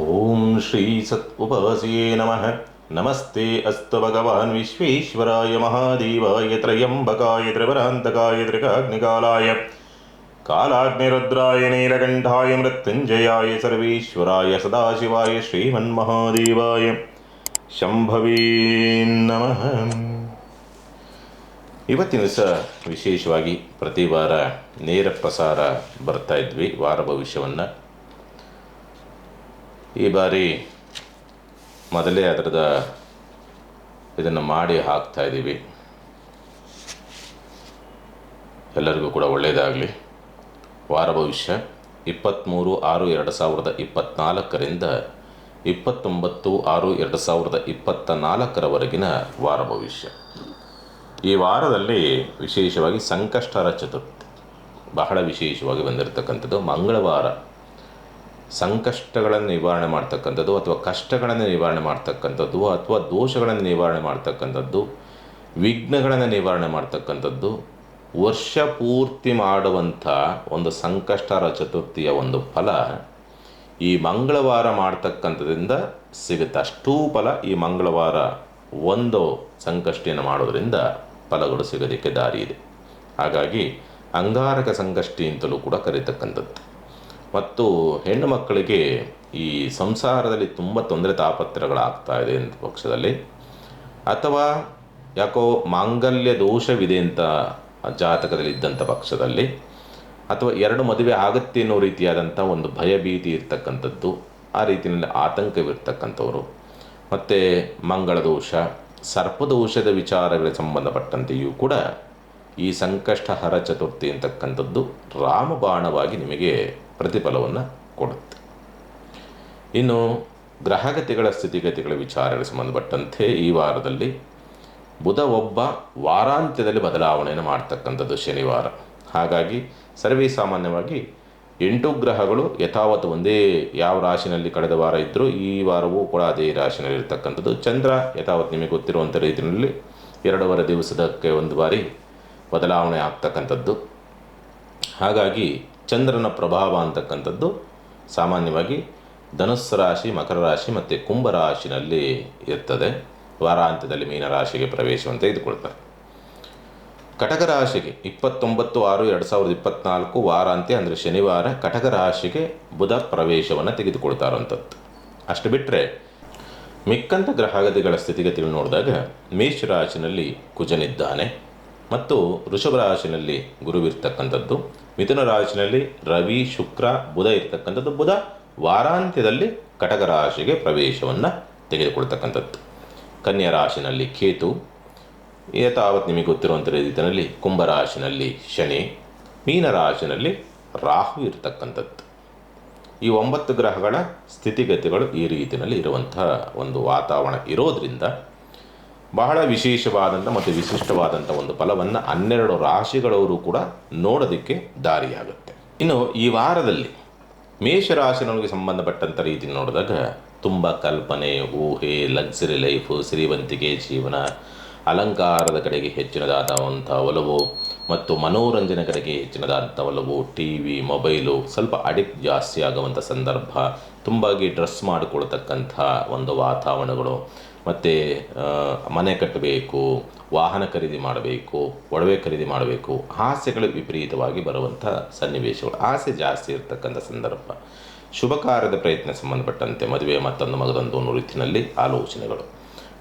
ಓಂ ಶ್ರೀ ಸತ್ಪುಪಾಸಿಯೇ ನಮಃ. ನಮಸ್ತೆ ಅಸ್ತು ಭಗವಾನ್ ವಿಶ್ವೇಶ್ವರಾಯ ಮಹಾದೇವಾಯ ತ್ರಯಂಬಕಾಯ ತ್ರಿವರಾಂತಕಾಯ ತ್ರಿಕಾಗ್ನಿಕಾಲಾಯ ಕಾಲಾಗ್ನಿರುದ್ರಾಯ ನೀಲಕಂಠಾಯ ಮೃತ್ಯುಂಜಯಾಯ ಸರ್ವೇಶ್ವರಾಯ ಸದಾಶಿವಾಯ ಶ್ರೀಮನ್ಮಹಾದೇವಾಯ ಶಂಭವೇ ನಮಃ. ಇವತ್ತಿನ ದಿವಸ ವಿಶೇಷವಾಗಿ ಪ್ರತಿ ವಾರ ನೇರ ಪ್ರಸಾರ ಬರ್ತಾ ಇದ್ವಿ ವಾರ ಭವಿಷ್ಯವನ್ನು. ಈ ಬಾರಿ ಮೊದಲೇ ಇದನ್ನು ಮಾಡಿ ಹಾಕ್ತಾ ಇದ್ದೀವಿ. ಎಲ್ಲರಿಗೂ ಕೂಡ ಒಳ್ಳೆಯದಾಗಲಿ. ವಾರ ಭವಿಷ್ಯ 23/6/2024 29/6/2024 ವಾರ ಭವಿಷ್ಯ. ಈ ವಾರದಲ್ಲಿ ವಿಶೇಷವಾಗಿ ಸಂಕಷ್ಟಹರ ಚತುರ್ಥಿ ಬಹಳ ವಿಶೇಷವಾಗಿ ಬಂದಿರತಕ್ಕಂಥದ್ದು. ಮಂಗಳವಾರ ಸಂಕಷ್ಟಗಳನ್ನು ನಿವಾರಣೆ ಮಾಡ್ತಕ್ಕಂಥದ್ದು ಅಥವಾ ಕಷ್ಟಗಳನ್ನು ನಿವಾರಣೆ ಮಾಡ್ತಕ್ಕಂಥದ್ದು ಅಥವಾ ದೋಷಗಳನ್ನು ನಿವಾರಣೆ ಮಾಡ್ತಕ್ಕಂಥದ್ದು, ವಿಘ್ನಗಳನ್ನು ನಿವಾರಣೆ ಮಾಡ್ತಕ್ಕಂಥದ್ದು, ವರ್ಷ ಪೂರ್ತಿ ಮಾಡುವಂಥ ಒಂದು ಸಂಕಷ್ಟಹರ ಚತುರ್ಥಿಯ ಒಂದು ಫಲ ಈ ಮಂಗಳವಾರ ಮಾಡ್ತಕ್ಕಂಥದ್ರಿಂದ ಸಿಗುತ್ತೆ. ಅಷ್ಟೂ ಫಲ ಈ ಮಂಗಳವಾರ ಒಂದು ಸಂಕಷ್ಟಿಯನ್ನು ಮಾಡೋದರಿಂದ ಫಲಗಳು ಸಿಗೋದಕ್ಕೆ ದಾರಿ ಇದೆ. ಹಾಗಾಗಿ ಅಂಗಾರಕ ಸಂಕಷ್ಟಿ ಅಂತಲೂ ಕೂಡ ಕರೀತಕ್ಕಂಥದ್ದು. ಮತ್ತು ಹೆಣ್ಣು ಮಕ್ಕಳಿಗೆ ಈ ಸಂಸಾರದಲ್ಲಿ ತುಂಬ ತೊಂದರೆ ತಾಪತ್ರಗಳಾಗ್ತಾ ಇದೆ ಅಂತ ಪಕ್ಷದಲ್ಲಿ, ಅಥವಾ ಯಾಕೋ ಮಾಂಗಲ್ಯ ದೋಷವಿದೆ ಅಂತ ಜಾತಕದಲ್ಲಿ ಇದ್ದಂಥ ಪಕ್ಷದಲ್ಲಿ, ಅಥವಾ ಎರಡು ಮದುವೆ ಆಗುತ್ತೆ ಅನ್ನೋ ರೀತಿಯಾದಂಥ ಒಂದು ಭಯಭೀತಿ ಇರ್ತಕ್ಕಂಥದ್ದು, ಆ ರೀತಿಯಲ್ಲಿ ಆತಂಕವಿರ್ತಕ್ಕಂಥವರು, ಮತ್ತು ಮಂಗಳ ದೋಷ ಸರ್ಪದೋಷದ ವಿಚಾರಗಳಿಗೆ ಸಂಬಂಧಪಟ್ಟಂತೆಯೂ ಕೂಡ ಈ ಸಂಕಷ್ಟಹರ ಚತುರ್ಥಿ ಅಂತಕ್ಕಂಥದ್ದು ರಾಮಬಾಣವಾಗಿ ನಿಮಗೆ ಪ್ರತಿಫಲವನ್ನು ಕೊಡುತ್ತೆ. ಇನ್ನು ಗ್ರಹಗತಿಗಳ ಸ್ಥಿತಿಗತಿಗಳ ವಿಚಾರಗಳಿಗೆ ಸಂಬಂಧಪಟ್ಟಂತೆ ಈ ವಾರದಲ್ಲಿ ಬುಧ ಒಬ್ಬ ವಾರಾಂತ್ಯದಲ್ಲಿ ಬದಲಾವಣೆಯನ್ನು ಮಾಡ್ತಕ್ಕಂಥದ್ದು ಶನಿವಾರ. ಹಾಗಾಗಿ ಸರ್ವೇ ಸಾಮಾನ್ಯವಾಗಿ 8 ಗ್ರಹಗಳು ಯಥಾವತ್ತು ಒಂದೇ ಯಾವ ರಾಶಿನಲ್ಲಿ ಕಳೆದ ವಾರ ಇದ್ದರೂ ಈ ವಾರವೂ ಕೂಡ ಅದೇ ರಾಶಿನಲ್ಲಿ ಇರ್ತಕ್ಕಂಥದ್ದು. ಚಂದ್ರ ಯಥಾವತ್ತು ನಿಮಗೆ ಗೊತ್ತಿರುವಂಥ ರೀತಿಯಲ್ಲಿ 2.5 ದಿವಸಕ್ಕೆ ಒಂದು ಬಾರಿ ಬದಲಾವಣೆ ಆಗ್ತಕ್ಕಂಥದ್ದು. ಹಾಗಾಗಿ ಚಂದ್ರನ ಪ್ರಭಾವ ಅಂತಕ್ಕಂಥದ್ದು ಸಾಮಾನ್ಯವಾಗಿ ಧನುಸ್ಸು ರಾಶಿ, ಮಕರ ರಾಶಿ ಮತ್ತು ಕುಂಭ ರಾಶಿನಲ್ಲಿ ಇರ್ತದೆ. ವಾರಾಂತ್ಯದಲ್ಲಿ ಮೀನರಾಶಿಗೆ ಪ್ರವೇಶವನ್ನು ತೆಗೆದುಕೊಳ್ತಾರೆ. ಕಟಕ ರಾಶಿಗೆ 29/6/2024 ವಾರಾಂತ್ಯ ಅಂದರೆ ಶನಿವಾರ ಕಟಕ ರಾಶಿಗೆ ಬುಧ ಪ್ರವೇಶವನ್ನು ತೆಗೆದುಕೊಳ್ತಾರಂಥದ್ದು. ಅಷ್ಟು ಬಿಟ್ಟರೆ ಮಿಕ್ಕಂಥ ಗ್ರಹಗತಿಗಳ ಸ್ಥಿತಿಗತಿಗಳು ನೋಡಿದಾಗ ಮೇಷರಾಶಿನಲ್ಲಿ ಕುಜನಿದ್ದಾನೆ ಮತ್ತು ವೃಷಭ ರಾಶಿನಲ್ಲಿ ಗುರುವಿರ್ತಕ್ಕಂಥದ್ದು, ಮಿಥುನ ರಾಶಿನಲ್ಲಿ ರವಿ, ಶುಕ್ರ, ಬುಧ ಇರ್ತಕ್ಕಂಥದ್ದು. ಬುಧ ವಾರಾಂತ್ಯದಲ್ಲಿ ಕಟಕ ರಾಶಿಗೆ ಪ್ರವೇಶವನ್ನು ತೆಗೆದುಕೊಳ್ತಕ್ಕಂಥದ್ದು. ಕನ್ಯಾ ರಾಶಿನಲ್ಲಿ ಕೇತು, ಯಥಾವತ್ತು ನಿಮಗೆ ಗೊತ್ತಿರುವಂಥ ರೀತಿಯಲ್ಲಿ ಕುಂಭರಾಶಿನಲ್ಲಿ ಶನಿ, ಮೀನರಾಶಿನಲ್ಲಿ ರಾಹು ಇರತಕ್ಕಂಥದ್ದು. ಈ 9 ಗ್ರಹಗಳ ಸ್ಥಿತಿಗತಿಗಳು ಈ ರೀತಿಯಲ್ಲಿ ಇರುವಂತಹ ಒಂದು ವಾತಾವರಣ ಇರೋದರಿಂದ ಬಹಳ ವಿಶೇಷವಾದಂಥ ಮತ್ತು ವಿಶಿಷ್ಟವಾದಂಥ ಒಂದು ಫಲವನ್ನು 12 ರಾಶಿಗಳವರು ಕೂಡ ನೋಡೋದಕ್ಕೆ ದಾರಿಯಾಗುತ್ತೆ. ಇನ್ನು ಈ ವಾರದಲ್ಲಿ ಮೇಷರಾಶಿನವರಿಗೆ ಸಂಬಂಧಪಟ್ಟಂಥ ರೀತಿ ನೋಡಿದಾಗ ತುಂಬ ಕಲ್ಪನೆ, ಊಹೆ, ಲಕ್ಸುರಿ ಲೈಫು, ಶ್ರೀವಂತಿಕೆ ಜೀವನ, ಅಲಂಕಾರದ ಕಡೆಗೆ ಹೆಚ್ಚಿನದಾದಂಥ ಒಲವು ಮತ್ತು ಮನೋರಂಜನೆ ಕಡೆಗೆ ಹೆಚ್ಚಿನದಾದಂಥ ಒಲವು, ಟಿ ವಿ, ಮೊಬೈಲು ಸ್ವಲ್ಪ ಅಡಿಕ್ಟ್ ಜಾಸ್ತಿ ಆಗುವಂಥ ಸಂದರ್ಭ, ತುಂಬಾಗಿ ಡ್ರೆಸ್ ಮಾಡಿಕೊಳ್ತಕ್ಕಂಥ ಒಂದು ವಾತಾವರಣಗಳು, ಮತ್ತು ಮನೆ ಕಟ್ಟಬೇಕು, ವಾಹನ ಖರೀದಿ ಮಾಡಬೇಕು, ಒಡವೆ ಖರೀದಿ ಮಾಡಬೇಕು, ಆಸೆಗಳು ವಿಪರೀತವಾಗಿ ಬರುವಂಥ ಸನ್ನಿವೇಶಗಳು, ಆಸೆ ಜಾಸ್ತಿ ಇರತಕ್ಕಂಥ ಸಂದರ್ಭ, ಶುಭ ಕಾರ್ಯದ ಪ್ರಯತ್ನ ಸಂಬಂಧಪಟ್ಟಂತೆ ಮದುವೆ ಮತ್ತೊಂದು ಮಗದೊಂದು ಅನ್ನೋ ರೀತಿಯಲ್ಲಿ ಆಲೋಚನೆಗಳು,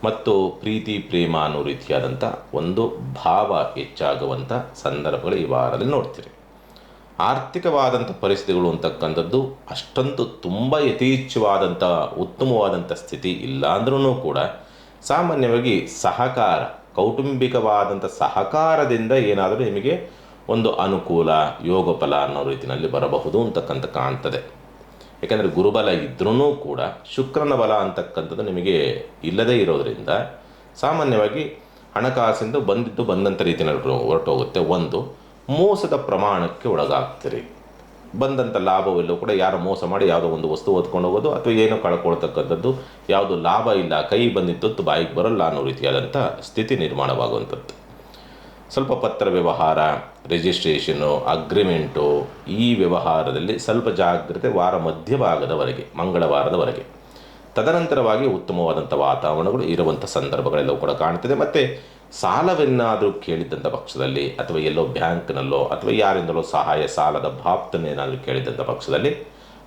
ಮತ್ತು ಪ್ರೀತಿ ಪ್ರೇಮ ಅನ್ನೋ ರೀತಿಯಾದಂಥ ಒಂದು ಭಾವ ಹೆಚ್ಚಾಗುವಂಥ ಸಂದರ್ಭಗಳು ಈ ವಾರದಲ್ಲಿ ನೋಡ್ತೀರಿ. ಆರ್ಥಿಕವಾದಂಥ ಪರಿಸ್ಥಿತಿಗಳು ಅಂತಕ್ಕಂಥದ್ದು ಅಷ್ಟೊಂದು ತುಂಬ ಯಥೇಚ್ಛವಾದಂಥ ಉತ್ತಮವಾದಂಥ ಸ್ಥಿತಿ ಇಲ್ಲ ಅಂದ್ರೂ ಕೂಡ ಸಾಮಾನ್ಯವಾಗಿ ಸಹಕಾರ, ಕೌಟುಂಬಿಕವಾದಂಥ ಸಹಕಾರದಿಂದ ಏನಾದರೂ ನಿಮಗೆ ಒಂದು ಅನುಕೂಲ, ಯೋಗಫಲ ಅನ್ನೋ ರೀತಿಯಲ್ಲಿ ಬರಬಹುದು ಅಂತಕ್ಕಂಥ ಕಾಣ್ತದೆ. ಯಾಕೆಂದರೆ ಗುರುಬಲ ಇದ್ರೂ ಕೂಡ ಶುಕ್ರನ ಬಲ ಅಂತಕ್ಕಂಥದ್ದು ನಿಮಗೆ ಇಲ್ಲದೇ ಇರೋದರಿಂದ ಸಾಮಾನ್ಯವಾಗಿ ಹಣಕಾಸಿಂದ ಬಂದಂಥ ರೀತಿಯಲ್ಲಿ ಹೊರಟೋಗುತ್ತೆ. ಒಂದು ಮೋಸದ ಪ್ರಮಾಣಕ್ಕೆ ಒಳಗಾಗ್ತೀರಿ. ಬಂದಂಥ ಲಾಭವೆಲ್ಲೂ ಕೂಡ ಯಾರು ಮೋಸ ಮಾಡಿ ಯಾವುದೋ ಒಂದು ವಸ್ತು ಓದ್ಕೊಂಡು ಹೋಗೋದು ಅಥವಾ ಏನೋ ಕಳ್ಕೊಳ್ತಕ್ಕಂಥದ್ದು, ಯಾವುದು ಲಾಭ ಇಲ್ಲ, ಕೈ ಬಂದಿದ್ದು ಬಾಯಿಗೆ ಬರಲ್ಲ ಅನ್ನೋ ರೀತಿಯಾದಂಥ ಸ್ಥಿತಿ ನಿರ್ಮಾಣವಾಗುವಂಥದ್ದು. ಸ್ವಲ್ಪ ಪತ್ರ ವ್ಯವಹಾರ, ರಿಜಿಸ್ಟ್ರೇಷನು, ಅಗ್ರಿಮೆಂಟು, ಈ ವ್ಯವಹಾರದಲ್ಲಿ ಸ್ವಲ್ಪ ಜಾಗ್ರತೆ ವಾರ ಮಧ್ಯಭಾಗದವರೆಗೆ, ಮಂಗಳವಾರದವರೆಗೆ. ತದನಂತರವಾಗಿ ಉತ್ತಮವಾದಂಥ ವಾತಾವರಣಗಳು ಇರುವಂಥ ಸಂದರ್ಭಗಳೆಲ್ಲವೂ ಕೂಡ ಕಾಣ್ತಿದೆ. ಮತ್ತು ಸಾಲವೆನ್ನಾದರೂ ಕೇಳಿದ್ದಂಥ ಪಕ್ಷದಲ್ಲಿ, ಅಥವಾ ಎಲ್ಲೋ ಬ್ಯಾಂಕ್ನಲ್ಲೋ ಅಥವಾ ಯಾರಿಂದಲೋ ಸಹಾಯ, ಸಾಲದ ಬಾಬ್ತನ್ನೇನಾದರೂ ಕೇಳಿದ್ದಂಥ ಪಕ್ಷದಲ್ಲಿ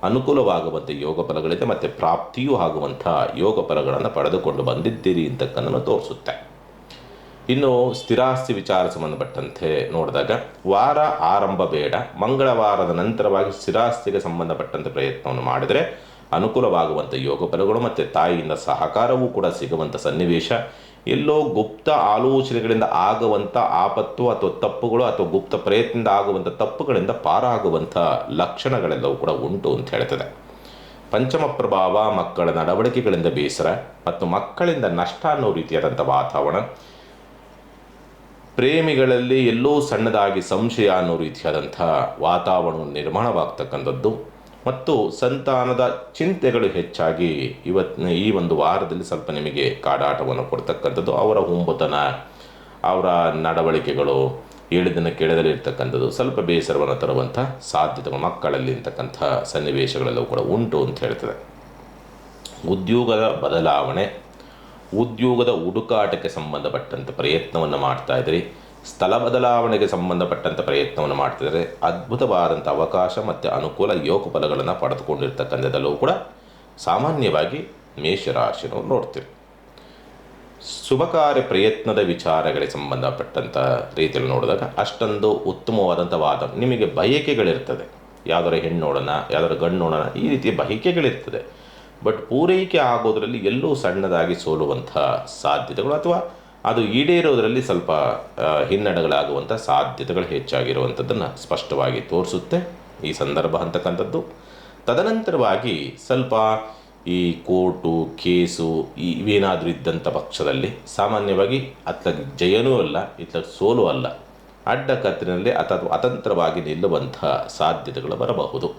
ಅನುಕೂಲವಾಗುವಂಥ ಯೋಗ ಫಲಗಳಿದೆ. ಮತ್ತು ಪ್ರಾಪ್ತಿಯೂ ಆಗುವಂಥ ಯೋಗ ಫಲಗಳನ್ನು ಪಡೆದುಕೊಂಡು ಬಂದಿದ್ದೀರಿ ಅಂತಕ್ಕಂಥನ್ನು ತೋರಿಸುತ್ತೆ. ಇನ್ನು ಸ್ಥಿರಾಸ್ತಿ ವಿಚಾರ ಸಂಬಂಧಪಟ್ಟಂತೆ ನೋಡಿದಾಗ ವಾರ ಆರಂಭ ಬೇಡ, ಮಂಗಳವಾರದ ನಂತರವಾಗಿ ಸ್ಥಿರಾಸ್ತಿಗೆ ಸಂಬಂಧಪಟ್ಟಂತೆ ಪ್ರಯತ್ನವನ್ನು ಮಾಡಿದರೆ ಅನುಕೂಲವಾಗುವಂಥ ಯೋಗ ಫಲಗಳು ಮತ್ತು ತಾಯಿಯಿಂದ ಸಹಕಾರವೂ ಕೂಡ ಸಿಗುವಂಥ ಸನ್ನಿವೇಶ. ಎಲ್ಲೋ ಗುಪ್ತ ಆಲೋಚನೆಗಳಿಂದ ಆಗುವಂಥ ಆಪತ್ತು ಅಥವಾ ತಪ್ಪುಗಳು ಅಥವಾ ಗುಪ್ತ ಪ್ರಯತ್ನದಿಂದ ಆಗುವಂಥ ತಪ್ಪುಗಳಿಂದ ಪಾರಾಗುವಂಥ ಲಕ್ಷಣಗಳೆಲ್ಲವೂ ಕೂಡ ಉಂಟು ಅಂತ ಹೇಳ್ತದೆ. ಪಂಚಮ ಪ್ರಭಾವ ಮಕ್ಕಳ ನಡವಳಿಕೆಗಳಿಂದ ಬೇಸರ ಮತ್ತು ಮಕ್ಕಳಿಂದ ನಷ್ಟ ಅನ್ನೋ ರೀತಿಯಾದಂಥ ವಾತಾವರಣ. ಪ್ರೇಮಿಗಳಲ್ಲಿ ಎಲ್ಲೋ ಸಣ್ಣದಾಗಿ ಸಂಶಯ ಅನ್ನೋ ರೀತಿಯಾದಂಥ ವಾತಾವರಣ ನಿರ್ಮಾಣವಾಗ್ತಕ್ಕಂಥದ್ದು ಮತ್ತು ಸಂತಾನದ ಚಿಂತೆಗಳು ಹೆಚ್ಚಾಗಿ ಈ ಒಂದು ವಾರದಲ್ಲಿ ಸ್ವಲ್ಪ ನಿಮಗೆ ಕಾಡಾಟವನ್ನು ಕೊಡ್ತಕ್ಕಂಥದ್ದು. ಅವರ ಹುಂಬತನ, ಅವರ ನಡವಳಿಕೆಗಳು, ಹೇಳಿದ್ದನ್ನು ಕೇಳದಲ್ಲಿ ಇರ್ತಕ್ಕಂಥದ್ದು ಸ್ವಲ್ಪ ಬೇಸರವನ್ನು ತರುವಂಥ ಸಾಧ್ಯತೆಗಳು ಮಕ್ಕಳಲ್ಲಿ ಇರ್ತಕ್ಕಂಥ ಸನ್ನಿವೇಶಗಳೆಲ್ಲವೂ ಕೂಡ ಉಂಟು ಅಂತ ಹೇಳ್ತದೆ. ಉದ್ಯೋಗದ ಬದಲಾವಣೆ, ಉದ್ಯೋಗದ ಹುಡುಕಾಟಕ್ಕೆ ಸಂಬಂಧಪಟ್ಟಂಥ ಪ್ರಯತ್ನವನ್ನು ಮಾಡ್ತಾ ಇದ್ರಿ, ಸ್ಥಳ ಬದಲಾವಣೆಗೆ ಸಂಬಂಧಪಟ್ಟಂಥ ಪ್ರಯತ್ನವನ್ನು ಮಾಡ್ತಿದ್ದಾರೆ. ಅದ್ಭುತವಾದಂಥ ಅವಕಾಶ ಮತ್ತು ಅನುಕೂಲ ಯೋಗ ಫಲಗಳನ್ನು ಪಡೆದುಕೊಂಡಿರ್ತಕ್ಕಂಥದ್ದೆಲ್ಲವೂ ಕೂಡ ಸಾಮಾನ್ಯವಾಗಿ ಮೇಷರಾಶಿನವರು ನೋಡ್ತೀವಿ. ಶುಭ ಕಾರ್ಯ ಪ್ರಯತ್ನದ ವಿಚಾರಗಳಿಗೆ ಸಂಬಂಧಪಟ್ಟಂಥ ರೀತಿಯಲ್ಲಿ ನೋಡಿದಾಗ ಅಷ್ಟೊಂದು ಉತ್ತಮವಾದಂಥ ನಿಮಗೆ ಬಯಕೆಗಳಿರ್ತದೆ. ಯಾವುದರ ಹೆಣ್ಣು ನೋಡೋಣ, ಯಾವುದರ ಗಂಡು ನೋಡೋಣ, ಈ ರೀತಿಯ ಬಯಕೆಗಳಿರ್ತದೆ. ಬಟ್ ಪೂರೈಕೆ ಆಗೋದರಲ್ಲಿ ಎಲ್ಲೂ ಸಣ್ಣದಾಗಿ ಸೋಲುವಂಥ ಸಾಧ್ಯತೆಗಳು ಅಥವಾ ಅದು ಈಡೇರೋದರಲ್ಲಿ ಸ್ವಲ್ಪ ಹಿನ್ನಡೆಗಳಾಗುವಂಥ ಸಾಧ್ಯತೆಗಳು ಹೆಚ್ಚಾಗಿರುವಂಥದ್ದನ್ನು ಸ್ಪಷ್ಟವಾಗಿ ತೋರಿಸುತ್ತೆ ಈ ಸಂದರ್ಭ ಅಂತಕ್ಕಂಥದ್ದು. ತದನಂತರವಾಗಿ ಸ್ವಲ್ಪ ಈ ಕೋರ್ಟು ಕೇಸು ಇವೇನಾದರೂ ಇದ್ದಂಥ ಪಕ್ಷದಲ್ಲಿ ಸಾಮಾನ್ಯವಾಗಿ ಅತ್ಲಾಗಿ ಜಯನೂ ಅಲ್ಲ, ಇತ್ಲಾಗಿ ಸೋಲು ಅಲ್ಲ, ಅಡ್ಡಕತ್ತಿನಲ್ಲಿ ಅಥವಾ ಅತಂತ್ರವಾಗಿ ನಿಲ್ಲುವಂಥ ಸಾಧ್ಯತೆಗಳು ಬರಬಹುದು.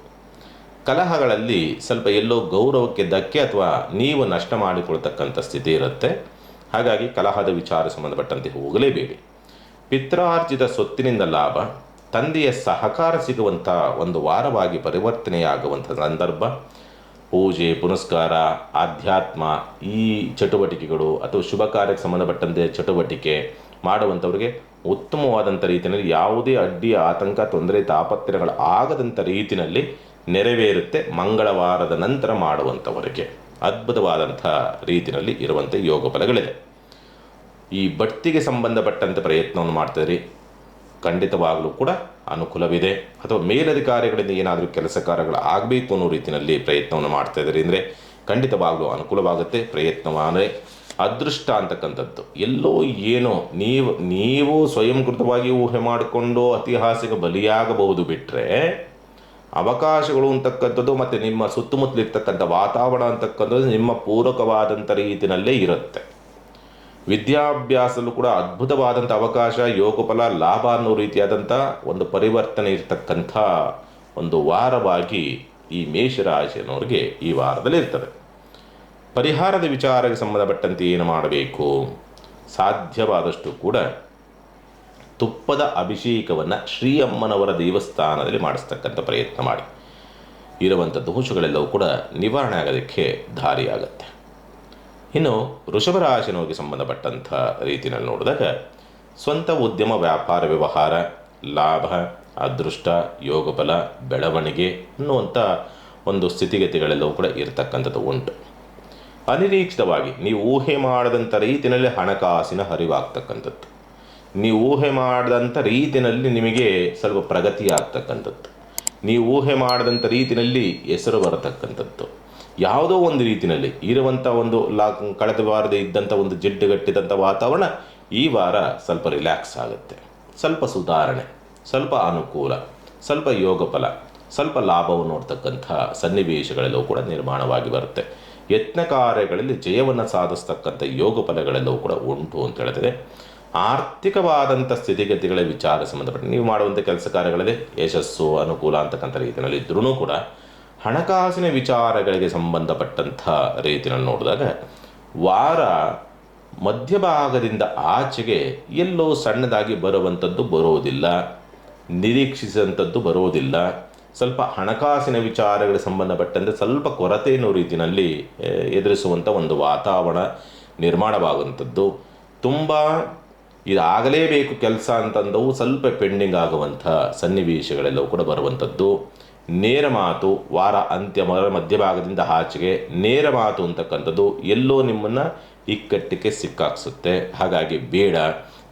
ಕಲಹಗಳಲ್ಲಿ ಸ್ವಲ್ಪ ಎಲ್ಲೋ ಗೌರವಕ್ಕೆ ಧಕ್ಕೆ ಅಥವಾ ನೀವು ನಷ್ಟ ಮಾಡಿಕೊಳ್ತಕ್ಕಂಥ ಸ್ಥಿತಿ ಇರುತ್ತೆ. ಹಾಗಾಗಿ ಕಲಹದ ವಿಚಾರ ಸಂಬಂಧಪಟ್ಟಂತೆ ಹೋಗಲೇಬೇಡಿ. ಪಿತ್ರಾರ್ಜಿತ ಸ್ವತ್ತಿನಿಂದ ಲಾಭ, ತಂದೆಯ ಸಹಕಾರ ಸಿಗುವಂಥ ಒಂದು ವಾರವಾಗಿ ಪರಿವರ್ತನೆಯಾಗುವಂಥ ಸಂದರ್ಭ. ಪೂಜೆ ಪುನಸ್ಕಾರ, ಆಧ್ಯಾತ್ಮ, ಈ ಚಟುವಟಿಕೆಗಳು ಅಥವಾ ಶುಭ ಕಾರ್ಯಕ್ಕೆ ಸಂಬಂಧಪಟ್ಟಂತೆ ಚಟುವಟಿಕೆ ಮಾಡುವಂಥವ್ರಿಗೆ ಉತ್ತಮವಾದಂಥ ರೀತಿಯಲ್ಲಿ ಯಾವುದೇ ಅಡ್ಡಿ, ಆತಂಕ, ತೊಂದರೆ, ತಾಪತ್ರೆಗಳು ಆಗದಂಥ ರೀತಿಯಲ್ಲಿ ನೆರವೇರುತ್ತೆ. ಮಂಗಳವಾರದ ನಂತರ ಮಾಡುವಂಥವರಿಗೆ ಅದ್ಭುತವಾದಂಥ ರೀತಿಯಲ್ಲಿ ಇರುವಂಥ ಯೋಗ ಫಲಗಳಿದೆ. ಈ ಬಡ್ತಿಗೆ ಸಂಬಂಧಪಟ್ಟಂಥ ಪ್ರಯತ್ನವನ್ನು ಮಾಡ್ತಿದ್ರಿ, ಖಂಡಿತವಾಗಲೂ ಕೂಡ ಅನುಕೂಲವಿದೆ. ಅಥವಾ ಮೇಲಧಿಕಾರಿಗಳಿಂದ ಏನಾದರೂ ಕೆಲಸ ಕಾರ್ಯಗಳು ಆಗಬೇಕು ಅನ್ನೋ ರೀತಿಯಲ್ಲಿ ಪ್ರಯತ್ನವನ್ನು ಮಾಡ್ತಾ ಇದ್ದೀರಿ ಅಂದರೆ ಖಂಡಿತವಾಗಲೂ ಅನುಕೂಲವಾಗುತ್ತೆ. ಪ್ರಯತ್ನವಾದರೆ ಅದೃಷ್ಟ ಅಂತಕ್ಕಂಥದ್ದು ಎಲ್ಲೋ ಏನೋ ನೀವು ಸ್ವಯಂಕೃತವಾಗಿ ಊಹೆ ಮಾಡಿಕೊಂಡು ಐತಿಹಾಸಿಕ ಬಲಿಯಾಗಬಹುದು. ಬಿಟ್ಟರೆ ಅವಕಾಶಗಳು ಅಂತಕ್ಕಂಥದ್ದು ಮತ್ತು ನಿಮ್ಮ ಸುತ್ತಮುತ್ತಲಿರ್ತಕ್ಕಂಥ ವಾತಾವರಣ ಅಂತಕ್ಕಂಥದ್ದು ನಿಮ್ಮ ಪೂರಕವಾದಂಥ ರೀತಿಯಲ್ಲೇ ಇರುತ್ತೆ. ವಿದ್ಯಾಭ್ಯಾಸದಲ್ಲೂ ಕೂಡ ಅದ್ಭುತವಾದಂಥ ಅವಕಾಶ, ಯೋಗಫಲ, ಲಾಭ ಅನ್ನೋ ರೀತಿಯಾದಂಥ ಒಂದು ಪರಿವರ್ತನೆ ಇರತಕ್ಕಂಥ ಒಂದು ವಾರವಾಗಿ ಈ ಮೇಷರಾಶಿಯನ್ನವ್ರಿಗೆ ಈ ವಾರದಲ್ಲಿ ಇರ್ತದೆ. ಪರಿಹಾರದ ವಿಚಾರಕ್ಕೆ ಸಂಬಂಧಪಟ್ಟಂತೆ ಏನು ಮಾಡಬೇಕು? ಸಾಧ್ಯವಾದಷ್ಟು ಕೂಡ ತುಪ್ಪದ ಅಭಿಷೇಕವನ್ನು ಶ್ರೀಯಮ್ಮನವರ ದೇವಸ್ಥಾನದಲ್ಲಿ ಮಾಡಿಸ್ತಕ್ಕಂಥ ಪ್ರಯತ್ನ ಮಾಡಿ. ಇರುವಂಥ ದೋಷಗಳೆಲ್ಲವೂ ಕೂಡ ನಿವಾರಣೆ ಆಗೋದಕ್ಕೆ ದಾರಿಯಾಗತ್ತೆ. ಇನ್ನು ವೃಷಭ ರಾಶಿನವರಿಗೆ ಸಂಬಂಧಪಟ್ಟಂಥ ರೀತಿಯಲ್ಲಿ ನೋಡಿದಾಗ ಸ್ವಂತ ಉದ್ಯಮ, ವ್ಯಾಪಾರ, ವ್ಯವಹಾರ, ಲಾಭ, ಅದೃಷ್ಟ, ಯೋಗಫಲ, ಬೆಳವಣಿಗೆ ಅನ್ನುವಂಥ ಒಂದು ಸ್ಥಿತಿಗತಿಗಳೆಲ್ಲವೂ ಕೂಡ ಇರತಕ್ಕಂಥದ್ದು ಉಂಟು. ಅನಿರೀಕ್ಷಿತವಾಗಿ ನೀವು ಊಹೆ ಮಾಡದಂಥ ರೀತಿಯಲ್ಲಿ ಹಣಕಾಸಿನ ಹರಿವಾಗ್ತಕ್ಕಂಥದ್ದು, ನೀವು ಊಹೆ ಮಾಡಿದಂಥ ರೀತಿಯಲ್ಲಿ ನಿಮಗೆ ಸ್ವಲ್ಪ ಪ್ರಗತಿ ಆಗ್ತಕ್ಕಂಥದ್ದು, ನೀವು ಊಹೆ ಮಾಡಿದಂಥ ರೀತಿಯಲ್ಲಿ ಹೆಸರು ಬರತಕ್ಕಂಥದ್ದು, ಯಾವುದೋ ಒಂದು ರೀತಿಯಲ್ಲಿ ಇರುವಂಥ ಒಂದು ಕಳೆದ ವಾರದ ಇದ್ದಂಥ ಒಂದು ಜಿಡ್ಡುಗಟ್ಟಿದಂಥ ವಾತಾವರಣ ಈ ವಾರ ಸ್ವಲ್ಪ ರಿಲ್ಯಾಕ್ಸ್ ಆಗುತ್ತೆ. ಸ್ವಲ್ಪ ಸುಧಾರಣೆ, ಸ್ವಲ್ಪ ಅನುಕೂಲ, ಸ್ವಲ್ಪ ಯೋಗಫಲ, ಸ್ವಲ್ಪ ಲಾಭವನ್ನು ನೋಡ್ತಕ್ಕಂಥ ಸನ್ನಿವೇಶಗಳೆಲ್ಲವೂ ಕೂಡ ನಿರ್ಮಾಣವಾಗಿ ಬರುತ್ತೆ. ಯತ್ನ ಕಾರ್ಯಗಳಲ್ಲಿ ಜಯವನ್ನು ಸಾಧಿಸ್ತಕ್ಕಂಥ ಯೋಗ ಫಲಗಳೆಲ್ಲವೂ ಕೂಡ ಉಂಟು ಅಂತ ಹೇಳ್ತದೆ. ಆರ್ಥಿಕವಾದಂಥ ಸ್ಥಿತಿಗತಿಗಳ ವಿಚಾರ ಸಂಬಂಧಪಟ್ಟ ನೀವು ಮಾಡುವಂಥ ಕೆಲಸ ಕಾರ್ಯಗಳಲ್ಲಿ ಯಶಸ್ಸು, ಅನುಕೂಲ ಅಂತಕ್ಕಂಥ ರೀತಿಯಲ್ಲಿ ಇದ್ರೂ ಕೂಡ ಹಣಕಾಸಿನ ವಿಚಾರಗಳಿಗೆ ಸಂಬಂಧಪಟ್ಟಂಥ ರೀತಿಯಲ್ಲಿ ನೋಡಿದಾಗ ವಾರ ಮಧ್ಯಭಾಗದಿಂದ ಆಚೆಗೆ ಎಲ್ಲೋ ಸಣ್ಣದಾಗಿ ಬರುವಂಥದ್ದು ಬರೋದಿಲ್ಲ. ನಿರೀಕ್ಷಿಸಿದಂಥದ್ದು ಬರೋದಿಲ್ಲ. ಸ್ವಲ್ಪ ಹಣಕಾಸಿನ ವಿಚಾರಗಳಿಗೆ ಸಂಬಂಧಪಟ್ಟಂತೆ ಸ್ವಲ್ಪ ಕೊರತೆ ಅನ್ನೋ ರೀತಿಯಲ್ಲಿ ಎದುರಿಸುವಂಥ ಒಂದು ವಾತಾವರಣ ನಿರ್ಮಾಣವಾಗುವಂಥದ್ದು. ತುಂಬ ಇದಾಗಲೇಬೇಕು ಕೆಲಸ ಅಂತಂದವು ಸ್ವಲ್ಪ ಪೆಂಡಿಂಗ್ ಆಗುವಂಥ ಸನ್ನಿವೇಶಗಳೆಲ್ಲವೂ ಕೂಡ ಬರುವಂಥದ್ದು. ನೇರ ಮಾತು ವಾರ ಅಂತ್ಯ ಮಧ್ಯಭಾಗದಿಂದ ಆಚೆಗೆ ನೇರ ಮಾತು ಅಂತಕ್ಕಂಥದ್ದು ಎಲ್ಲೋ ನಿಮ್ಮನ್ನು ಇಕ್ಕಟ್ಟಿಗೆ ಸಿಕ್ಕಾಕ್ಸುತ್ತೆ. ಹಾಗಾಗಿ ಬೇಡ.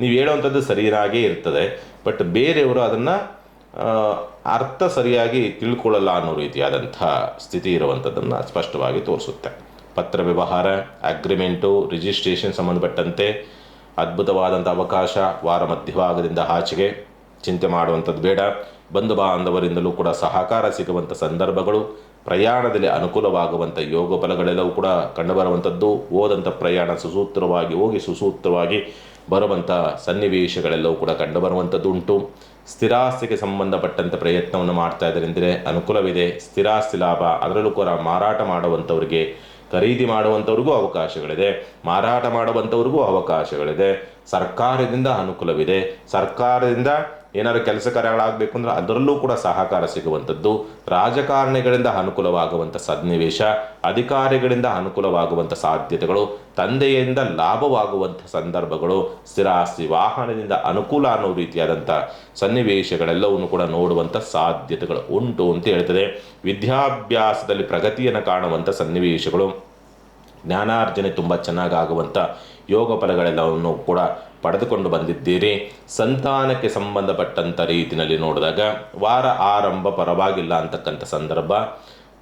ನೀವು ಹೇಳುವಂಥದ್ದು ಸರಿಯಾಗೇ ಇರ್ತದೆ, ಬಟ್ ಬೇರೆಯವರು ಅದನ್ನು ಅರ್ಥ ಸರಿಯಾಗಿ ತಿಳ್ಕೊಳ್ಳಲ್ಲ ಅನ್ನೋ ರೀತಿಯಾದಂಥ ಸ್ಥಿತಿ ಇರುವಂಥದ್ದನ್ನು ಸ್ಪಷ್ಟವಾಗಿ ತೋರಿಸುತ್ತೆ. ಪತ್ರ ವ್ಯವಹಾರ, ಅಗ್ರಿಮೆಂಟು, ರಿಜಿಸ್ಟ್ರೇಷನ್ ಸಂಬಂಧಪಟ್ಟಂತೆ ಅದ್ಭುತವಾದಂಥ ಅವಕಾಶ ವಾರ ಮಧ್ಯಭಾಗದಿಂದ ಆಚೆಗೆ. ಚಿಂತೆ ಮಾಡುವಂಥದ್ದು ಬೇಡ. ಬಂಧು ಬಾಂಧವರಿಂದಲೂ ಕೂಡ ಸಹಕಾರ ಸಿಗುವಂಥ ಸಂದರ್ಭಗಳು, ಪ್ರಯಾಣದಲ್ಲಿ ಅನುಕೂಲವಾಗುವಂಥ ಯೋಗ ಫಲಗಳೆಲ್ಲವೂ ಕೂಡ ಕಂಡುಬರುವಂಥದ್ದು. ಹೋದಂಥ ಪ್ರಯಾಣ ಸುಸೂತ್ರವಾಗಿ ಹೋಗಿ ಸುಸೂತ್ರವಾಗಿ ಬರುವಂಥ ಸನ್ನಿವೇಶಗಳೆಲ್ಲವೂ ಕೂಡ ಕಂಡುಬರುವಂಥದ್ದು ಉಂಟು. ಸ್ಥಿರಾಸ್ತಿಗೆ ಸಂಬಂಧಪಟ್ಟಂಥ ಪ್ರಯತ್ನವನ್ನು ಮಾಡ್ತಾ ಇದ್ದರೆಂದರೆ ಅನುಕೂಲವಿದೆ. ಸ್ಥಿರಾಸ್ತಿ ಲಾಭ, ಅದರಲ್ಲೂ ಕೂಡ ಮಾರಾಟ ಮಾಡುವಂಥವ್ರಿಗೆ, ಖರೀದಿ ಮಾಡುವಂಥವ್ರಿಗೂ ಅವಕಾಶಗಳಿದೆ, ಮಾರಾಟ ಮಾಡುವಂಥವ್ರಿಗೂ ಅವಕಾಶಗಳಿದೆ. ಸರ್ಕಾರದಿಂದ ಅನುಕೂಲವಿದೆ. ಸರ್ಕಾರದಿಂದ ಏನಾದರೂ ಕೆಲಸ ಕಾರ್ಯಗಳಾಗಬೇಕು ಅಂದರೆ ಅದರಲ್ಲೂ ಕೂಡ ಸಹಕಾರ ಸಿಗುವಂಥದ್ದು. ರಾಜಕಾರಣಿಗಳಿಂದ ಅನುಕೂಲವಾಗುವಂಥ ಸನ್ನಿವೇಶ, ಅಧಿಕಾರಿಗಳಿಂದ ಅನುಕೂಲವಾಗುವಂಥ ಸಾಧ್ಯತೆಗಳು, ತಂದೆಯಿಂದ ಲಾಭವಾಗುವಂಥ ಸಂದರ್ಭಗಳು, ಸ್ಥಿರಾಸ್ತಿ ವಾಹನದಿಂದ ಅನುಕೂಲ ಅನ್ನೋ ರೀತಿಯಾದಂಥ ಸನ್ನಿವೇಶಗಳೆಲ್ಲವನ್ನು ಕೂಡ ನೋಡುವಂಥ ಸಾಧ್ಯತೆಗಳು ಉಂಟು ಅಂತ ಹೇಳ್ತದೆ. ವಿದ್ಯಾಭ್ಯಾಸದಲ್ಲಿ ಪ್ರಗತಿಯನ್ನು ಕಾಣುವಂಥ ಸನ್ನಿವೇಶಗಳು, ಜ್ಞಾನಾರ್ಜನೆ ತುಂಬ ಚೆನ್ನಾಗಾಗುವಂಥ ಯೋಗ ಫಲಗಳೆಲ್ಲವನ್ನು ಕೂಡ ಪಡೆದುಕೊಂಡು ಬಂದಿದ್ದೀರಿ. ಸಂತಾನಕ್ಕೆ ಸಂಬಂಧಪಟ್ಟಂಥ ರೀತಿಯಲ್ಲಿ ನೋಡಿದಾಗ ವಾರ ಆರಂಭ ಪರವಾಗಿಲ್ಲ ಅಂತಕ್ಕಂಥ ಸಂದರ್ಭ,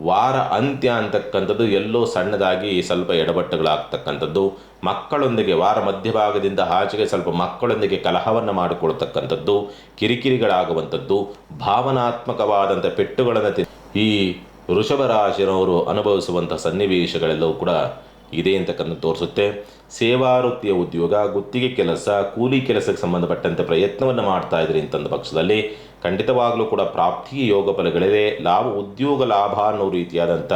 ವಾರ ಅಂತ್ಯ ಅಂತಕ್ಕಂಥದ್ದು ಎಲ್ಲೋ ಸಣ್ಣದಾಗಿ ಸ್ವಲ್ಪ ಎಡವಟ್ಟುಗಳಾಗ್ತಕ್ಕಂಥದ್ದು, ಮಕ್ಕಳೊಂದಿಗೆ ವಾರ ಮಧ್ಯಭಾಗದಿಂದ ಆಚೆಗೆ ಸ್ವಲ್ಪ ಮಕ್ಕಳೊಂದಿಗೆ ಕಲಹವನ್ನು ಮಾಡಿಕೊಳ್ತಕ್ಕಂಥದ್ದು, ಕಿರಿಕಿರಿಗಳಾಗುವಂಥದ್ದು, ಭಾವನಾತ್ಮಕವಾದಂಥ ಪೆಟ್ಟುಗಳನ್ನು ಈ ವೃಷಭ ರಾಶಿಯವರು ಅನುಭವಿಸುವಂಥ ಸನ್ನಿವೇಶಗಳೆಲ್ಲವೂ ಕೂಡ ಇದೆ ಅಂತಕ್ಕಂಥ ತೋರಿಸುತ್ತೆ. ಸೇವಾ ವೃತ್ತಿಯ ಉದ್ಯೋಗ, ಗುತ್ತಿಗೆ ಕೆಲಸ, ಕೂಲಿ ಕೆಲಸಕ್ಕೆ ಸಂಬಂಧಪಟ್ಟಂತೆ ಪ್ರಯತ್ನವನ್ನು ಮಾಡ್ತಾ ಇದ್ರಿ ಅಂತಂದ ಪಕ್ಷದಲ್ಲಿ ಖಂಡಿತವಾಗಲೂ ಕೂಡ ಪ್ರಾಪ್ತಿಯ ಯೋಗ ಫಲಗಳಿದೆ. ಉದ್ಯೋಗ ಲಾಭ ಅನ್ನೋ ರೀತಿಯಾದಂಥ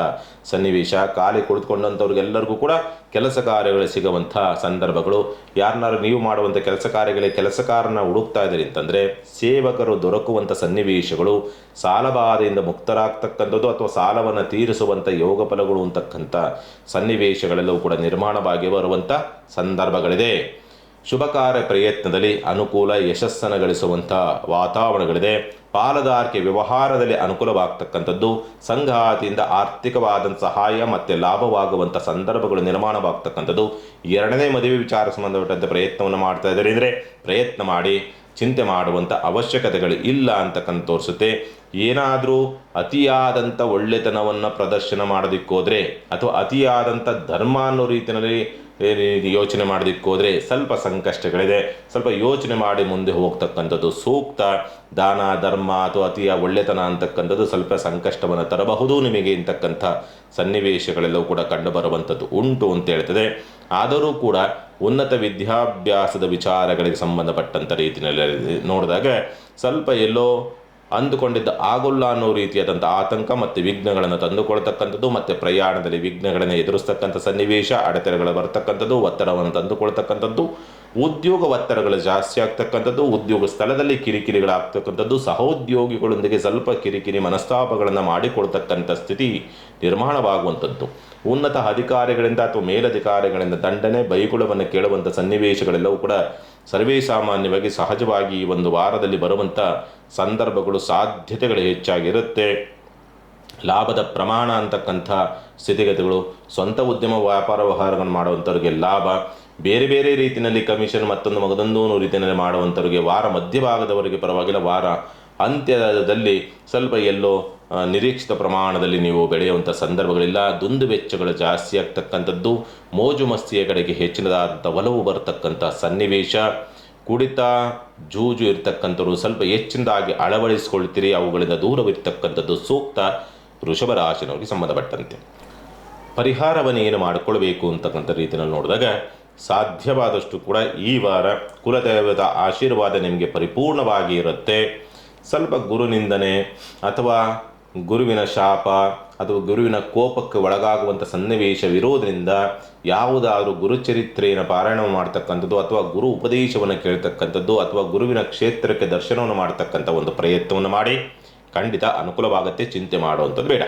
ಸನ್ನಿವೇಶ, ಖಾಲಿ ಕುಳಿತುಕೊಂಡಂಥವ್ರಿಗೆಲ್ಲರಿಗೂ ಕೂಡ ಕೆಲಸ ಕಾರ್ಯಗಳು ಸಿಗುವಂಥ ಸಂದರ್ಭಗಳು. ಯಾರನ್ನಾರು ನೀವು ಮಾಡುವಂಥ ಕೆಲಸ ಕಾರ್ಯಗಳಿಗೆ ಕೆಲಸಕಾರನ ಹುಡುಕ್ತಾ ಇದ್ದೀರಿ ಅಂತಂದರೆ ಸೇವಕರು ದೊರಕುವಂಥ ಸನ್ನಿವೇಶಗಳು, ಸಾಲಬಾಧೆಯಿಂದ ಮುಕ್ತರಾಗ್ತಕ್ಕಂಥದ್ದು ಅಥವಾ ಸಾಲವನ್ನು ತೀರಿಸುವಂಥ ಯೋಗ ಫಲಗಳು ಅಂತಕ್ಕಂಥ ಸನ್ನಿವೇಶಗಳೆಲ್ಲವೂ ಕೂಡ ನಿರ್ಮಾಣವಾಗಿ ಬರುವಂಥ ಸಂದರ್ಭಗಳಿದೆ. ಶುಭ ಕಾರ್ಯ ಪ್ರಯತ್ನದಲ್ಲಿ ಅನುಕೂಲ, ಯಶಸ್ಸನ್ನು ಗಳಿಸುವಂಥ ವಾತಾವರಣಗಳಿದೆ. ಪಾಲುದಾರಿಕೆ ವ್ಯವಹಾರದಲ್ಲಿ ಅನುಕೂಲವಾಗ್ತಕ್ಕಂಥದ್ದು, ಸಂಗಾತಿಯಿಂದ ಆರ್ಥಿಕವಾದಂಥ ಸಹಾಯ ಮತ್ತು ಲಾಭವಾಗುವಂಥ ಸಂದರ್ಭಗಳು ನಿರ್ಮಾಣವಾಗ್ತಕ್ಕಂಥದ್ದು. ಎರಡನೇ ಮದುವೆ ವಿಚಾರ ಸಂಬಂಧಪಟ್ಟಂತೆ ಪ್ರಯತ್ನವನ್ನು ಮಾಡ್ತಾ ಇದ್ದಾರೆ ಅಂದರೆ ಪ್ರಯತ್ನ ಮಾಡಿ, ಚಿಂತೆ ಮಾಡುವಂಥ ಅವಶ್ಯಕತೆಗಳು ಇಲ್ಲ ಅಂತಕ್ಕಂಥ ತೋರಿಸುತ್ತೆ. ಏನಾದರೂ ಅತಿಯಾದಂಥ ಒಳ್ಳೆತನವನ್ನು ಪ್ರದರ್ಶನ ಮಾಡೋದಕ್ಕೋದ್ರೆ ಅಥವಾ ಅತಿಯಾದಂಥ ಧರ್ಮ ಅನ್ನೋ ರೀತಿಯಲ್ಲಿ ಯೋಚನೆ ಮಾಡೋದಕ್ಕೋದ್ರೆ ಸ್ವಲ್ಪ ಸಂಕಷ್ಟಗಳಿದೆ. ಸ್ವಲ್ಪ ಯೋಚನೆ ಮಾಡಿ ಮುಂದೆ ಹೋಗ್ತಕ್ಕಂಥದ್ದು ಸೂಕ್ತ. ದಾನ ಧರ್ಮ ಅಥವಾ ಅತಿಯ ಒಳ್ಳೆತನ ಅಂತಕ್ಕಂಥದ್ದು ಸ್ವಲ್ಪ ಸಂಕಷ್ಟವನ್ನು ತರಬಹುದು ನಿಮಗೆ ಇಂತಕ್ಕಂಥ ಸನ್ನಿವೇಶಗಳೆಲ್ಲವೂ ಕೂಡ ಕಂಡುಬರುವಂಥದ್ದು ಉಂಟು ಅಂತ ಹೇಳ್ತದೆ. ಆದರೂ ಕೂಡ ಉನ್ನತ ವಿದ್ಯಾಭ್ಯಾಸದ ವಿಚಾರಗಳಿಗೆ ಸಂಬಂಧಪಟ್ಟಂಥ ರೀತಿಯಲ್ಲಿ ನೋಡಿದಾಗ ಸ್ವಲ್ಪ ಎಲ್ಲೋ ಅಂದುಕೊಂಡಿದ್ದ ಆಗೋಲ್ಲ ಅನ್ನೋ ರೀತಿಯಾದಂಥ ಆತಂಕ ಮತ್ತು ವಿಘ್ನಗಳನ್ನು ತಂದುಕೊಳ್ತಕ್ಕಂಥದ್ದು, ಮತ್ತು ಪ್ರಯಾಣದಲ್ಲಿ ವಿಘ್ನಗಳನ್ನು ಎದುರಿಸ್ತಕ್ಕಂಥ ಸನ್ನಿವೇಶ, ಅಡೆತಡೆಗಳು ಬರ್ತಕ್ಕಂಥದ್ದು, ಒತ್ತಡವನ್ನು ತಂದುಕೊಳ್ತಕ್ಕಂಥದ್ದು, ಉದ್ಯೋಗ ಒತ್ತಡಗಳು ಜಾಸ್ತಿ ಆಗ್ತಕ್ಕಂಥದ್ದು, ಉದ್ಯೋಗ ಸ್ಥಳದಲ್ಲಿ ಕಿರಿಕಿರಿಗಳಾಗ್ತಕ್ಕಂಥದ್ದು, ಸಹೋದ್ಯೋಗಿಗಳೊಂದಿಗೆ ಸ್ವಲ್ಪ ಕಿರಿಕಿರಿ ಮನಸ್ತಾಪಗಳನ್ನು ಮಾಡಿಕೊಳ್ತಕ್ಕಂಥ ಸ್ಥಿತಿ ನಿರ್ಮಾಣವಾಗುವಂಥದ್ದು, ಉನ್ನತ ಅಧಿಕಾರಿಗಳಿಂದ ಅಥವಾ ಮೇಲಧಿಕಾರಿಗಳಿಂದ ದಂಡನೆ ಬೈಗುಳವನ್ನು ಕೇಳುವಂಥ ಸನ್ನಿವೇಶಗಳೆಲ್ಲವೂ ಕೂಡ ಸರ್ವೇ ಸಾಮಾನ್ಯವಾಗಿ ಸಹಜವಾಗಿ ಈ ಒಂದು ವಾರದಲ್ಲಿ ಬರುವಂಥ ಸಂದರ್ಭಗಳು, ಸಾಧ್ಯತೆಗಳು ಹೆಚ್ಚಾಗಿರುತ್ತೆ. ಲಾಭದ ಪ್ರಮಾಣ ಅಂತಕ್ಕಂಥ ಸ್ಥಿತಿಗತಿಗಳು, ಸ್ವಂತ ಉದ್ಯಮ ವ್ಯಾಪಾರ ವ್ಯವಹಾರಗಳನ್ನು ಮಾಡುವಂಥವ್ರಿಗೆ ಲಾಭ, ಬೇರೆ ಬೇರೆ ರೀತಿಯಲ್ಲಿ ಕಮಿಷನ್ ಮತ್ತೊಂದು ರೀತಿಯಲ್ಲಿ ಮಾಡುವಂಥವ್ರಿಗೆ ವಾರ ಮಧ್ಯಭಾಗದವರೆಗೆ ಪರವಾಗಿಲ್ಲ. ವಾರ ಅಂತ್ಯದಲ್ಲಿ ಸ್ವಲ್ಪ ಎಲ್ಲೋ ನಿರೀಕ್ಷಿತ ಪ್ರಮಾಣದಲ್ಲಿ ನೀವು ಬೆಳೆಯುವಂಥ ಸಂದರ್ಭಗಳಿಲ್ಲ. ದುಂದು ವೆಚ್ಚಗಳು ಜಾಸ್ತಿ ಆಗ್ತಕ್ಕಂಥದ್ದು, ಮೋಜು ಮಸ್ತಿಯ ಕಡೆಗೆ ಹೆಚ್ಚಿನದಾದಂಥ ಒಲವು ಬರತಕ್ಕಂಥ ಸನ್ನಿವೇಶ, ಕುಡಿತ ಜೂಜು ಇರ್ತಕ್ಕಂಥವ್ರು ಸ್ವಲ್ಪ ಹೆಚ್ಚಿನದಾಗಿ ಅಳವಡಿಸಿಕೊಳ್ತೀರಿ, ಅವುಗಳಿಂದ ದೂರವಿರ್ತಕ್ಕಂಥದ್ದು ಸೂಕ್ತ. ವೃಷಭ ರಾಶಿನವರಿಗೆ ಸಂಬಂಧಪಟ್ಟಂತೆ ಪರಿಹಾರವನ್ನು ಏನು ಮಾಡಿಕೊಳ್ಬೇಕು ಅಂತಕ್ಕಂಥ ರೀತಿಯಲ್ಲಿ ನೋಡಿದಾಗ ಸಾಧ್ಯವಾದಷ್ಟು ಕೂಡ ಈ ವಾರ ಕುಲದೇವದ ಆಶೀರ್ವಾದ ನಿಮಗೆ ಪರಿಪೂರ್ಣವಾಗಿ ಇರುತ್ತೆ. ಸ್ವಲ್ಪ ಗುರುನಿಂದನೆ ಅಥವಾ ಗುರುವಿನ ಶಾಪ ಅಥವಾ ಗುರುವಿನ ಕೋಪಕ್ಕೆ ಒಳಗಾಗುವಂಥ ಸನ್ನಿವೇಶವಿರೋದರಿಂದ ಯಾವುದಾದ್ರೂ ಗುರುಚರಿತ್ರೆಯನ್ನು ಪಾರಾಯಣ ಮಾಡ್ತಕ್ಕಂಥದ್ದು ಅಥವಾ ಗುರು ಉಪದೇಶವನ್ನು ಕೇಳ್ತಕ್ಕಂಥದ್ದು ಅಥವಾ ಗುರುವಿನ ಕ್ಷೇತ್ರಕ್ಕೆ ದರ್ಶನವನ್ನು ಮಾಡ್ತಕ್ಕಂಥ ಒಂದು ಪ್ರಯತ್ನವನ್ನು ಮಾಡಿ ಖಂಡಿತ ಅನುಕೂಲವಾಗುತ್ತೆ, ಚಿಂತೆ ಮಾಡುವಂಥದ್ದು ಬೇಡ.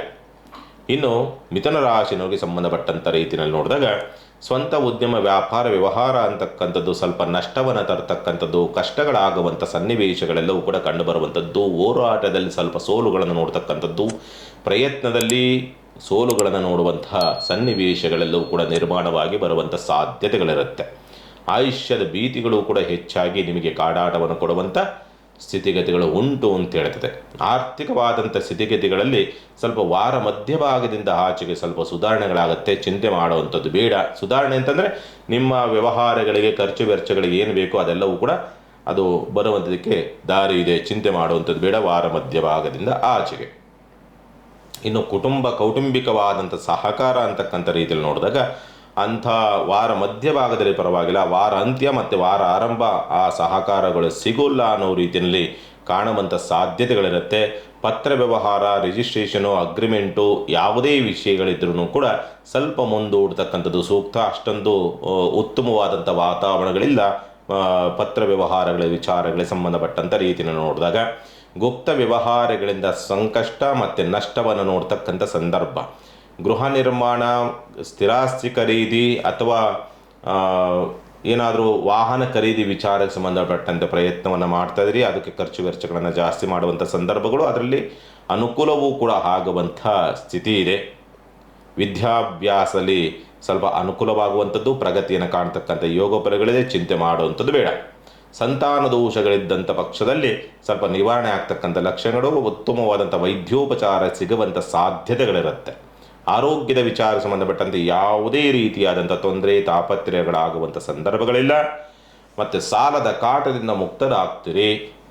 ಇನ್ನು ಮಿಥುನ ರಾಶಿನವರಿಗೆ ಸಂಬಂಧಪಟ್ಟಂಥ ರೀತಿಯಲ್ಲಿ ನೋಡಿದಾಗ ಸ್ವಂತ ಉದ್ಯಮ ವ್ಯಾಪಾರ ವ್ಯವಹಾರ ಅಂತಕ್ಕಂಥದ್ದು ಸ್ವಲ್ಪ ನಷ್ಟವನ್ನು ತರತಕ್ಕಂಥದ್ದು, ಕಷ್ಟಗಳಾಗುವಂಥ ಸನ್ನಿವೇಶಗಳೆಲ್ಲವೂ ಕೂಡ ಕಂಡುಬರುವಂಥದ್ದು, ಹೋರಾಟದಲ್ಲಿ ಸ್ವಲ್ಪ ಸೋಲುಗಳನ್ನು ನೋಡ್ತಕ್ಕಂಥದ್ದು, ಪ್ರಯತ್ನದಲ್ಲಿ ಸೋಲುಗಳನ್ನು ನೋಡುವಂತಹ ಸನ್ನಿವೇಶಗಳೆಲ್ಲವೂ ಕೂಡ ನಿರ್ಮಾಣವಾಗಿ ಬರುವಂಥ ಸಾಧ್ಯತೆಗಳಿರುತ್ತೆ. ಆಯುಷ್ಯದ ಭೀತಿಗಳು ಕೂಡ ಹೆಚ್ಚಾಗಿ ನಿಮಗೆ ಕಾಡಾಟವನ್ನು ಕೊಡುವಂಥ ಸ್ಥಿತಿಗತಿಗಳು ಉಂಟು ಅಂತ ಹೇಳ್ತದೆ. ಆರ್ಥಿಕವಾದಂಥ ಸ್ಥಿತಿಗತಿಗಳಲ್ಲಿ ಸ್ವಲ್ಪ ವಾರ ಮಧ್ಯಭಾಗದಿಂದ ಆಚೆಗೆ ಸ್ವಲ್ಪ ಸುಧಾರಣೆಗಳಾಗುತ್ತೆ, ಚಿಂತೆ ಮಾಡುವಂಥದ್ದು ಬೇಡ. ಸುಧಾರಣೆ ಅಂತಂದರೆ ನಿಮ್ಮ ವ್ಯವಹಾರಗಳಿಗೆ ಖರ್ಚು ವೆಚ್ಚಗಳಿಗೆ ಏನು ಬೇಕೋ ಅದೆಲ್ಲವೂ ಕೂಡ ಅದು ಬರುವಂಥದಕ್ಕೆ ದಾರಿ ಇದೆ, ಚಿಂತೆ ಮಾಡುವಂಥದ್ದು ಬೇಡ ವಾರ ಮಧ್ಯಭಾಗದಿಂದ ಆಚೆಗೆ. ಇನ್ನು ಕೌಟುಂಬಿಕವಾದಂಥ ಸಹಕಾರ ಅಂತಕ್ಕಂಥ ರೀತಿಯಲ್ಲಿ ನೋಡಿದಾಗ ಅಂಥ ವಾರ ಮಧ್ಯಭಾಗದಲ್ಲಿ ಪರವಾಗಿಲ್ಲ, ವಾರ ಅಂತ್ಯ ಮತ್ತು ವಾರ ಆರಂಭ ಆ ಸಹಕಾರಗಳು ಸಿಗೋಲ್ಲ ಅನ್ನೋ ರೀತಿಯಲ್ಲಿ ಕಾಣುವಂಥ ಸಾಧ್ಯತೆಗಳಿರುತ್ತೆ. ಪತ್ರ ವ್ಯವಹಾರ, ರಿಜಿಸ್ಟ್ರೇಷನು, ಅಗ್ರಿಮೆಂಟು ಯಾವುದೇ ವಿಷಯಗಳಿದ್ರೂ ಕೂಡ ಸ್ವಲ್ಪ ಮುಂದೂಡ್ತಕ್ಕಂಥದ್ದು ಸೂಕ್ತ. ಅಷ್ಟೊಂದು ಉತ್ತಮವಾದಂಥ ವಾತಾವರಣಗಳಿಲ್ಲ ಪತ್ರ ವ್ಯವಹಾರಗಳ ವಿಚಾರಗಳಿಗೆ ಸಂಬಂಧಪಟ್ಟಂಥ ರೀತಿಯನ್ನು ನೋಡಿದಾಗ. ಗುಪ್ತ ವ್ಯವಹಾರಗಳಿಂದ ಸಂಕಷ್ಟ ಮತ್ತು ನಷ್ಟವನ್ನು ನೋಡ್ತಕ್ಕಂಥ ಸಂದರ್ಭ. ಗೃಹ ನಿರ್ಮಾಣ, ಸ್ಥಿರಾಸ್ತಿ ಖರೀದಿ ಅಥವಾ ಏನಾದರೂ ವಾಹನ ಖರೀದಿ ವಿಚಾರಕ್ಕೆ ಸಂಬಂಧಪಟ್ಟಂತೆ ಪ್ರಯತ್ನವನ್ನು ಮಾಡ್ತಾ ಇದ್ರಿ, ಅದಕ್ಕೆ ಖರ್ಚು ವೆಚ್ಚಗಳನ್ನು ಜಾಸ್ತಿ ಮಾಡುವಂಥ ಸಂದರ್ಭಗಳು, ಅದರಲ್ಲಿ ಅನುಕೂಲವೂ ಕೂಡ ಆಗುವಂಥ ಸ್ಥಿತಿ ಇದೆ. ವಿದ್ಯಾಭ್ಯಾಸದಲ್ಲಿ ಸ್ವಲ್ಪ ಅನುಕೂಲವಾಗುವಂಥದ್ದು, ಪ್ರಗತಿಯನ್ನು ಕಾಣ್ತಕ್ಕಂಥ ಯೋಗೋಪರಗಳಿದೆ, ಚಿಂತೆ ಮಾಡುವಂಥದ್ದು ಬೇಡ. ಸಂತಾನ ದೋಷಗಳಿದ್ದಂಥ ಪಕ್ಷದಲ್ಲಿ ಸ್ವಲ್ಪ ನಿವಾರಣೆ ಆಗ್ತಕ್ಕಂಥ ಲಕ್ಷಣಗಳು, ಉತ್ತಮವಾದಂಥ ವೈದ್ಯೋಪಚಾರ ಸಿಗುವಂಥ ಸಾಧ್ಯತೆಗಳಿರುತ್ತೆ. ಆರೋಗ್ಯದ ವಿಚಾರ ಸಂಬಂಧಪಟ್ಟಂತೆ ಯಾವುದೇ ರೀತಿಯಾದಂಥ ತೊಂದರೆ ತಾಪತ್ರಯಗಳಾಗುವಂಥ ಸಂದರ್ಭಗಳಿಲ್ಲ. ಮತ್ತು ಸಾಲದ ಕಾಟದಿಂದ ಮುಕ್ತರಾಗ್ತೀರಿ.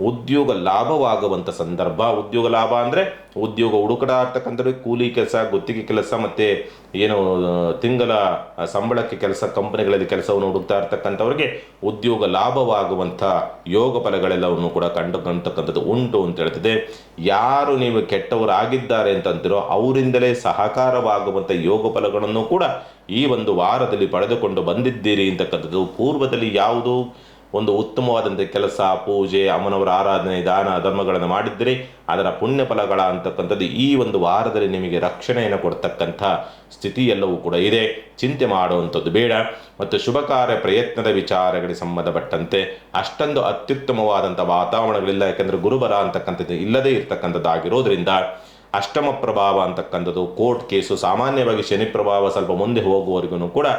ಉದ್ಯೋಗ ಲಾಭವಾಗುವಂಥ ಸಂದರ್ಭ. ಉದ್ಯೋಗ ಲಾಭ ಅಂದರೆ ಉದ್ಯೋಗ ಹುಡುಕಾಡ್ತಕ್ಕಂಥವ್ರಿಗೆ ಕೂಲಿ ಕೆಲಸ, ಗುತ್ತಿಗೆ ಕೆಲಸ ಮತ್ತು ಏನು ತಿಂಗಳ ಸಂಬಳಕ್ಕೆ ಕೆಲಸ, ಕಂಪನಿಗಳಲ್ಲಿ ಕೆಲಸವನ್ನು ಹುಡುಕ್ತಾ ಇರ್ತಕ್ಕಂಥವ್ರಿಗೆ ಉದ್ಯೋಗ ಲಾಭವಾಗುವಂಥ ಯೋಗ ಫಲಗಳೆಲ್ಲವನ್ನು ಕೂಡ ಕಂಡುಕೊಂತಕ್ಕಂಥದ್ದು ಉಂಟು ಅಂತ ಹೇಳ್ತದೆ. ಯಾರು ನೀವು ಕೆಟ್ಟವರಾಗಿದ್ದಾರೆ ಅಂತಂತೀರೋ ಅವರಿಂದಲೇ ಸಹಕಾರವಾಗುವಂಥ ಯೋಗ ಫಲಗಳನ್ನು ಕೂಡ ಈ ಒಂದು ವಾರದಲ್ಲಿ ಪಡೆದುಕೊಂಡು ಬಂದಿದ್ದೀರಿ ಅಂತಕ್ಕಂಥದ್ದು. ಪೂರ್ವದಲ್ಲಿ ಯಾವುದು ಒಂದು ಉತ್ತಮವಾದಂಥ ಕೆಲಸ, ಪೂಜೆ, ಅಮ್ಮನವರ ಆರಾಧನೆ, ದಾನ ಧರ್ಮಗಳನ್ನು ಮಾಡಿದ್ದರೆ ಅದರ ಪುಣ್ಯ ಫಲಗಳ ಅಂತಕ್ಕಂಥದ್ದು ಈ ಒಂದು ವಾರದಲ್ಲಿ ನಿಮಗೆ ರಕ್ಷಣೆಯನ್ನು ಕೊಡ್ತಕ್ಕಂಥ ಸ್ಥಿತಿ ಎಲ್ಲವೂ ಕೂಡ ಇದೆ, ಚಿಂತೆ ಮಾಡುವಂಥದ್ದು ಬೇಡ. ಮತ್ತು ಶುಭ ಕಾರ್ಯ ಪ್ರಯತ್ನದ ವಿಚಾರಗಳಿಗೆ ಸಂಬಂಧಪಟ್ಟಂತೆ ಅಷ್ಟೊಂದು ಅತ್ಯುತ್ತಮವಾದಂಥ ವಾತಾವರಣಗಳಿಲ್ಲ. ಯಾಕೆಂದರೆ ಗುರುಬರ ಅಂತಕ್ಕಂಥದ್ದು ಇಲ್ಲದೇ ಇರ್ತಕ್ಕಂಥದ್ದಾಗಿರೋದ್ರಿಂದ ಅಷ್ಟಮ ಪ್ರಭಾವ ಅಂತಕ್ಕಂಥದ್ದು, ಕೋರ್ಟ್ ಕೇಸು, ಸಾಮಾನ್ಯವಾಗಿ ಶನಿ ಪ್ರಭಾವ ಸ್ವಲ್ಪ ಮುಂದೆ ಹೋಗುವವರೆಗೂ ಕೂಡ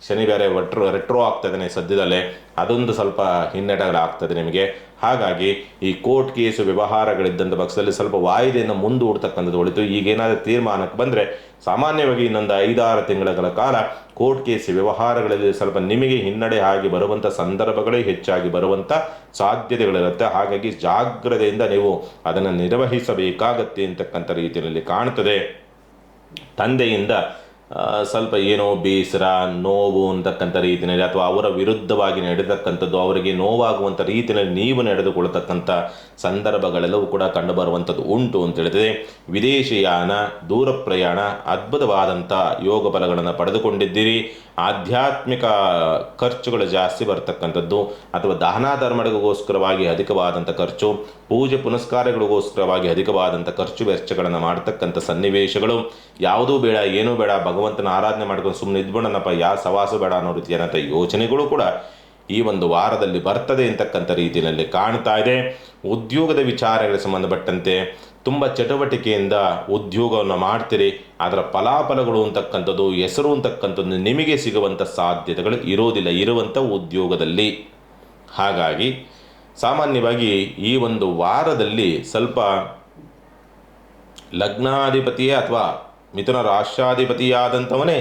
ಶನಿ ಬೇರೆ ರೆಟ್ರೋ ಆಗ್ತದೆ ಸದ್ಯದಲ್ಲೇ, ಅದೊಂದು ಸ್ವಲ್ಪ ಹಿನ್ನಡೆಗಳಾಗ್ತದೆ ನಿಮಗೆ. ಹಾಗಾಗಿ ಈ ಕೋರ್ಟ್ ಕೇಸು ವ್ಯವಹಾರಗಳಿದ್ದಂಥ ಪಕ್ಷದಲ್ಲಿ ಸ್ವಲ್ಪ ವಾಯಿದೆಯನ್ನು ಮುಂದೂಡ್ತಕ್ಕಂಥದ್ದು ಒಳಿತು. ಈಗೇನಾದರೂ ತೀರ್ಮಾನಕ್ಕೆ ಬಂದರೆ ಸಾಮಾನ್ಯವಾಗಿ ಇನ್ನೊಂದು 5-6 ತಿಂಗಳ ಕಾಲ ಕೋರ್ಟ್ ಕೇಸ್ ವ್ಯವಹಾರಗಳಲ್ಲಿ ಸ್ವಲ್ಪ ನಿಮಗೆ ಹಿನ್ನಡೆ ಆಗಿ ಬರುವಂಥ ಸಂದರ್ಭಗಳೇ ಹೆಚ್ಚಾಗಿ ಬರುವಂಥ ಸಾಧ್ಯತೆಗಳಿರುತ್ತೆ. ಹಾಗಾಗಿ ಜಾಗ್ರತೆಯಿಂದ ನೀವು ಅದನ್ನು ನಿರ್ವಹಿಸಬೇಕಾಗತ್ತೆ ಅಂತಕ್ಕಂಥ ರೀತಿಯಲ್ಲಿ ಕಾಣ್ತದೆ. ತಂದೆಯಿಂದ ಸ್ವಲ್ಪ ಏನೋ ಬೇಸರ, ನೋವು ಅಂತಕ್ಕಂಥ ರೀತಿಯಲ್ಲಿ ಅಥವಾ ಅವರ ವಿರುದ್ಧವಾಗಿ ನಡೆತಕ್ಕಂಥದ್ದು, ಅವರಿಗೆ ನೋವಾಗುವಂಥ ರೀತಿಯಲ್ಲಿ ನೀವು ನಡೆದುಕೊಳ್ಳತಕ್ಕಂಥ ಸಂದರ್ಭಗಳೆಲ್ಲವೂ ಕೂಡ ಕಂಡುಬರುವಂಥದ್ದು ಉಂಟು ಅಂತ ಹೇಳಿದ್ರೆ. ವಿದೇಶಯಾನ, ದೂರ ಪ್ರಯಾಣ, ಅದ್ಭುತವಾದಂಥ ಯೋಗ ಫಲಗಳನ್ನು ಪಡೆದುಕೊಂಡಿದ್ದೀರಿ. ಆಧ್ಯಾತ್ಮಿಕ ಖರ್ಚುಗಳು ಜಾಸ್ತಿ ಬರ್ತಕ್ಕಂಥದ್ದು ಅಥವಾ ದಾನ ಧರ್ಮಗಳಿಗೋಸ್ಕರವಾಗಿ ಅಧಿಕವಾದಂಥ ಖರ್ಚು, ಪೂಜೆ ಪುನಸ್ಕಾರಗಳಿಗೋಸ್ಕರವಾಗಿ ಅಧಿಕವಾದಂಥ ಖರ್ಚು ವೆಚ್ಚಗಳನ್ನು ಮಾಡ್ತಕ್ಕಂಥ ಸನ್ನಿವೇಶಗಳು. ಯಾವುದೂ ಬೇಡ, ಏನೂ ಬೇಡ, ಭಗವಂತನ ಆರಾಧನೆ ಮಾಡ್ಕೊಂಡು ಸುಮ್ಮನೆ ಇದ್ಬಿಡೋಣಪ್ಪ, ಯಾವ ಸವಾಸ ಬೇಡ ಅನ್ನೋ ರೀತಿಯಾದಂಥ ಯೋಚನೆಗಳು ಕೂಡ ಈ ಒಂದು ವಾರದಲ್ಲಿ ಬರ್ತದೆ ಅಂತಕ್ಕಂಥ ರೀತಿಯಲ್ಲಿ ಕಾಣ್ತಾ ಇದೆ. ಉದ್ಯೋಗದ ವಿಚಾರಗಳಿಗೆ ಸಂಬಂಧಪಟ್ಟಂತೆ ತುಂಬ ಚಟುವಟಿಕೆಯಿಂದ ಉದ್ಯೋಗವನ್ನು ಮಾಡ್ತೀರಿ. ಅದರ ಫಲಾಫಲಗಳು ಅಂತಕ್ಕಂಥದ್ದು, ಹೆಸರು ಅಂತಕ್ಕಂಥದ್ದು ನಿಮಗೆ ಸಿಗುವಂಥ ಸಾಧ್ಯತೆಗಳು ಇರೋದಿಲ್ಲ ಇರುವಂಥ ಉದ್ಯೋಗದಲ್ಲಿ. ಹಾಗಾಗಿ ಸಾಮಾನ್ಯವಾಗಿ ಈ ಒಂದು ವಾರದಲ್ಲಿ ಸ್ವಲ್ಪ ಲಗ್ನಾಧಿಪತಿಯೇ ಅಥವಾ ಮಿಥುನ ರಾಷ್ಟ್ರಾಧಿಪತಿಯಾದಂಥವನೇ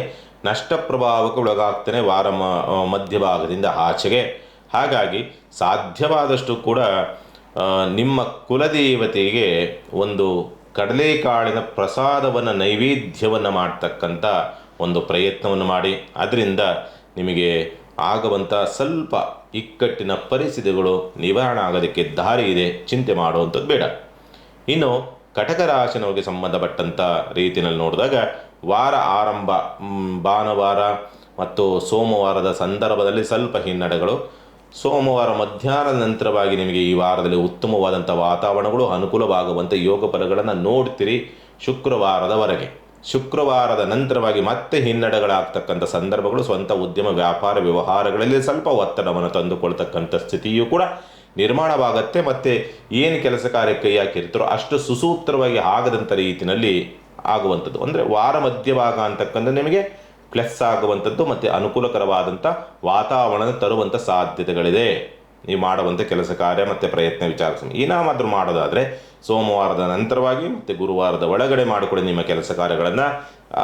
ನಷ್ಟ ಪ್ರಭಾವಕ್ಕೆ ಒಳಗಾಗ್ತಾನೆ ವಾರ ಮಧ್ಯಭಾಗದಿಂದ ಆಚೆಗೆ. ಹಾಗಾಗಿ ಸಾಧ್ಯವಾದಷ್ಟು ಕೂಡ ನಿಮ್ಮ ಕುಲದೇವತೆಗೆ ಒಂದು ಕಡಲೆಕಾಳಿನ ಪ್ರಸಾದವನ್ನು ನೈವೇದ್ಯವನ್ನು ಮಾಡ್ತಕ್ಕಂಥ ಒಂದು ಪ್ರಯತ್ನವನ್ನು ಮಾಡಿ. ಅದರಿಂದ ನಿಮಗೆ ಆಗುವಂಥ ಸ್ವಲ್ಪ ಇಕ್ಕಟ್ಟಿನ ಪರಿಸ್ಥಿತಿಗಳು ನಿವಾರಣೆ ಆಗೋದಕ್ಕೆ ದಾರಿ ಇದೆ, ಚಿಂತೆ ಮಾಡುವಂಥದ್ದು ಬೇಡ. ಇನ್ನು ಕಟಕ ರಾಶಿನವರಿಗೆ ಸಂಬಂಧಪಟ್ಟಂಥ ರೀತಿಯಲ್ಲಿ ನೋಡಿದಾಗ ವಾರ ಆರಂಭ ಭಾನುವಾರ ಮತ್ತು ಸೋಮವಾರದ ಸಂದರ್ಭದಲ್ಲಿ ಸ್ವಲ್ಪ ಹಿನ್ನಡೆಗಳು. ಸೋಮವಾರ ಮಧ್ಯಾಹ್ನದ ನಂತರವಾಗಿ ನಿಮಗೆ ಈ ವಾರದಲ್ಲಿ ಉತ್ತಮವಾದಂಥ ವಾತಾವರಣಗಳು ಅನುಕೂಲವಾಗುವಂಥ ಯೋಗ ಫಲಗಳನ್ನು ನೋಡ್ತೀರಿ ಶುಕ್ರವಾರದವರೆಗೆ. ಶುಕ್ರವಾರದ ನಂತರವಾಗಿ ಮತ್ತೆ ಹಿನ್ನಡೆಗಳಾಗ್ತಕ್ಕಂಥ ಸಂದರ್ಭಗಳು, ಸ್ವಂತ ಉದ್ಯಮ ವ್ಯಾಪಾರ ವ್ಯವಹಾರಗಳಲ್ಲಿ ಸ್ವಲ್ಪ ಒತ್ತಡವನ್ನು ತಂದುಕೊಳ್ತಕ್ಕಂಥ ಸ್ಥಿತಿಯೂ ಕೂಡ ನಿರ್ಮಾಣವಾಗತ್ತೆ. ಮತ್ತು ಏನು ಕೆಲಸ ಕಾರ್ಯ ಕೈ ಹಾಕಿರ್ತಾರೋ ಅಷ್ಟು ಸುಸೂತ್ರವಾಗಿ ಆಗದಂಥ ರೀತಿಯಲ್ಲಿ ಆಗುವಂಥದ್ದು. ಅಂದರೆ ವಾರ ಮಧ್ಯಭಾಗ ಅಂತಕ್ಕಂಥ ನಿಮಗೆ ಪ್ಲಸ್ ಆಗುವಂಥದ್ದು ಮತ್ತು ಅನುಕೂಲಕರವಾದಂಥ ವಾತಾವರಣ ತರುವಂಥ ಸಾಧ್ಯತೆಗಳಿದೆ. ನೀವು ಮಾಡುವಂಥ ಕೆಲಸ ಕಾರ್ಯ ಮತ್ತು ಪ್ರಯತ್ನ ವಿಚಾರ ಏನಾದರೂ ಮಾಡೋದಾದರೆ ಸೋಮವಾರದ ನಂತರವಾಗಿ ಮತ್ತು ಗುರುವಾರದ ಒಳಗಡೆ ಮಾಡಿಕೊಡಿ ನಿಮ್ಮ ಕೆಲಸ ಕಾರ್ಯಗಳನ್ನು.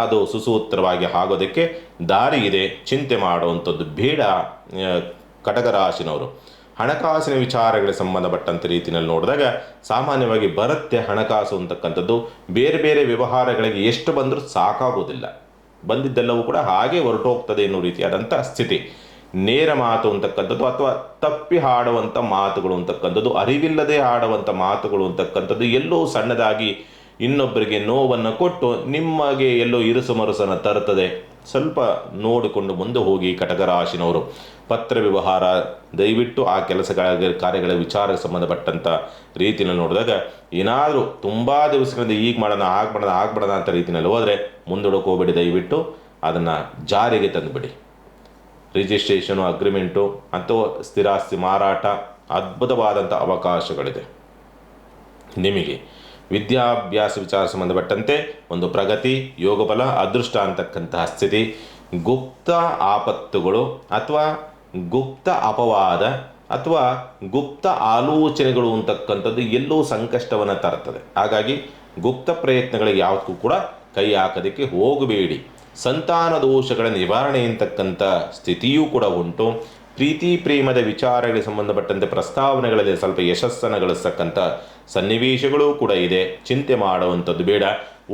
ಅದು ಸುಸೂತ್ರವಾಗಿ ಆಗೋದಕ್ಕೆ ದಾರಿ ಇದೆ. ಚಿಂತೆ ಮಾಡುವಂಥದ್ದು ಬೇಡ. ಕಟಕ ರಾಶಿನವರು ಹಣಕಾಸಿನ ವಿಚಾರಗಳಿಗೆ ಸಂಬಂಧಪಟ್ಟಂಥ ರೀತಿಯಲ್ಲಿ ನೋಡಿದಾಗ ಸಾಮಾನ್ಯವಾಗಿ ಬರುತ್ತೆ ಹಣಕಾಸು ಅಂತಕ್ಕಂಥದ್ದು. ಬೇರೆ ಬೇರೆ ವ್ಯವಹಾರಗಳಿಗೆ ಎಷ್ಟು ಬಂದರೂ ಸಾಕಾಗೋದಿಲ್ಲ. ಬಂದಿದ್ದೆಲ್ಲವೂ ಕೂಡ ಹಾಗೆ ಹೊರಟೋಗ್ತದೆ ಎನ್ನುವ ರೀತಿಯಾದಂಥ ಸ್ಥಿತಿ. ನೇರ ಮಾತು ಅಂತಕ್ಕಂಥದ್ದು ಅಥವಾ ತಪ್ಪಿ ಆಡುವಂಥ ಮಾತುಗಳು ಅಂತಕ್ಕಂಥದ್ದು, ಅರಿವಿಲ್ಲದೆ ಆಡುವಂಥ ಮಾತುಗಳು ಅಂತಕ್ಕಂಥದ್ದು ಎಲ್ಲೋ ಸಣ್ಣದಾಗಿ ಇನ್ನೊಬ್ಬರಿಗೆ ನೋವನ್ನು ಕೊಟ್ಟು ನಿಮಗೆ ಎಲ್ಲೋ ಇರುಸು ಮರುಸನ್ನು ತರುತ್ತದೆ. ಸ್ವಲ್ಪ ನೋಡಿಕೊಂಡು ಮುಂದೆ ಹೋಗಿ ಕಟಕ ರಾಶಿನವರು. ಪತ್ರ ವ್ಯವಹಾರ ದಯವಿಟ್ಟು ಆ ಕೆಲಸಗಳ ಕಾರ್ಯಗಳ ವಿಚಾರಕ್ಕೆ ಸಂಬಂಧಪಟ್ಟಂಥ ರೀತಿಯಲ್ಲಿ ನೋಡಿದಾಗ ಏನಾದರೂ ತುಂಬ ದಿವಸಗಳಿಂದ ಈಗ ಮಾಡೋಣ ಆಗ್ಬೇಡೋಣ ಅಂತ ರೀತಿಯಲ್ಲಿ ಹೋದರೆ ಮುಂದೂಡಕ್ಕೆ ಹೋಗ್ಬೇಡಿ. ದಯವಿಟ್ಟು ಅದನ್ನು ಜಾರಿಗೆ ತಂದುಬಿಡಿ. ರಿಜಿಸ್ಟ್ರೇಷನು, ಅಗ್ರಿಮೆಂಟು ಅಥವಾ ಸ್ಥಿರಾಸ್ತಿ ಮಾರಾಟ ಅದ್ಭುತವಾದಂಥ ಅವಕಾಶಗಳಿದೆ. ನಿಮಗೆ ವಿದ್ಯಾಭ್ಯಾಸ ವಿಚಾರ ಸಂಬಂಧಪಟ್ಟಂತೆ ಒಂದು ಪ್ರಗತಿ, ಯೋಗಬಲ, ಅದೃಷ್ಟ ಅಂತಕ್ಕಂತಹ ಸ್ಥಿತಿ. ಗುಪ್ತ ಆಪತ್ತುಗಳು ಅಥವಾ ಗುಪ್ತ ಅಪವಾದ ಅಥವಾ ಗುಪ್ತ ಆಲೋಚನೆಗಳು ಅಂತಕ್ಕಂಥದ್ದು ಎಲ್ಲೋ ಸಂಕಷ್ಟವನ್ನು ತರ್ತದೆ. ಹಾಗಾಗಿ ಗುಪ್ತ ಪ್ರಯತ್ನಗಳಿಗೆ ಯಾವುದಕ್ಕೂ ಕೂಡ ಕೈ ಹಾಕೋದಕ್ಕೆ ಹೋಗಬೇಡಿ. ಸಂತಾನ ದೋಷಗಳ ನಿವಾರಣೆ ಅಂತಕ್ಕಂಥ ಸ್ಥಿತಿಯೂ ಕೂಡ ಉಂಟು. ಪ್ರೀತಿ ಪ್ರೇಮದ ವಿಚಾರಗಳಿಗೆ ಸಂಬಂಧಪಟ್ಟಂತೆ ಪ್ರಸ್ತಾವನೆಗಳಲ್ಲಿ ಸ್ವಲ್ಪ ಯಶಸ್ಸನ್ನು ಗಳಿಸ್ತಕ್ಕಂಥ ಸನ್ನಿವೇಶಗಳೂ ಕೂಡ ಇದೆ. ಚಿಂತೆ ಮಾಡುವಂಥದ್ದು ಬೇಡ.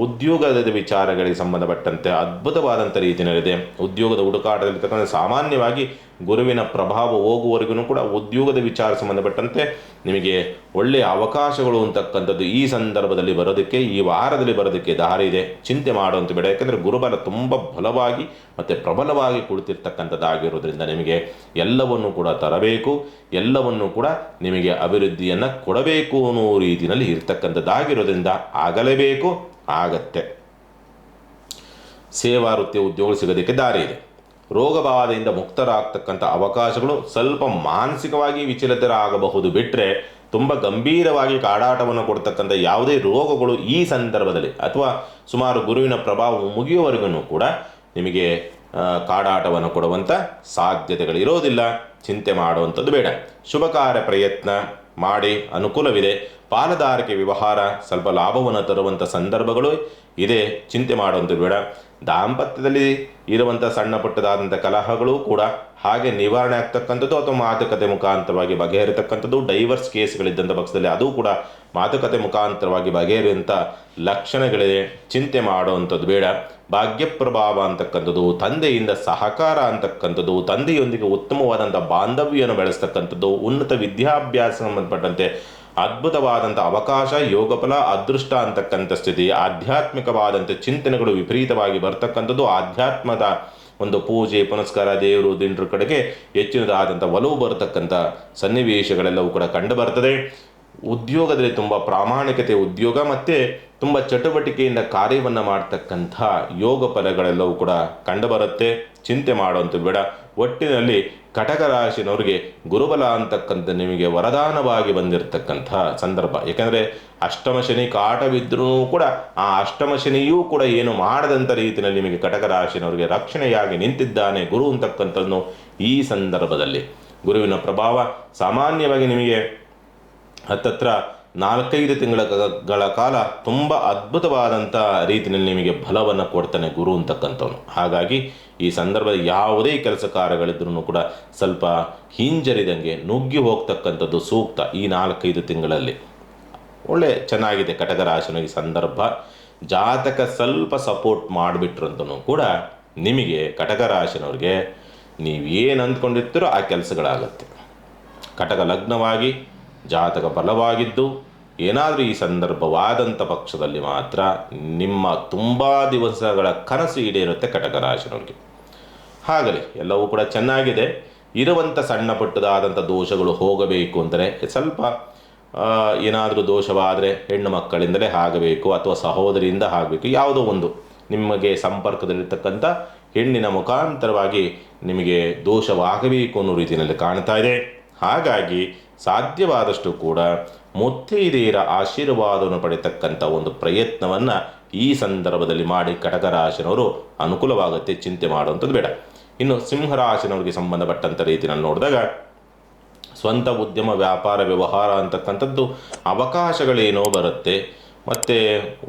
ಉದ್ಯೋಗದ ವಿಚಾರಗಳಿಗೆ ಸಂಬಂಧಪಟ್ಟಂತೆ ಅದ್ಭುತವಾದಂಥ ರೀತಿಯಲ್ಲಿದೆ. ಉದ್ಯೋಗದ ಹುಡುಕಾಟದಲ್ಲಿರ್ತಕ್ಕಂಥ ಸಾಮಾನ್ಯವಾಗಿ ಗುರುವಿನ ಪ್ರಭಾವ ಹೋಗುವವರೆಗೂ ಕೂಡ ಉದ್ಯೋಗದ ವಿಚಾರ ಸಂಬಂಧಪಟ್ಟಂತೆ ನಿಮಗೆ ಒಳ್ಳೆಯ ಅವಕಾಶಗಳು ಅಂತಕ್ಕಂಥದ್ದು ಈ ಸಂದರ್ಭದಲ್ಲಿ ಬರೋದಕ್ಕೆ, ಈ ವಾರದಲ್ಲಿ ಬರೋದಕ್ಕೆ ದಾರಿ ಇದೆ. ಚಿಂತೆ ಮಾಡುವಂಥ ಬೇಡ. ಯಾಕೆಂದರೆ ಗುರುಬಲ ತುಂಬ ಬಲವಾಗಿ ಮತ್ತು ಪ್ರಬಲವಾಗಿ ಕುಳಿತಿರ್ತಕ್ಕಂಥದ್ದಾಗಿರೋದ್ರಿಂದ ನಿಮಗೆ ಎಲ್ಲವನ್ನೂ ಕೂಡ ತರಬೇಕು, ಎಲ್ಲವನ್ನೂ ಕೂಡ ನಿಮಗೆ ಅಭಿವೃದ್ಧಿಯನ್ನು ಕೊಡಬೇಕು ಅನ್ನೋ ರೀತಿಯಲ್ಲಿ ಇರ್ತಕ್ಕಂಥದ್ದಾಗಿರೋದ್ರಿಂದ ಆಗಲೇಬೇಕು, ಆಗತ್ತೆ. ಸೇವಾ ವೃತ್ತಿ ಉದ್ಯೋಗ ಸಿಗೋದಕ್ಕೆ ದಾರಿ ಇದೆ. ರೋಗ ಬಾಧೆಯಿಂದ ಮುಕ್ತರಾಗ್ತಕ್ಕಂಥ ಅವಕಾಶಗಳು, ಸ್ವಲ್ಪ ಮಾನಸಿಕವಾಗಿ ವಿಚಲಿತರಾಗಬಹುದು ಬಿಟ್ಟರೆ ತುಂಬ ಗಂಭೀರವಾಗಿ ಕಾಡಾಟವನ್ನು ಕೊಡ್ತಕ್ಕಂಥ ಯಾವುದೇ ರೋಗಗಳು ಈ ಸಂದರ್ಭದಲ್ಲಿ ಅಥವಾ ಸುಮಾರು ಗುರುವಿನ ಪ್ರಭಾವ ಮುಗಿಯುವವರೆಗೂ ಕೂಡ ನಿಮಗೆ ಕಾಡಾಟವನ್ನು ಕೊಡುವಂಥ ಸಾಧ್ಯತೆಗಳಿರೋದಿಲ್ಲ. ಚಿಂತೆ ಮಾಡುವಂಥದ್ದು ಬೇಡ. ಶುಭ ಕಾರ್ಯ ಪ್ರಯತ್ನ ಮಾಡಿ ಅನುಕೂಲವಿದೆ. ಪಾಲುದಾರಿಕೆ ವ್ಯವಹಾರ ಸ್ವಲ್ಪ ಲಾಭವನ್ನು ತರುವಂಥ ಸಂದರ್ಭಗಳು ಇದೆ. ಚಿಂತೆ ಮಾಡುವಂಥದ್ದು ಬೇಡ. ದಾಂಪತ್ಯದಲ್ಲಿ ಇರುವಂಥ ಸಣ್ಣ ಪುಟ್ಟದಾದಂಥ ಕಲಹಗಳು ಕೂಡ ಹಾಗೆ ನಿವಾರಣೆ ಆಗ್ತಕ್ಕಂಥದ್ದು ಅಥವಾ ಮಾತುಕತೆ ಮುಖಾಂತರವಾಗಿ ಬಗೆಹರಿತಕ್ಕಂಥದ್ದು. ಡೈವರ್ಸ್ ಕೇಸ್ಗಳಿದ್ದಂಥ ಪಕ್ಷದಲ್ಲಿ ಅದು ಕೂಡ ಮಾತುಕತೆ ಮುಖಾಂತರವಾಗಿ ಬಗೆಹರಿಯುವಂಥ ಲಕ್ಷಣಗಳಿದೆ. ಚಿಂತೆ ಮಾಡುವಂಥದ್ದು ಬೇಡ. ಭಾಗ್ಯಪ್ರಭಾವ ಅಂತಕ್ಕಂಥದ್ದು, ತಂದೆಯಿಂದ ಸಹಕಾರ ಅಂತಕ್ಕಂಥದ್ದು, ತಂದೆಯೊಂದಿಗೆ ಉತ್ತಮವಾದಂಥ ಬಾಂಧವ್ಯವನ್ನು ಬೆಳೆಸ್ತಕ್ಕಂಥದ್ದು, ಉನ್ನತ ವಿದ್ಯಾಭ್ಯಾಸ ಸಂಬಂಧಪಟ್ಟಂತೆ ಅದ್ಭುತವಾದಂಥ ಅವಕಾಶ, ಯೋಗಫಲ, ಅದೃಷ್ಟ ಅಂತಕ್ಕಂಥ ಸ್ಥಿತಿ. ಆಧ್ಯಾತ್ಮಿಕವಾದಂಥ ಚಿಂತನೆಗಳು ವಿಪರೀತವಾಗಿ ಬರ್ತಕ್ಕಂಥದ್ದು. ಆಧ್ಯಾತ್ಮದ ಒಂದು ಪೂಜೆ ಪುನಸ್ಕಾರ, ದೇವರು ದಿಂಡ್ರ ಕಡೆಗೆ ಹೆಚ್ಚಿನದಾದಂಥ ಒಲವು ಬರತಕ್ಕಂಥ ಸನ್ನಿವೇಶಗಳೆಲ್ಲವೂ ಕೂಡ ಕಂಡು ಬರ್ತದೆ. ಉದ್ಯೋಗದಲ್ಲಿ ತುಂಬ ಪ್ರಾಮಾಣಿಕತೆ ಉದ್ಯೋಗ ಮತ್ತು ತುಂಬ ಚಟುವಟಿಕೆಯಿಂದ ಕಾರ್ಯವನ್ನು ಮಾಡ್ತಕ್ಕಂಥ ಯೋಗ ಫಲಗಳೆಲ್ಲವೂ ಕೂಡ ಕಂಡುಬರುತ್ತೆ. ಚಿಂತೆ ಮಾಡುವಂಥ ಬೇಡ. ಒಟ್ಟಿನಲ್ಲಿ ಕಟಕ ರಾಶಿನವರಿಗೆ ಗುರುಬಲ ಅಂತಕ್ಕಂಥ ನಿಮಗೆ ವರದಾನವಾಗಿ ಬಂದಿರತಕ್ಕಂಥ ಸಂದರ್ಭ. ಯಾಕೆಂದರೆ ಅಷ್ಟಮ ಶನಿ ಕಾಟವಿದ್ರೂ ಕೂಡ ಆ ಅಷ್ಟಮ ಶನಿಯೂ ಕೂಡ ಏನು ಮಾಡದಂಥ ರೀತಿಯಲ್ಲಿ ನಿಮಗೆ ಕಟಕ ರಾಶಿನವರಿಗೆ ರಕ್ಷಣೆಯಾಗಿ ನಿಂತಿದ್ದಾನೆ ಗುರು ಅಂತಕ್ಕಂಥದ್ದು. ಈ ಸಂದರ್ಭದಲ್ಲಿ ಗುರುವಿನ ಪ್ರಭಾವ ಸಾಮಾನ್ಯವಾಗಿ ನಿಮಗೆ ಹತ್ತತ್ರ 4-5 ತಿಂಗಳ ಕಾಲ ತುಂಬ ಅದ್ಭುತವಾದಂಥ ರೀತಿಯಲ್ಲಿ ನಿಮಗೆ ಬಲವನ್ನು ಕೊಡ್ತಾನೆ ಗುರು ಅಂತಕ್ಕಂಥವನು. ಹಾಗಾಗಿ ಈ ಸಂದರ್ಭದಲ್ಲಿ ಯಾವುದೇ ಕೆಲಸ ಕಾರ್ಯಗಳಿದ್ರೂ ಕೂಡ ಸ್ವಲ್ಪ ಹಿಂಜರಿದಂಗೆ ನುಗ್ಗಿ ಹೋಗ್ತಕ್ಕಂಥದ್ದು ಸೂಕ್ತ. ಈ 4-5 ತಿಂಗಳಲ್ಲಿ ಒಳ್ಳೆ ಚೆನ್ನಾಗಿದೆ ಕಟಕ ರಾಶಿನ ಈ ಸಂದರ್ಭ. ಜಾತಕ ಸ್ವಲ್ಪ ಸಪೋರ್ಟ್ ಮಾಡಿಬಿಟ್ರು ಅಂತಲೂ ಕೂಡ ನಿಮಗೆ ಕಟಕ ರಾಶಿನವ್ರಿಗೆ ನೀವೇನು ಅಂದ್ಕೊಂಡಿರ್ತೀರೋ ಆ ಕೆಲಸಗಳಾಗತ್ತೆ. ಕಟಕ ಲಗ್ನವಾಗಿ ಜಾತಕ ಬಲವಾಗಿದ್ದು ಏನಾದರೂ ಈ ಸಂದರ್ಭವಾದಂಥ ಪಕ್ಷದಲ್ಲಿ ಮಾತ್ರ ನಿಮ್ಮ ತುಂಬ ದಿವಸಗಳ ಕನಸು ಈಡೇರುತ್ತೆ ಕಟಕ ರಾಶಿನವ್ರಿಗೆ. ಹಾಗಲಿ ಎಲ್ಲವೂ ಕೂಡ ಚೆನ್ನಾಗಿದೆ. ಇರುವಂಥ ಸಣ್ಣ ಪುಟ್ಟದಾದಂಥ ದೋಷಗಳು ಹೋಗಬೇಕು ಅಂದರೆ ಸ್ವಲ್ಪ ಏನಾದರೂ ದೋಷವಾದರೆ ಹೆಣ್ಣು ಮಕ್ಕಳಿಂದಲೇ ಆಗಬೇಕು ಅಥವಾ ಸಹೋದರಿಯಿಂದ ಆಗಬೇಕು. ಯಾವುದೋ ಒಂದು ನಿಮಗೆ ಸಂಪರ್ಕದಲ್ಲಿರ್ತಕ್ಕಂಥ ಹೆಣ್ಣಿನ ಮುಖಾಂತರವಾಗಿ ನಿಮಗೆ ದೋಷವಾಗಬೇಕು ಅನ್ನೋ ರೀತಿಯಲ್ಲಿ ಕಾಣ್ತಾ ಇದೆ. ಹಾಗಾಗಿ ಸಾಧ್ಯವಾದಷ್ಟು ಕೂಡ ಮುತ್ತೈದೆಯರ ಆಶೀರ್ವಾದವನ್ನು ಪಡೆಯತಕ್ಕಂಥ ಒಂದು ಪ್ರಯತ್ನವನ್ನು ಈ ಸಂದರ್ಭದಲ್ಲಿ ಮಾಡಿ ಕಟಕ ರಾಶಿನವರು ಅನುಕೂಲವಾಗುತ್ತೆ, ಚಿಂತೆ ಮಾಡುವಂಥದ್ದು ಬೇಡ. ಇನ್ನು ಸಿಂಹರಾಶಿನವರಿಗೆ ಸಂಬಂಧಪಟ್ಟಂಥ ರೀತಿಯಲ್ಲಿ ನೋಡಿದಾಗ ಸ್ವಂತ ಉದ್ಯಮ ವ್ಯಾಪಾರ ವ್ಯವಹಾರ ಅಂತಕ್ಕಂಥದ್ದು ಅವಕಾಶಗಳೇನೋ ಬರುತ್ತೆ, ಮತ್ತು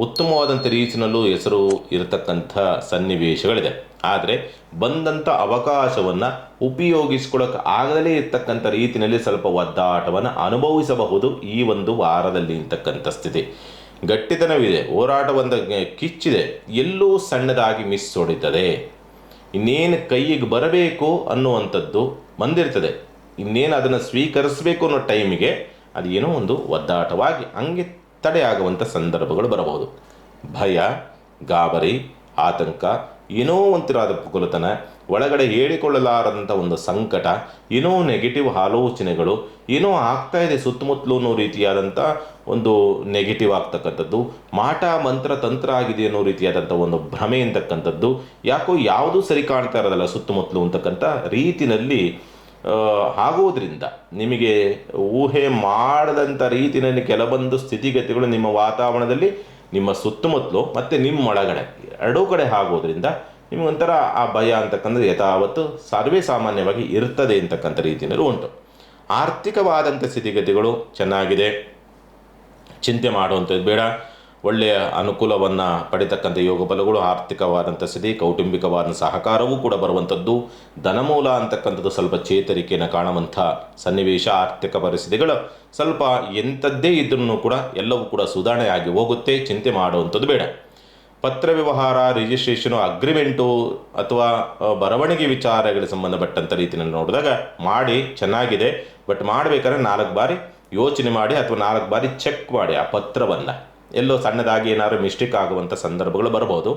ಉತ್ತಮವಾದಂಥ ರೀತಿಯಲ್ಲೂ ಹೆಸರು ಇರತಕ್ಕಂಥ ಸನ್ನಿವೇಶಗಳಿದೆ. ಆದರೆ ಬಂದಂಥ ಅವಕಾಶವನ್ನು ಉಪಯೋಗಿಸ್ಕೊಳ್ಳೋಕೆ ಆಗದಲೇ ಇರ್ತಕ್ಕಂಥ ರೀತಿಯಲ್ಲಿ ಸ್ವಲ್ಪ ಒದ್ದಾಟವನ್ನು ಅನುಭವಿಸಬಹುದು ಈ ಒಂದು ವಾರದಲ್ಲಿ ಅಂತಕ್ಕಂಥ ಸ್ಥಿತಿ. ಗಟ್ಟಿತನವಿದೆ, ಹೋರಾಟ ಒಂದು ಕಿಚ್ಚಿದೆ, ಎಲ್ಲೂ ಸಣ್ಣದಾಗಿ ಮಿಸ್ ಹೊಡಿತದೆ. ಇನ್ನೇನು ಕೈಗೆ ಬರಬೇಕು ಅನ್ನುವಂಥದ್ದು ಬಂದಿರ್ತದೆ, ಇನ್ನೇನು ಅದನ್ನು ಸ್ವೀಕರಿಸಬೇಕು ಅನ್ನೋ ಟೈಮಿಗೆ ಅದು ಏನೋ ಒಂದು ಒದ್ದಾಟವಾಗಿ ಹಂಗೆ ತಡೆಯಾಗುವಂಥ ಸಂದರ್ಭಗಳು ಬರಬಹುದು. ಭಯ, ಗಾಬರಿ, ಆತಂಕ, ಏನೋ ಒಂಥರದ ಪುಕುಲತನ, ಒಳಗಡೆ ಹೇಳಿಕೊಳ್ಳಲಾರದಂಥ ಒಂದು ಸಂಕಟ, ಏನೋ ನೆಗೆಟಿವ್ ಆಲೋಚನೆಗಳು, ಏನೋ ಆಗ್ತಾ ಇದೆ ಸುತ್ತಮುತ್ತಲು ಅನ್ನೋ ರೀತಿಯಾದಂಥ ಒಂದು ನೆಗೆಟಿವ್ ಆಗ್ತಕ್ಕಂಥದ್ದು, ಮಾಟ ಮಂತ್ರ ತಂತ್ರ ಆಗಿದೆ ಅನ್ನೋ ರೀತಿಯಾದಂಥ ಒಂದು ಭ್ರಮೆ ಅಂತಕ್ಕಂಥದ್ದು, ಯಾಕೋ ಯಾವುದೂ ಸರಿ ಕಾಣ್ತಾ ಇರೋದಲ್ಲ ಸುತ್ತಮುತ್ತಲು ಅಂತಕ್ಕಂಥ ರೀತಿಯಲ್ಲಿ ಆಗೋದ್ರಿಂದ ನಿಮಗೆ ಊಹೆ ಮಾಡದಂಥ ರೀತಿಯಲ್ಲಿ ಕೆಲವೊಂದು ಸ್ಥಿತಿಗತಿಗಳು ನಿಮ್ಮ ವಾತಾವರಣದಲ್ಲಿ, ನಿಮ್ಮ ಸುತ್ತಮುತ್ತಲು ಮತ್ತು ನಿಮ್ಮ ಒಳಗಡೆ ಎರಡೂ ಕಡೆ ಆಗೋದ್ರಿಂದ ನಿಮಗೊಂಥರ ಆ ಭಯ ಅಂತಕ್ಕಂಥದ್ದು ಯಥಾವತ್ತು ಸರ್ವೇ ಸಾಮಾನ್ಯವಾಗಿ ಇರ್ತದೆ ಅಂತಕ್ಕಂಥ ರೀತಿಯಲ್ಲಿ ಉಂಟು. ಆರ್ಥಿಕವಾದಂಥ ಸ್ಥಿತಿಗತಿಗಳು ಚೆನ್ನಾಗಿದೆ, ಚಿಂತೆ ಮಾಡುವಂಥದ್ದು ಬೇಡ. ಒಳ್ಳೆಯ ಅನುಕೂಲವನ್ನು ಪಡಿತಕ್ಕಂಥ ಯೋಗ ಬಲಗಳು, ಆರ್ಥಿಕವಾದಂಥ ಸ್ಥಿತಿ, ಕೌಟುಂಬಿಕವಾದ ಸಹಕಾರವೂ ಕೂಡ ಬರುವಂಥದ್ದು, ಧನಮೂಲ ಅಂತಕ್ಕಂಥದ್ದು ಸ್ವಲ್ಪ ಚೇತರಿಕೆಯನ್ನು ಕಾಣುವಂಥ ಸನ್ನಿವೇಶ, ಆರ್ಥಿಕ ಪರಿಸ್ಥಿತಿಗಳು ಸ್ವಲ್ಪ ಎಂಥದ್ದೇ ಇದ್ರೂ ಕೂಡ ಎಲ್ಲವೂ ಕೂಡ ಸುಧಾರಣೆ ಆಗಿ ಹೋಗುತ್ತೆ, ಚಿಂತೆ ಮಾಡುವಂಥದ್ದು ಬೇಡ. ಪತ್ರ ವ್ಯವಹಾರ, ರಿಜಿಸ್ಟ್ರೇಷನು, ಅಗ್ರಿಮೆಂಟು ಅಥವಾ ಬರವಣಿಗೆ ವಿಚಾರಗಳಿಗೆ ಸಂಬಂಧಪಟ್ಟಂಥ ರೀತಿಯಲ್ಲಿ ನೋಡಿದಾಗ ಮಾಡಿ ಚೆನ್ನಾಗಿದೆ. ಬಟ್ ಮಾಡಬೇಕಾದ್ರೆ 4 ಬಾರಿ ಯೋಚನೆ ಮಾಡಿ ಅಥವಾ 4 ಬಾರಿ ಚೆಕ್ ಮಾಡಿ ಆ ಪತ್ರವನ್ನು. ಎಲ್ಲೋ ಸಣ್ಣದಾಗಿ ಏನಾದರೂ ಮಿಸ್ಟೇಕ್ ಆಗುವಂಥ ಸಂದರ್ಭಗಳು ಬರಬಹುದು.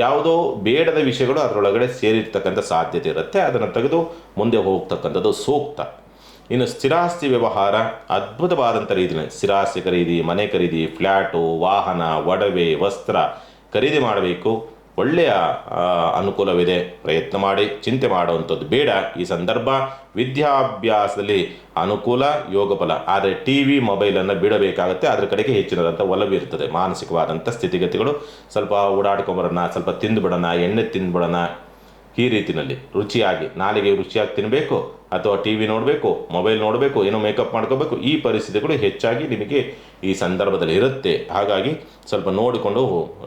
ಯಾವುದೋ ಬೇಡದ ವಿಷಯಗಳು ಅದರೊಳಗಡೆ ಸೇರಿರ್ತಕ್ಕಂಥ ಸಾಧ್ಯತೆ ಇರುತ್ತೆ, ಅದನ್ನು ತೆಗೆದು ಮುಂದೆ ಹೋಗ್ತಕ್ಕಂಥದ್ದು ಸೂಕ್ತ. ಇನ್ನು ಸ್ಥಿರಾಸ್ತಿ ವ್ಯವಹಾರ ಅದ್ಭುತವಾದಂಥ ರೀತಿಯಲ್ಲಿ ಸ್ಥಿರಾಸ್ತಿ ಖರೀದಿ, ಮನೆ ಖರೀದಿ, ಫ್ಲ್ಯಾಟು, ವಾಹನ, ಒಡವೆ, ವಸ್ತ್ರ ಖರೀದಿ ಮಾಡಬೇಕು. ಒಳ್ಳೆಯ ಅನುಕೂಲವಿದೆ, ಪ್ರಯತ್ನ ಮಾಡಿ, ಚಿಂತೆ ಮಾಡುವಂಥದ್ದು ಬೇಡ ಈ ಸಂದರ್ಭ. ವಿದ್ಯಾಭ್ಯಾಸದಲ್ಲಿ ಅನುಕೂಲ, ಯೋಗ ಫಲ. ಆದರೆ ಟಿ ವಿ ಮೊಬೈಲನ್ನು ಬಿಡಬೇಕಾಗುತ್ತೆ, ಅದರ ಕಡೆಗೆ ಹೆಚ್ಚಿನದಂಥ ಒಲವಿರ್ತದೆ. ಮಾನಸಿಕವಾದಂಥ ಸ್ಥಿತಿಗತಿಗಳು ಸ್ವಲ್ಪ ಓಡಾಡ್ಕೊಂಬರೋಣ, ಸ್ವಲ್ಪ ತಿಂದುಬಿಡೋಣ, ಎಣ್ಣೆ ತಿಂದುಬಿಡೋಣ, ಈ ರೀತಿಯಲ್ಲಿ ರುಚಿಯಾಗಿ ನಾಲಿಗೆ ರುಚಿಯಾಗಿ ತಿನ್ನಬೇಕು ಅಥವಾ ಟಿ ವಿ ನೋಡಬೇಕು, ಮೊಬೈಲ್ ನೋಡಬೇಕು, ಏನೋ ಮೇಕಪ್ ಮಾಡ್ಕೋಬೇಕು, ಈ ಪರಿಸ್ಥಿತಿಗಳು ಹೆಚ್ಚಾಗಿ ನಿಮಗೆ ಈ ಸಂದರ್ಭದಲ್ಲಿ ಇರುತ್ತೆ. ಹಾಗಾಗಿ ಸ್ವಲ್ಪ ನೋಡಿಕೊಂಡು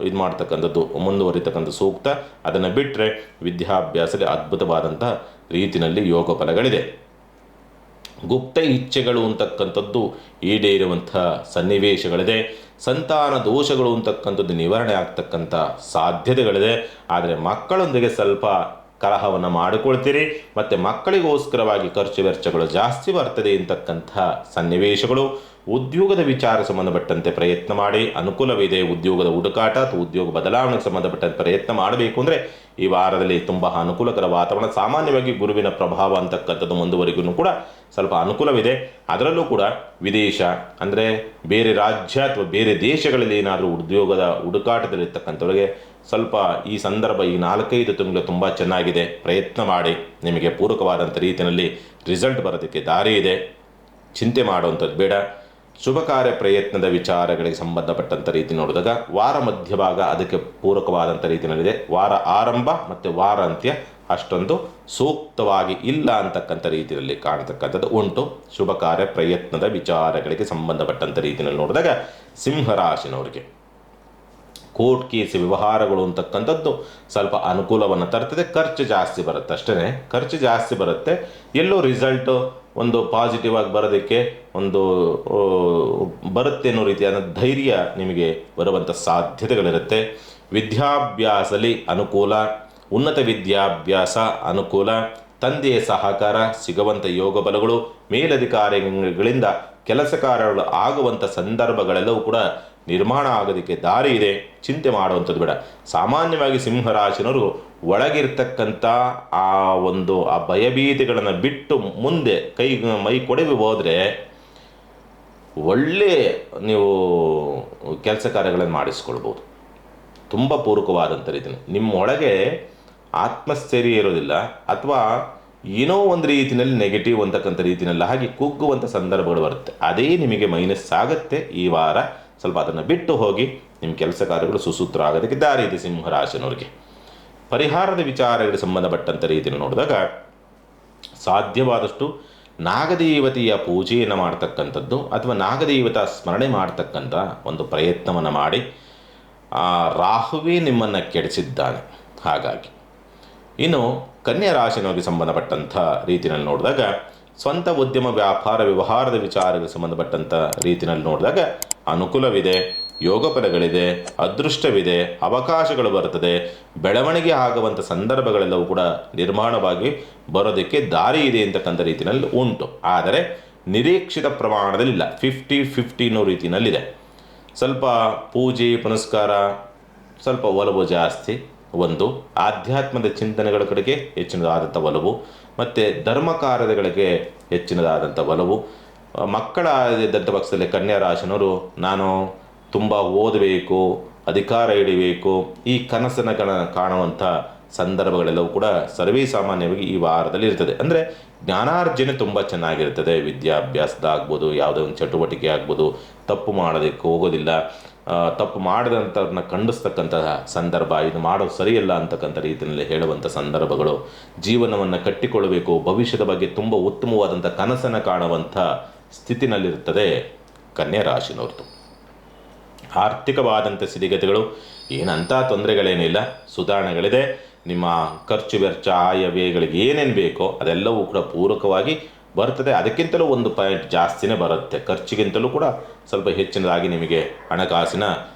ಇದು ಮಾಡ್ತಕ್ಕಂಥದ್ದು ಮುಂದುವರಿತಕ್ಕಂಥ ಸೂಕ್ತ. ಅದನ್ನು ಬಿಟ್ಟರೆ ವಿದ್ಯಾಭ್ಯಾಸದಲ್ಲಿ ಅದ್ಭುತವಾದಂಥ ರೀತಿಯಲ್ಲಿ ಯೋಗ ಫಲಗಳಿದೆ. ಗುಪ್ತ ಇಚ್ಛೆಗಳು ಅಂತಕ್ಕಂಥದ್ದು ಈಡೇರುವಂಥ ಸನ್ನಿವೇಶಗಳಿದೆ. ಸಂತಾನ ದೋಷಗಳು ಅಂತಕ್ಕಂಥದ್ದು ನಿವಾರಣೆ ಆಗ್ತಕ್ಕಂಥ ಸಾಧ್ಯತೆಗಳಿದೆ. ಆದರೆ ಮಕ್ಕಳೊಂದಿಗೆ ಸ್ವಲ್ಪ ಕಲಹವನ್ನು ಮಾಡಿಕೊಳ್ತೀರಿ ಮತ್ತು ಮಕ್ಕಳಿಗೋಸ್ಕರವಾಗಿ ಖರ್ಚು ವೆಚ್ಚಗಳು ಜಾಸ್ತಿ ಬರ್ತದೆ ಅಂತಕ್ಕಂಥ ಸನ್ನಿವೇಶಗಳು. ಉದ್ಯೋಗದ ವಿಚಾರ ಸಂಬಂಧಪಟ್ಟಂತೆ ಪ್ರಯತ್ನ ಮಾಡಿ, ಅನುಕೂಲವಿದೆ. ಉದ್ಯೋಗದ ಹುಡುಕಾಟ ಅಥವಾ ಉದ್ಯೋಗ ಬದಲಾವಣೆಗೆ ಸಂಬಂಧಪಟ್ಟಂತೆ ಪ್ರಯತ್ನ ಮಾಡಬೇಕು ಅಂದರೆ ಈ ವಾರದಲ್ಲಿ ತುಂಬ ಅನುಕೂಲಕರ ವಾತಾವರಣ. ಸಾಮಾನ್ಯವಾಗಿ ಗುರುವಿನ ಪ್ರಭಾವ ಅಂತಕ್ಕಂಥದ್ದು ಮುಂದುವರೆಗೂ ಕೂಡ ಸ್ವಲ್ಪ ಅನುಕೂಲವಿದೆ. ಅದರಲ್ಲೂ ಕೂಡ ವಿದೇಶ ಅಂದರೆ ಬೇರೆ ರಾಜ್ಯ ಅಥವಾ ಬೇರೆ ದೇಶಗಳಲ್ಲಿ ಏನಾದರೂ ಉದ್ಯೋಗದ ಹುಡುಕಾಟದಲ್ಲಿರ್ತಕ್ಕಂಥವ್ರಿಗೆ ಸ್ವಲ್ಪ ಈ ಸಂದರ್ಭ ಈ 4-5 ತಿಂಗಳು ತುಂಬ ಚೆನ್ನಾಗಿದೆ. ಪ್ರಯತ್ನ ಮಾಡಿ, ನಿಮಗೆ ಪೂರಕವಾದಂಥ ರೀತಿಯಲ್ಲಿ ರಿಸಲ್ಟ್ ಬರೋದಕ್ಕೆ ದಾರಿ ಇದೆ, ಚಿಂತೆ ಮಾಡುವಂಥದ್ದು ಬೇಡ. ಶುಭ ಕಾರ್ಯ ಪ್ರಯತ್ನದ ವಿಚಾರಗಳಿಗೆ ಸಂಬಂಧಪಟ್ಟಂಥ ರೀತಿ ನೋಡಿದಾಗ ವಾರ ಮಧ್ಯಭಾಗ ಅದಕ್ಕೆ ಪೂರಕವಾದಂಥ ರೀತಿಯಲ್ಲಿದೆ. ವಾರ ಆರಂಭ ಮತ್ತು ವಾರ ಅಂತ್ಯ ಅಷ್ಟೊಂದು ಸೂಕ್ತವಾಗಿ ಇಲ್ಲ ಅಂತಕ್ಕಂಥ ರೀತಿಯಲ್ಲಿ ಕಾಣತಕ್ಕಂಥದ್ದು ಉಂಟು. ಶುಭ ಕಾರ್ಯ ಪ್ರಯತ್ನದ ವಿಚಾರಗಳಿಗೆ ಸಂಬಂಧಪಟ್ಟಂಥ ರೀತಿಯಲ್ಲಿ ನೋಡಿದಾಗ ಸಿಂಹರಾಶಿನವರಿಗೆ ಕೋರ್ಟ್ ಕೇಸ್ ವ್ಯವಹಾರಗಳು ಅಂತಕ್ಕಂಥದ್ದು ಸ್ವಲ್ಪ ಅನುಕೂಲವನ್ನು ತರ್ತದೆ. ಖರ್ಚು ಜಾಸ್ತಿ ಬರುತ್ತೆ, ಅಷ್ಟೇ ಖರ್ಚು ಜಾಸ್ತಿ ಬರುತ್ತೆ. ಎಲ್ಲೋ ರಿಸಲ್ಟು ಒಂದು ಪಾಸಿಟಿವ್ ಆಗಿ ಬರೋದಕ್ಕೆ ಒಂದು ಬರುತ್ತೆ ಅನ್ನೋ ರೀತಿಯಾದ ಧೈರ್ಯ ನಿಮಗೆ ಬರುವಂಥ ಸಾಧ್ಯತೆಗಳಿರುತ್ತೆ. ವಿದ್ಯಾಭ್ಯಾಸದಲ್ಲಿ ಅನುಕೂಲ, ಉನ್ನತ ವಿದ್ಯಾಭ್ಯಾಸ ಅನುಕೂಲ, ತಂದೆಯ ಸಹಕಾರ ಸಿಗುವಂಥ ಯೋಗ ಬಲಗಳು, ಮೇಲಧಿಕಾರಿಗಳಿಂದ ಕೆಲಸ ಕಾರ್ಯಗಳು ಆಗುವಂಥ ಸಂದರ್ಭಗಳೆಲ್ಲವೂ ಕೂಡ ನಿರ್ಮಾಣ ಆಗೋದಕ್ಕೆ ದಾರಿ ಇದೆ. ಚಿಂತೆ ಮಾಡುವಂಥದ್ದು ಬೇಡ. ಸಾಮಾನ್ಯವಾಗಿ ಸಿಂಹರಾಶಿನವರು ಒಳಗಿರ್ತಕ್ಕಂಥ ಆ ಭಯಭೀತಿಗಳನ್ನು ಬಿಟ್ಟು ಮುಂದೆ ಮೈ ಕೊಡವಿ ಹೋದರೆ ಒಳ್ಳೆ ನೀವು ಕೆಲಸ ಕಾರ್ಯಗಳನ್ನು ಮಾಡಿಸ್ಕೊಳ್ಬೋದು. ತುಂಬ ಪೂರಕವಾದಂಥ ರೀತಿಯಲ್ಲಿ ನಿಮ್ಮೊಳಗೆ ಆತ್ಮಸ್ಥೈರ್ಯ ಇರೋದಿಲ್ಲ, ಅಥವಾ ಏನೋ ಒಂದು ರೀತಿಯಲ್ಲಿ ನೆಗೆಟಿವ್ ಅಂತಕ್ಕಂಥ ರೀತಿಯಲ್ಲಿ ಹಾಗೆ ಕುಗ್ಗುವಂಥ ಸಂದರ್ಭಗಳು ಬರುತ್ತೆ. ಅದೇ ನಿಮಗೆ ಮೈನಸ್ ಆಗುತ್ತೆ. ಈ ವಾರ ಸ್ವಲ್ಪ ಅದನ್ನು ಬಿಟ್ಟು ಹೋಗಿ ನಿಮ್ಮ ಕೆಲಸ ಕಾರ್ಯಗಳು ಸುಸೂತ್ರ ಆಗೋದಕ್ಕೆ ದಾರಿ ಇದೆ ಸಿಂಹರಾಶಿನವ್ರಿಗೆ. ಪರಿಹಾರದ ವಿಚಾರಗಳಿಗೆ ಸಂಬಂಧಪಟ್ಟಂಥ ರೀತಿಯಲ್ಲಿ ನೋಡಿದಾಗ ಸಾಧ್ಯವಾದಷ್ಟು ನಾಗದೇವತೆಯ ಪೂಜೆಯನ್ನು ಮಾಡ್ತಕ್ಕಂಥದ್ದು ಅಥವಾ ನಾಗದೇವತಾ ಸ್ಮರಣೆ ಮಾಡ್ತಕ್ಕಂಥ ಒಂದು ಪ್ರಯತ್ನವನ್ನು ಮಾಡಿ. ರಾಹುವೇ ನಿಮ್ಮನ್ನು ಕೆಡಿಸಿದ್ದಾನೆ. ಹಾಗಾಗಿ ಇನ್ನು ಕನ್ಯಾ ರಾಶಿನವರಿಗೆ ಸಂಬಂಧಪಟ್ಟಂಥ ರೀತಿಯಲ್ಲಿ ನೋಡಿದಾಗ ಸ್ವಂತ ಉದ್ಯಮ ವ್ಯಾಪಾರ ವ್ಯವಹಾರದ ವಿಚಾರಗಳಿಗೆ ಸಂಬಂಧಪಟ್ಟಂಥ ರೀತಿಯಲ್ಲಿ ನೋಡಿದಾಗ ಅನುಕೂಲವಿದೆ, ಯೋಗ ಫಲಗಳಿದೆ, ಅದೃಷ್ಟವಿದೆ, ಅವಕಾಶಗಳು ಬರುತ್ತದೆ, ಬೆಳವಣಿಗೆ ಆಗುವಂಥ ಸಂದರ್ಭಗಳೆಲ್ಲವೂ ಕೂಡ ನಿರ್ಮಾಣವಾಗಿ ಬರೋದಕ್ಕೆ ದಾರಿ ಇದೆ ಅಂತಕ್ಕಂಥ ರೀತಿಯಲ್ಲಿ ಉಂಟು. ಆದರೆ ನಿರೀಕ್ಷಿತ ಪ್ರಮಾಣದಲ್ಲಿಲ್ಲ. 50-50 ಅನ್ನೋ ರೀತಿಯಲ್ಲಿದೆ. ಸ್ವಲ್ಪ ಪೂಜೆ ಪುನಸ್ಕಾರ ಸ್ವಲ್ಪ ಒಲವು ಜಾಸ್ತಿ. ಒಂದು ಆಧ್ಯಾತ್ಮದ ಚಿಂತನೆಗಳ ಕಡೆಗೆ ಹೆಚ್ಚಿನದಾದಂಥ ಒಲವು, ಮತ್ತು ಧರ್ಮ ಕಾರ್ಯಗಳಿಗೆ ಹೆಚ್ಚಿನದಾದಂಥ ಒಲವು. ಮಕ್ಕಳ ಇದ್ದಂಥ ಪಕ್ಷದಲ್ಲಿ ಕನ್ಯಾ ರಾಶಿನವರು ನಾನು ತುಂಬ ಓದಬೇಕು, ಅಧಿಕಾರ ಹಿಡಿಬೇಕು, ಈ ಕನಸನ್ನು ಕಾಣುವಂಥ ಸಂದರ್ಭಗಳೆಲ್ಲವೂ ಕೂಡ ಸರ್ವೇ ಸಾಮಾನ್ಯವಾಗಿ ಈ ವಾರದಲ್ಲಿ ಇರ್ತದೆ. ಅಂದರೆ ಜ್ಞಾನಾರ್ಜನೆ ತುಂಬ ಚೆನ್ನಾಗಿರ್ತದೆ. ವಿದ್ಯಾಭ್ಯಾಸದಾಗ್ಬೋದು, ಯಾವುದೋ ಒಂದು ಚಟುವಟಿಕೆ ಆಗ್ಬೋದು, ತಪ್ಪು ಮಾಡೋದಕ್ಕೆ ಹೋಗೋದಿಲ್ಲ, ತಪ್ಪು ಮಾಡಿದಂಥವ್ರನ್ನ ಖಂಡಿಸ್ತಕ್ಕಂತಹ ಸಂದರ್ಭ, ಇದು ಮಾಡೋದು ಸರಿಯಲ್ಲ ಅಂತಕ್ಕಂಥ ರೀತಿಯಲ್ಲಿ ಹೇಳುವಂಥ ಸಂದರ್ಭಗಳು, ಜೀವನವನ್ನು ಕಟ್ಟಿಕೊಳ್ಳಬೇಕು, ಭವಿಷ್ಯದ ಬಗ್ಗೆ ತುಂಬ ಉತ್ತಮವಾದಂಥ ಕನಸನ್ನು ಕಾಣುವಂಥ ಸ್ಥಿತಿನಲ್ಲಿರ್ತದೆ ಕನ್ಯಾ ರಾಶಿನವ್ರದ್ದು. ಆರ್ಥಿಕವಾದಂಥ ಸ್ಥಿತಿಗತಿಗಳು ಏನಂಥ ತೊಂದರೆಗಳೇನಿಲ್ಲ, ಸುಧಾರಣೆಗಳಿದೆ. ನಿಮ್ಮ ಖರ್ಚು ವೆಚ್ಚ ಆಯ ವ್ಯಯಗಳಿಗೆ ಏನೇನು ಬೇಕೋ ಅದೆಲ್ಲವೂ ಕೂಡ ಪೂರಕವಾಗಿ ಬರ್ತದೆ. ಅದಕ್ಕಿಂತಲೂ ಒಂದು ಪಾಯಿಂಟ್ ಜಾಸ್ತಿನೇ ಬರುತ್ತೆ. ಖರ್ಚಿಗಿಂತಲೂ ಕೂಡ ಸ್ವಲ್ಪ ಹೆಚ್ಚಿನದಾಗಿ ನಿಮಗೆ ಹಣಕಾಸಿನ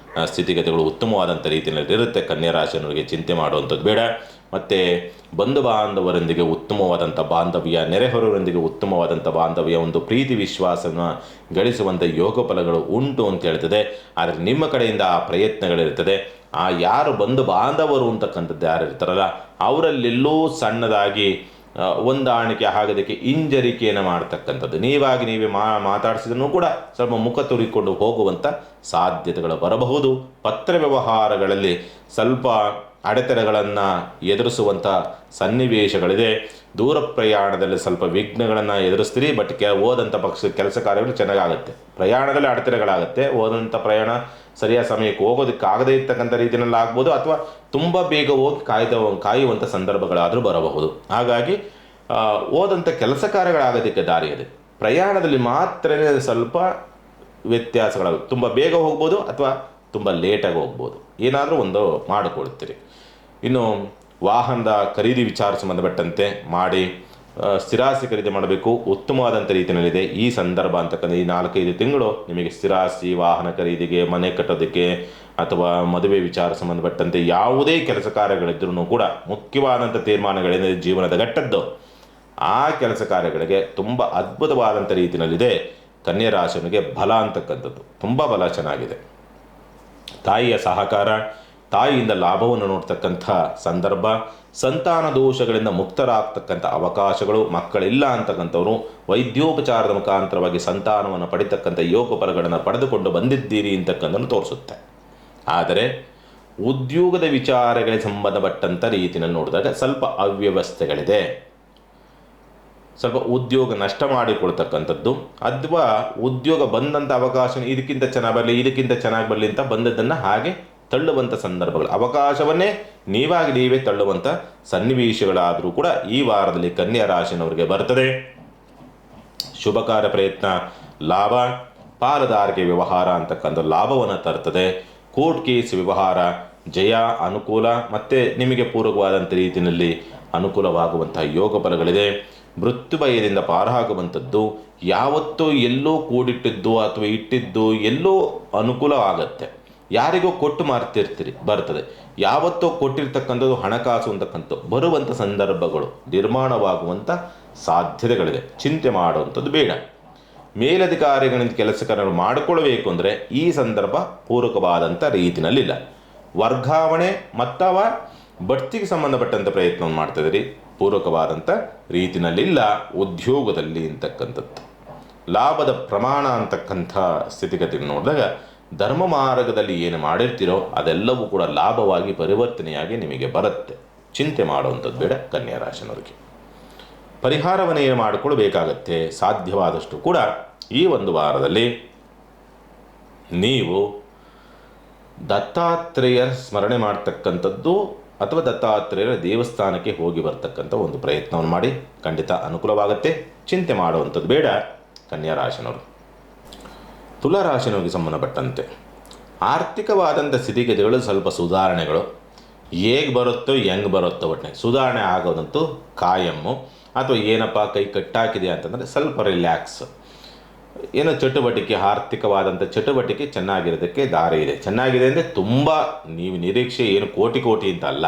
ಸ್ಥಿತಿಗತಿಗಳು ಉತ್ತಮವಾದಂಥ ರೀತಿಯಲ್ಲಿ ಇರುತ್ತೆ. ಕನ್ಯಾ ರಾಶಿಯವರಿಗೆ ಚಿಂತೆ ಮಾಡುವಂಥದ್ದು ಬೇಡ. ಮತ್ತು ಬಂಧು ಬಾಂಧವರೊಂದಿಗೆ ಉತ್ತಮವಾದಂಥ ಬಾಂಧವ್ಯ, ನೆರೆಹೊರೆಯವರೊಂದಿಗೆ ಉತ್ತಮವಾದಂಥ ಬಾಂಧವ್ಯ, ಒಂದು ಪ್ರೀತಿ ವಿಶ್ವಾಸವನ್ನು ಗಳಿಸುವಂಥ ಯೋಗ ಫಲಗಳು ಉಂಟು ಅಂತ ಹೇಳ್ತದೆ. ಆದರೆ ನಿಮ್ಮ ಕಡೆಯಿಂದ ಆ ಪ್ರಯತ್ನಗಳಿರ್ತದೆ. ಯಾರು ಬಂಧು ಬಾಂಧವರು ಅಂತಕ್ಕಂಥದ್ದು ಯಾರು ಇರ್ತಾರಲ್ಲ, ಅವರಲ್ಲೆಲ್ಲೂ ಸಣ್ಣದಾಗಿ ಹೊಂದಾಣಿಕೆ ಆಗೋದಕ್ಕೆ ಹಿಂಜರಿಕೆಯನ್ನು ಮಾಡ್ತಕ್ಕಂಥದ್ದು, ನೀವೇ ಮಾತಾಡಿಸಿದ್ರೂ ಕೂಡ ಸ್ವಲ್ಪ ಮುಖ ತುರಿಕೊಂಡು ಹೋಗುವಂಥ ಸಾಧ್ಯತೆಗಳು ಬರಬಹುದು. ಪತ್ರ ವ್ಯವಹಾರಗಳಲ್ಲಿ ಸ್ವಲ್ಪ ಅಡೆತಡೆಗಳನ್ನು ಎದುರಿಸುವಂಥ ಸನ್ನಿವೇಶಗಳಿದೆ. ದೂರ ಪ್ರಯಾಣದಲ್ಲಿ ಸ್ವಲ್ಪ ವಿಘ್ನಗಳನ್ನು ಎದುರಿಸ್ತೀರಿ. ಬಟ್ ಹೋದಂಥ ಕೆಲಸ ಕಾರ್ಯಗಳು ಚೆನ್ನಾಗಾಗುತ್ತೆ. ಪ್ರಯಾಣದಲ್ಲಿ ಅಡೆತಡೆಗಳಾಗುತ್ತೆ. ಹೋದಂಥ ಪ್ರಯಾಣ ಸರಿಯಾದ ಸಮಯಕ್ಕೆ ಹೋಗೋದಕ್ಕಾಗದೇ ಇರ್ತಕ್ಕಂಥ ರೀತಿಯಲ್ಲಿ ಆಗ್ಬೋದು, ಅಥವಾ ತುಂಬ ಬೇಗ ಹೋಗಿ ಕಾಯುವಂಥ ಸಂದರ್ಭಗಳಾದರೂ ಬರಬಹುದು. ಹಾಗಾಗಿ ಹೋದಂಥ ಕೆಲಸ ಕಾರ್ಯಗಳಾಗೋದಕ್ಕೆ ದಾರಿ ಇದೆ. ಪ್ರಯಾಣದಲ್ಲಿ ಮಾತ್ರ ಸ್ವಲ್ಪ ವ್ಯತ್ಯಾಸಗಳಾಗುತ್ತೆ. ತುಂಬ ಬೇಗ ಹೋಗ್ಬೋದು ಅಥವಾ ತುಂಬ ಲೇಟಾಗಿ ಹೋಗ್ಬೋದು. ಏನಾದರೂ ಒಂದು ಮಾಡಿಕೊಳ್ತೀರಿ. ಇನ್ನು ವಾಹನದ ಖರೀದಿ ವಿಚಾರ ಸಂಬಂಧಪಟ್ಟಂತೆ ಮಾಡಿ ಸ್ಥಿರಾಸ್ತಿ ಖರೀದಿ ಮಾಡಬೇಕು. ಉತ್ತಮವಾದಂಥ ರೀತಿಯಲ್ಲಿದೆ ಈ ಸಂದರ್ಭ ಅಂತಕ್ಕಂಥ ಈ 4-5 ತಿಂಗಳು ನಿಮಗೆ ಸ್ಥಿರಾಸ್ತಿ, ವಾಹನ ಖರೀದಿಗೆ, ಮನೆ ಕಟ್ಟೋದಕ್ಕೆ ಅಥವಾ ಮದುವೆ ವಿಚಾರ ಸಂಬಂಧಪಟ್ಟಂತೆ ಯಾವುದೇ ಕೆಲಸ ಕಾರ್ಯಗಳಿದ್ರೂ ಕೂಡ ಮುಖ್ಯವಾದಂಥ ತೀರ್ಮಾನಗಳೇನಿದೆ ಜೀವನದ ಘಟ್ಟದ್ದು, ಆ ಕೆಲಸ ಕಾರ್ಯಗಳಿಗೆ ತುಂಬ ಅದ್ಭುತವಾದಂಥ ರೀತಿಯಲ್ಲಿದೆ. ಕನ್ಯಾ ರಾಶಿಯವರಿಗೆ ಬಲ ಅಂತಕ್ಕಂಥದ್ದು ತುಂಬ ಬಲ ಚೆನ್ನಾಗಿದೆ. ತಾಯಿಯ ಸಹಕಾರ, ತಾಯಿಯಿಂದ ಲಾಭವನ್ನು ನೋಡ್ತಕ್ಕಂಥ ಸಂದರ್ಭ, ಸಂತಾನ ದೋಷಗಳಿಂದ ಮುಕ್ತರಾಗ್ತಕ್ಕಂಥ ಅವಕಾಶಗಳು, ಮಕ್ಕಳಿಲ್ಲ ಅಂತಕ್ಕಂಥವ್ರು ವೈದ್ಯೋಪಚಾರದ ಮುಖಾಂತರವಾಗಿ ಸಂತಾನವನ್ನು ಪಡಿತಕ್ಕಂಥ ಯೋಗ ಫಲಗಳನ್ನು ಪಡೆದುಕೊಂಡು ಬಂದಿದ್ದೀರಿ ಅಂತಕ್ಕಂಥನ್ನು ತೋರಿಸುತ್ತೆ. ಆದರೆ ಉದ್ಯೋಗದ ವಿಚಾರಗಳಿಗೆ ಸಂಬಂಧಪಟ್ಟಂಥ ರೀತಿಯಲ್ಲಿ ನೋಡಿದಾಗ ಸ್ವಲ್ಪ ಅವ್ಯವಸ್ಥೆಗಳಿದೆ. ಸ್ವಲ್ಪ ಉದ್ಯೋಗ ನಷ್ಟ ಮಾಡಿಕೊಳ್ತಕ್ಕಂಥದ್ದು, ಅಥವಾ ಉದ್ಯೋಗ ಬಂದಂಥ ಅವಕಾಶ ಇದಕ್ಕಿಂತ ಚೆನ್ನಾಗಿ ಬರಲಿ ಅಂತ ಬಂದದ್ದನ್ನು ಹಾಗೆ ತಳ್ಳುವಂಥ ಸಂದರ್ಭಗಳು, ಅವಕಾಶವನ್ನೇ ನೀವೇ ತಳ್ಳುವಂಥ ಸನ್ನಿವೇಶಗಳಾದರೂ ಕೂಡ ಈ ವಾರದಲ್ಲಿ ಕನ್ಯಾ ರಾಶಿನವರಿಗೆ ಬರ್ತದೆ. ಶುಭ ಕಾರ್ಯ ಪ್ರಯತ್ನ ಲಾಭ, ಪಾಲುದಾರಿಕೆ ವ್ಯವಹಾರ ಅಂತಕ್ಕಂಥ ಲಾಭವನ್ನು ತರ್ತದೆ. ಕೋರ್ಟ್ ಕೇಸ್ ವ್ಯವಹಾರ ಜಯ, ಅನುಕೂಲ, ಮತ್ತು ನಿಮಗೆ ಪೂರಕವಾದಂಥ ರೀತಿಯಲ್ಲಿ ಅನುಕೂಲವಾಗುವಂಥ ಯೋಗ ಫಲಗಳಿದೆ. ಮೃತ್ಯು ಭಯದಿಂದ ಪಾರಾಗುವಂಥದ್ದು, ಯಾವತ್ತೋ ಎಲ್ಲೋ ಕೂಡಿಟ್ಟಿದ್ದು ಅಥವಾ ಇಟ್ಟಿದ್ದು ಎಲ್ಲೋ ಅನುಕೂಲ ಆಗತ್ತೆ. ಯಾರಿಗೋ ಕೊಟ್ಟು ಮಾರ್ತಿರ್ತೀರಿ, ಬರ್ತದೆ. ಯಾವತ್ತೋ ಕೊಟ್ಟಿರ್ತಕ್ಕಂಥದ್ದು ಹಣಕಾಸು ಅಂತಕ್ಕಂಥ ಬರುವಂಥ ಸಂದರ್ಭಗಳು ನಿರ್ಮಾಣವಾಗುವಂಥ ಸಾಧ್ಯತೆಗಳಿದೆ. ಚಿಂತೆ ಮಾಡುವಂಥದ್ದು ಬೇಡ. ಮೇಲಧಿಕಾರಿಗಳಿಂದ ಕೆಲಸಗಳನ್ನು ಮಾಡಿಕೊಳ್ಬೇಕು ಅಂದರೆ ಈ ಸಂದರ್ಭ ಪೂರಕವಾದಂಥ ರೀತಿಯಲ್ಲಿಲ್ಲ. ವರ್ಗಾವಣೆ ಅಥವಾ ಬಡ್ತಿಗೆ ಸಂಬಂಧಪಟ್ಟಂಥ ಪ್ರಯತ್ನವನ್ನು ಮಾಡ್ತಾಯಿದ್ದೀರಿ, ಪೂರಕವಾದಂಥ ರೀತಿಯಲ್ಲಿಲ್ಲ ಉದ್ಯೋಗದಲ್ಲಿ ಅಂತಕ್ಕಂಥದ್ದು. ಲಾಭದ ಪ್ರಮಾಣ ಅಂತಕ್ಕಂಥ ಸ್ಥಿತಿಗತಿಯನ್ನು ನೋಡಿದಾಗ ಧರ್ಮ ಮಾರ್ಗದಲ್ಲಿ ಏನು ಮಾಡಿರ್ತೀರೋ ಅದೆಲ್ಲವೂ ಕೂಡ ಲಾಭವಾಗಿ ಪರಿವರ್ತನೆಯಾಗಿ ನಿಮಗೆ ಬರುತ್ತೆ. ಚಿಂತೆ ಮಾಡುವಂಥದ್ದು ಬೇಡ ಕನ್ಯಾ ರಾಶಿಯವರಿಗೆ. ಪರಿಹಾರವನ್ನೇ ಮಾಡಿಕೊಳ್ಬೇಕಾಗತ್ತೆ. ಸಾಧ್ಯವಾದಷ್ಟು ಕೂಡ ಈ ಒಂದು ವಾರದಲ್ಲಿ ನೀವು ದತ್ತಾತ್ರೇಯರ ಸ್ಮರಣೆ ಮಾಡ್ತಕ್ಕಂಥದ್ದು ಅಥವಾ ದತ್ತಾತ್ರೇಯರ ದೇವಸ್ಥಾನಕ್ಕೆ ಹೋಗಿ ಬರ್ತಕ್ಕಂಥ ಒಂದು ಪ್ರಯತ್ನವನ್ನು ಮಾಡಿ, ಖಂಡಿತ ಅನುಕೂಲವಾಗುತ್ತೆ. ಚಿಂತೆ ಮಾಡುವಂಥದ್ದು ಬೇಡ ಕನ್ಯಾ ರಾಶಿನವರು. ತುಲಾ ರಾಶಿನವರಿಗೆ ಸಂಬಂಧಪಟ್ಟಂತೆ ಆರ್ಥಿಕವಾದಂಥ ಸ್ಥಿತಿಗತಿಗಳು ಸ್ವಲ್ಪ ಸುಧಾರಣೆಗಳು ಹೇಗೆ ಬರುತ್ತೋ ಹೆಂಗೆ ಬರುತ್ತೋ ಒಟ್ಟಿಗೆ ಸುಧಾರಣೆ ಆಗೋದಂತೂ ಕಾಯಮ್ಮು. ಅಥವಾ ಏನಪ್ಪ ಕೈ ಕಟ್ಟಾಕಿದೆ ಅಂತಂದರೆ ಸ್ವಲ್ಪ ರಿಲ್ಯಾಕ್ಸ್, ಏನೋ ಚಟುವಟಿಕೆ, ಆರ್ಥಿಕವಾದಂಥ ಚಟುವಟಿಕೆ ಚೆನ್ನಾಗಿರೋದಕ್ಕೆ ದಾರಿ ಇದೆ. ಚೆನ್ನಾಗಿದೆ ಅಂದರೆ ತುಂಬ ನೀವು ನಿರೀಕ್ಷೆ ಏನು ಕೋಟಿ ಅಂತ ಅಲ್ಲ,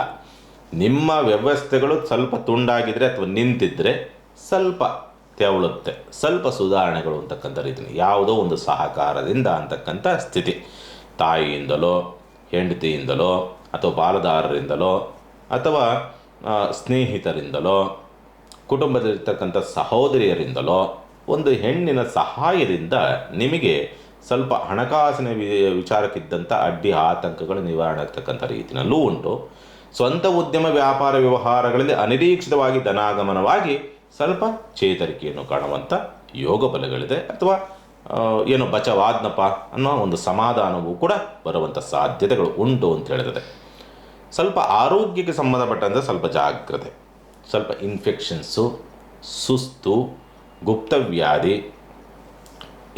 ನಿಮ್ಮ ವ್ಯವಸ್ಥೆಗಳು ಸ್ವಲ್ಪ ತುಂಡಾಗಿದ್ದರೆ ಅಥವಾ ನಿಂತಿದ್ದರೆ ಸ್ವಲ್ಪ ತೆವಳುತ್ತೆ, ಸ್ವಲ್ಪ ಸುಧಾರಣೆಗಳು ಅಂತಕ್ಕಂಥ ರೀತಿಯಲ್ಲಿ ಯಾವುದೋ ಒಂದು ಸಹಕಾರದಿಂದ ಅಂತಕ್ಕಂಥ ಸ್ಥಿತಿ, ತಾಯಿಯಿಂದಲೋ ಹೆಂಡತಿಯಿಂದಲೋ ಅಥವಾ ಪಾಲುದಾರರಿಂದಲೋ ಅಥವಾ ಸ್ನೇಹಿತರಿಂದಲೋ ಕುಟುಂಬದಲ್ಲಿರ್ತಕ್ಕಂಥ ಸಹೋದರಿಯರಿಂದಲೋ ಒಂದು ಹೆಣ್ಣಿನ ಸಹಾಯದಿಂದ ನಿಮಗೆ ಸ್ವಲ್ಪ ಹಣಕಾಸಿನ ವಿಚಾರಕ್ಕಿದ್ದಂಥ ಅಡ್ಡಿ ಆತಂಕಗಳು ನಿವಾರಣೆ ಆಗ್ತಕ್ಕಂಥ ರೀತಿಯಲ್ಲೂ ಉಂಟು. ಸ್ವಂತ ಉದ್ಯಮ ವ್ಯಾಪಾರ ವ್ಯವಹಾರಗಳಲ್ಲಿ ಅನಿರೀಕ್ಷಿತವಾಗಿ ಧನಾಗಮನವಾಗಿ ಸ್ವಲ್ಪ ಚೇತರಿಕೆಯನ್ನು ಕಾಣುವಂಥ ಯೋಗ ಬಲಗಳಿದೆ. ಅಥವಾ ಏನೋ ಬಚವಾದ್ನಪ್ಪ ಅನ್ನೋ ಒಂದು ಸಮಾಧಾನವೂ ಕೂಡ ಬರುವಂಥ ಸಾಧ್ಯತೆಗಳು ಉಂಟು ಅಂತ ಹೇಳಿದೆ. ಸ್ವಲ್ಪ ಆರೋಗ್ಯಕ್ಕೆ ಸಂಬಂಧಪಟ್ಟಂತೆ ಸ್ವಲ್ಪ ಜಾಗ್ರತೆ, ಸ್ವಲ್ಪ ಇನ್ಫೆಕ್ಷನ್ಸು, ಸುಸ್ತು, ಗುಪ್ತವ್ಯಾಧಿ,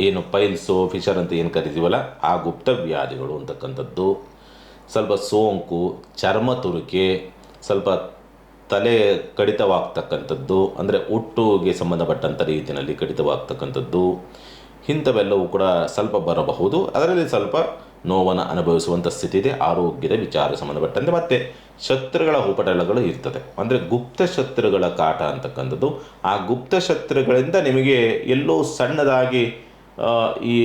ಏನು ಪೈಲ್ಸು ಫಿಶರ್ ಅಂತ ಏನು ಕರಿತೀವಲ್ಲ ಆ ಗುಪ್ತವ್ಯಾಧಿಗಳು ಅಂತಕ್ಕಂಥದ್ದು, ಸ್ವಲ್ಪ ಸೋಂಕು, ಚರ್ಮ ತುರಿಕೆ, ಸ್ವಲ್ಪ ತಲೆ ಕಡಿತವಾಗ್ತಕ್ಕಂಥದ್ದು, ಅಂದರೆ ಹುಟ್ಟುಗೆ ಸಂಬಂಧಪಟ್ಟಂಥ ರೀತಿಯಲ್ಲಿ ಕಡಿತವಾಗ್ತಕ್ಕಂಥದ್ದು, ಇಂಥವೆಲ್ಲವೂ ಕೂಡ ಸ್ವಲ್ಪ ಬರಬಹುದು. ಅದರಲ್ಲಿ ಸ್ವಲ್ಪ ನೋವನ್ನು ಅನುಭವಿಸುವಂಥ ಸ್ಥಿತಿ ಇದೆ ಆರೋಗ್ಯದ ವಿಚಾರ ಸಂಬಂಧಪಟ್ಟಂತೆ. ಮತ್ತು ಶತ್ರುಗಳ ಉಪಟಳಗಳು ಇರ್ತದೆ, ಅಂದರೆ ಗುಪ್ತ ಶತ್ರುಗಳ ಕಾಟ ಅಂತಕ್ಕಂಥದ್ದು. ಆ ಗುಪ್ತ ಶತ್ರುಗಳಿಂದ ನಿಮಗೆ ಎಲ್ಲೋ ಸಣ್ಣದಾಗಿ ಈ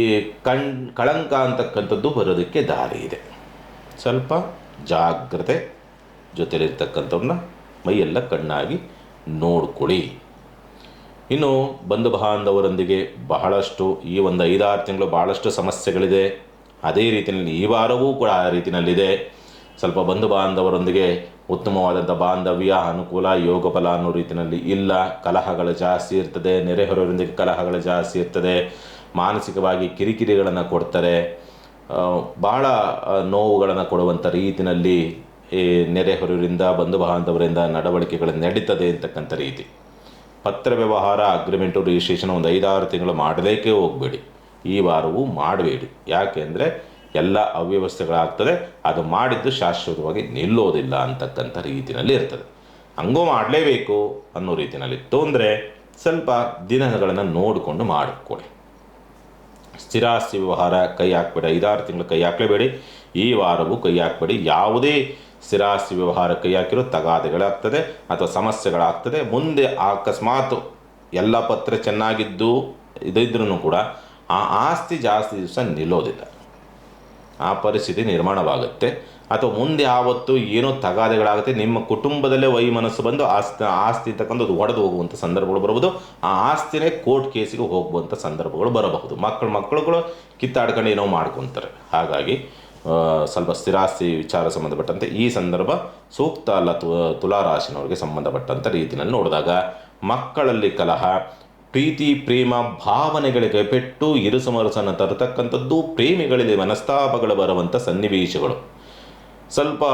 ಕಳಂಕ ಅಂತಕ್ಕಂಥದ್ದು ಬರೋದಕ್ಕೆ ದಾರಿ ಇದೆ. ಸ್ವಲ್ಪ ಜಾಗ್ರತೆ, ಜೊತೆಲಿರ್ತಕ್ಕಂಥವ್ರನ್ನ ಮೈಯೆಲ್ಲ ಕಣ್ಣಾಗಿ ನೋಡ್ಕೊಳ್ಳಿ. ಇನ್ನು ಬಂಧು ಬಾಂಧವರೊಂದಿಗೆ ಬಹಳಷ್ಟು ಈ ಒಂದು 5-6 ತಿಂಗಳು ಭಾಳಷ್ಟು ಸಮಸ್ಯೆಗಳಿದೆ. ಅದೇ ರೀತಿಯಲ್ಲಿ ಈ ವಾರವೂ ಕೂಡ ಆ ರೀತಿಯಲ್ಲಿದೆ. ಸ್ವಲ್ಪ ಬಂಧು ಬಾಂಧವರೊಂದಿಗೆ ಉತ್ತಮವಾದಂಥ ಬಾಂಧವ್ಯ, ಅನುಕೂಲ, ಯೋಗ ಫಲ ಅನ್ನೋ ರೀತಿಯಲ್ಲಿ ಇಲ್ಲ. ಕಲಹಗಳು ಜಾಸ್ತಿ ಇರ್ತದೆ, ನೆರೆಹೊರೆಯವರೊಂದಿಗೆ ಕಲಹಗಳು ಜಾಸ್ತಿ ಇರ್ತದೆ, ಮಾನಸಿಕವಾಗಿ ಕಿರಿಕಿರಿಗಳನ್ನು ಕೊಡ್ತಾರೆ, ಭಾಳ ನೋವುಗಳನ್ನು ಕೊಡುವಂಥ ರೀತಿಯಲ್ಲಿ ಈ ನೆರೆಹೊರೆಯವರಿಂದ ಬಂಧು ಬಾಂಧವರಿಂದ ನಡವಳಿಕೆಗಳು ನಡೀತದೆ ಅಂತಕ್ಕಂಥ ರೀತಿ. ಪತ್ರ ವ್ಯವಹಾರ, ಅಗ್ರಿಮೆಂಟು, ರಿಜಿಸ್ಟ್ರೇಷನ್ ಒಂದು 5-6 ತಿಂಗಳು ಮಾಡಲಿಕ್ಕೆ ಹೋಗಬೇಡಿ. ಈ ವಾರವೂ ಮಾಡಬೇಡಿ. ಯಾಕೆ ಅಂದರೆ ಎಲ್ಲ ಅವ್ಯವಸ್ಥೆಗಳಾಗ್ತದೆ, ಅದು ಮಾಡಿದ್ದು ಶಾಶ್ವತವಾಗಿ ನಿಲ್ಲೋದಿಲ್ಲ ಅಂತಕ್ಕಂಥ ರೀತಿಯಲ್ಲಿ ಇರ್ತದೆ. ಹಂಗೂ ಮಾಡಲೇಬೇಕು ಅನ್ನೋ ರೀತಿಯಲ್ಲಿತ್ತು ಅಂದರೆ ಸ್ವಲ್ಪ ದಿನಗಳನ್ನು ನೋಡಿಕೊಂಡು ಮಾಡಿಕೊಡಿ. ಸ್ಥಿರಾಸ್ತಿ ವ್ಯವಹಾರ ಕೈ ಹಾಕಬೇಡಿ. 5-6 ತಿಂಗಳು ಕೈ ಹಾಕಲೇಬೇಡಿ. ಈ ವಾರವೂ ಕೈ ಹಾಕಬೇಡಿ. ಯಾವುದೇ ಸ್ಥಿರಾಸ್ತಿ ವ್ಯವಹಾರ ಕೈ ಹಾಕಿರೋ ತಗಾದೆಗಳಾಗ್ತದೆ ಅಥವಾ ಸಮಸ್ಯೆಗಳಾಗ್ತದೆ. ಮುಂದೆ ಅಕಸ್ಮಾತ್ ಎಲ್ಲ ಪತ್ರ ಚೆನ್ನಾಗಿದ್ದು ಇದ್ರೂ ಕೂಡ ಆ ಆಸ್ತಿ ಜಾಸ್ತಿ ದಿವಸ ನಿಲ್ಲೋದಿಲ್ಲ, ಆ ಪರಿಸ್ಥಿತಿ ನಿರ್ಮಾಣವಾಗುತ್ತೆ. ಅಥವಾ ಮುಂದೆ ಆವತ್ತು ಏನೋ ತಗಾದೆಗಳಾಗುತ್ತೆ, ನಿಮ್ಮ ಕುಟುಂಬದಲ್ಲೇ ವೈಮನಸ್ಸು ಬಂದು ಆಸ್ತಿ ಅಂತಕ್ಕಂಥದ್ದು ಒಡೆದು ಹೋಗುವಂಥ ಸಂದರ್ಭಗಳು ಬರಬಹುದು. ಆ ಆಸ್ತಿನೇ ಕೋರ್ಟ್ ಕೇಸಿಗೆ ಹೋಗುವಂಥ ಸಂದರ್ಭಗಳು ಬರಬಹುದು. ಮಕ್ಕಳುಗಳು ಕಿತ್ತಾಡ್ಕೊಂಡು ಏನೋ ಮಾಡ್ಕೊತಾರೆ. ಹಾಗಾಗಿ ಸ್ವಲ್ಪ ಸ್ಥಿರಾಸ್ತಿ ವಿಚಾರ ಸಂಬಂಧಪಟ್ಟಂತೆ ಈ ಸಂದರ್ಭ ಸೂಕ್ತ ಅಲ್ಲ. ತುಲಾರಾಶಿನವರಿಗೆ ಸಂಬಂಧಪಟ್ಟಂಥ ರೀತಿಯಲ್ಲಿ ನೋಡಿದಾಗ ಮಕ್ಕಳಲ್ಲಿ ಕಲಹ, ಪ್ರೀತಿ ಪ್ರೇಮ ಭಾವನೆಗಳಿಗೆ ಪೆಟ್ಟು, ಇರುಸುಮರುಸನ್ನು ತರತಕ್ಕಂಥದ್ದು, ಪ್ರೇಮಿಗಳಲ್ಲಿ ಮನಸ್ತಾಪಗಳು ಬರುವಂಥ ಸನ್ನಿವೇಶಗಳು, ಸ್ವಲ್ಪ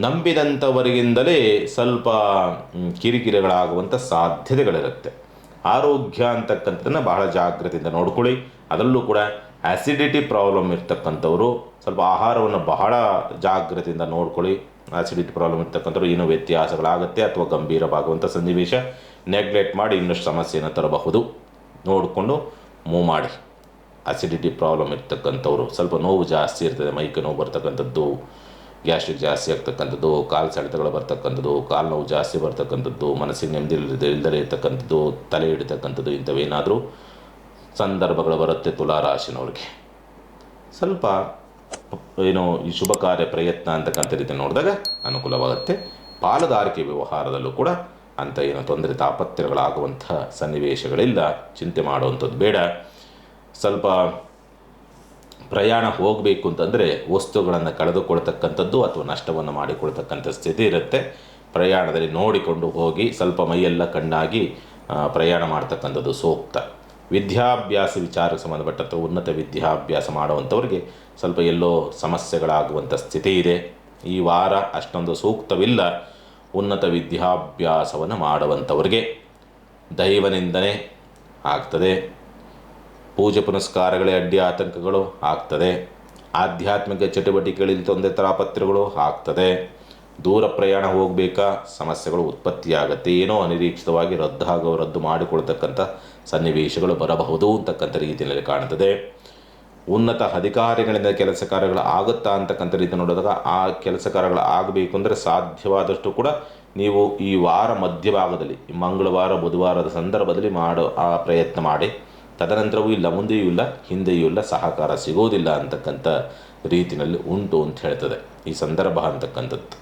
ನಂಬಿದಂಥವರಿಗಿಂದಲೇ ಸ್ವಲ್ಪ ಕಿರಿಕಿರಿಗಳಾಗುವಂಥ ಸಾಧ್ಯತೆಗಳಿರುತ್ತೆ. ಆರೋಗ್ಯ ಅಂತಕ್ಕಂಥದ್ದನ್ನು ಬಹಳ ಜಾಗ್ರತೆಯಿಂದ ನೋಡ್ಕೊಳ್ಳಿ. ಅದರಲ್ಲೂ ಕೂಡ ಆ್ಯಸಿಡಿಟಿ ಪ್ರಾಬ್ಲಮ್ ಇರ್ತಕ್ಕಂಥವ್ರು ಸ್ವಲ್ಪ ಆಹಾರವನ್ನು ಬಹಳ ಜಾಗ್ರತೆಯಿಂದ ನೋಡ್ಕೊಳ್ಳಿ. ಆ್ಯಸಿಡಿಟಿ ಪ್ರಾಬ್ಲಮ್ ಇರ್ತಕ್ಕಂಥವ್ರು ಏನೋ ವ್ಯತ್ಯಾಸಗಳಾಗುತ್ತೆ ಅಥವಾ ಗಂಭೀರವಾಗುವಂಥ ಸನ್ನಿವೇಶ, ನೆಗ್ಲೆಕ್ಟ್ ಮಾಡಿ ಇನ್ನಷ್ಟು ಸಮಸ್ಯೆಯನ್ನು ತರಬಹುದು. ನೋಡಿಕೊಂಡು ಮೂವ್ ಮಾಡಿ. ಆ್ಯಸಿಡಿಟಿ ಪ್ರಾಬ್ಲಮ್ ಇರ್ತಕ್ಕಂಥವ್ರು ಸ್ವಲ್ಪ ನೋವು ಜಾಸ್ತಿ ಇರ್ತದೆ, ಮೈಕೈ ನೋವು ಬರ್ತಕ್ಕಂಥದ್ದು, ಗ್ಯಾಸ್ಟ್ರಿಕ್ ಜಾಸ್ತಿ ಆಗ್ತಕ್ಕಂಥದ್ದು, ಕಾಲು ಸೆಳೆತಗಳು ಬರ್ತಕ್ಕಂಥದ್ದು, ಕಾಲು ನೋವು ಜಾಸ್ತಿ ಬರ್ತಕ್ಕಂಥದ್ದು, ಮನಸ್ಸಿಗೆ ನೆಮ್ಮದಿ ಇಲ್ಲದೇ ಇರ್ತಕ್ಕಂಥದ್ದು, ತಲೆ ಹಿಡಿತಕ್ಕಂಥದ್ದು, ಇಂಥವೇನಾದರೂ ಸಂದರ್ಭಗಳು ಬರುತ್ತೆ ತುಲಾರಾಶಿನವ್ರಿಗೆ. ಸ್ವಲ್ಪ ಏನೋ ಈ ಶುಭ ಕಾರ್ಯ ಪ್ರಯತ್ನ ಅಂತಕ್ಕಂಥ ರೀತಿ ನೋಡಿದಾಗ ಅನುಕೂಲವಾಗುತ್ತೆ. ಪಾಲುದಾರಿಕೆ ವ್ಯವಹಾರದಲ್ಲೂ ಕೂಡ ಅಂಥ ಏನೋ ತೊಂದರೆ ತಾಪತ್ರೆಗಳಾಗುವಂಥ ಸನ್ನಿವೇಶಗಳಿಲ್ಲ, ಚಿಂತೆ ಮಾಡುವಂಥದ್ದು ಬೇಡ. ಸ್ವಲ್ಪ ಪ್ರಯಾಣ ಹೋಗಬೇಕು ಅಂತಂದರೆ ವಸ್ತುಗಳನ್ನು ಕಳೆದುಕೊಳ್ತಕ್ಕಂಥದ್ದು ಅಥವಾ ನಷ್ಟವನ್ನು ಮಾಡಿಕೊಳ್ತಕ್ಕಂಥ ಸ್ಥಿತಿ ಇರುತ್ತೆ. ಪ್ರಯಾಣದಲ್ಲಿ ನೋಡಿಕೊಂಡು ಹೋಗಿ ಸ್ವಲ್ಪ ಮೈಯೆಲ್ಲ ಕಣ್ಣಾಗಿ ಪ್ರಯಾಣ ಮಾಡ್ತಕ್ಕಂಥದ್ದು ಸೂಕ್ತ. ವಿದ್ಯಾಭ್ಯಾಸ ವಿಚಾರಕ್ಕೆ ಸಂಬಂಧಪಟ್ಟಂಥ ಉನ್ನತ ವಿದ್ಯಾಭ್ಯಾಸ ಮಾಡುವಂಥವ್ರಿಗೆ ಸ್ವಲ್ಪ ಎಲ್ಲೋ ಸಮಸ್ಯೆಗಳಾಗುವಂಥ ಸ್ಥಿತಿ ಇದೆ. ಈ ವಾರ ಅಷ್ಟೊಂದು ಸೂಕ್ತವಿಲ್ಲ ಉನ್ನತ ವಿದ್ಯಾಭ್ಯಾಸವನ್ನು ಮಾಡುವಂಥವ್ರಿಗೆ. ದೈವನಿಂದನೆ ಆಗ್ತದೆ, ಪೂಜೆ ಪುನಸ್ಕಾರಗಳೇ ಅಡ್ಡಿ ಆತಂಕಗಳು ಆಗ್ತದೆ, ಆಧ್ಯಾತ್ಮಿಕ ಚಟುವಟಿಕೆಗಳಲ್ಲಿ ತೊಂದರೆ ತಾಪತ್ರೆಗಳು ಆಗ್ತದೆ, ದೂರ ಪ್ರಯಾಣ ಹೋಗಬೇಕಾ ಸಮಸ್ಯೆಗಳು ಉತ್ಪತ್ತಿಯಾಗತ್ತೆ, ಏನೋ ಅನಿರೀಕ್ಷಿತವಾಗಿ ರದ್ದು ಮಾಡಿಕೊಳ್ತಕ್ಕಂಥ ಸನ್ನಿವೇಶಗಳು ಬರಬಹುದು ಅಂತಕ್ಕಂಥ ರೀತಿಯಲ್ಲಿ ಕಾಣ್ತದೆ. ಉನ್ನತ ಅಧಿಕಾರಿಗಳಿಂದ ಕೆಲಸ ಕಾರ್ಯಗಳು ಆಗುತ್ತಾ ಅಂತಕ್ಕಂಥ ರೀತಿ ನೋಡಿದಾಗ ಆ ಕೆಲಸ ಕಾರ್ಯಗಳು ಆಗಬೇಕು ಅಂದರೆ ಸಾಧ್ಯವಾದಷ್ಟು ಕೂಡ ನೀವು ಈ ವಾರ ಮಧ್ಯಭಾಗದಲ್ಲಿ ಮಂಗಳವಾರ ಬುಧವಾರದ ಸಂದರ್ಭದಲ್ಲಿ ಮಾಡೋ ಆ ಪ್ರಯತ್ನ ಮಾಡಿ. ತದನಂತರವೂ ಇಲ್ಲ, ಮುಂದೆಯೂ ಇಲ್ಲ, ಹಿಂದೆಯೂ ಇಲ್ಲ, ಸಹಕಾರ ಸಿಗೋದಿಲ್ಲ ಅಂತಕ್ಕಂಥ ರೀತಿಯಲ್ಲಿ ಉಂಟು ಅಂತ ಹೇಳ್ತದೆ ಈ ಸಂದರ್ಭ ಅಂತಕ್ಕಂಥದ್ದು.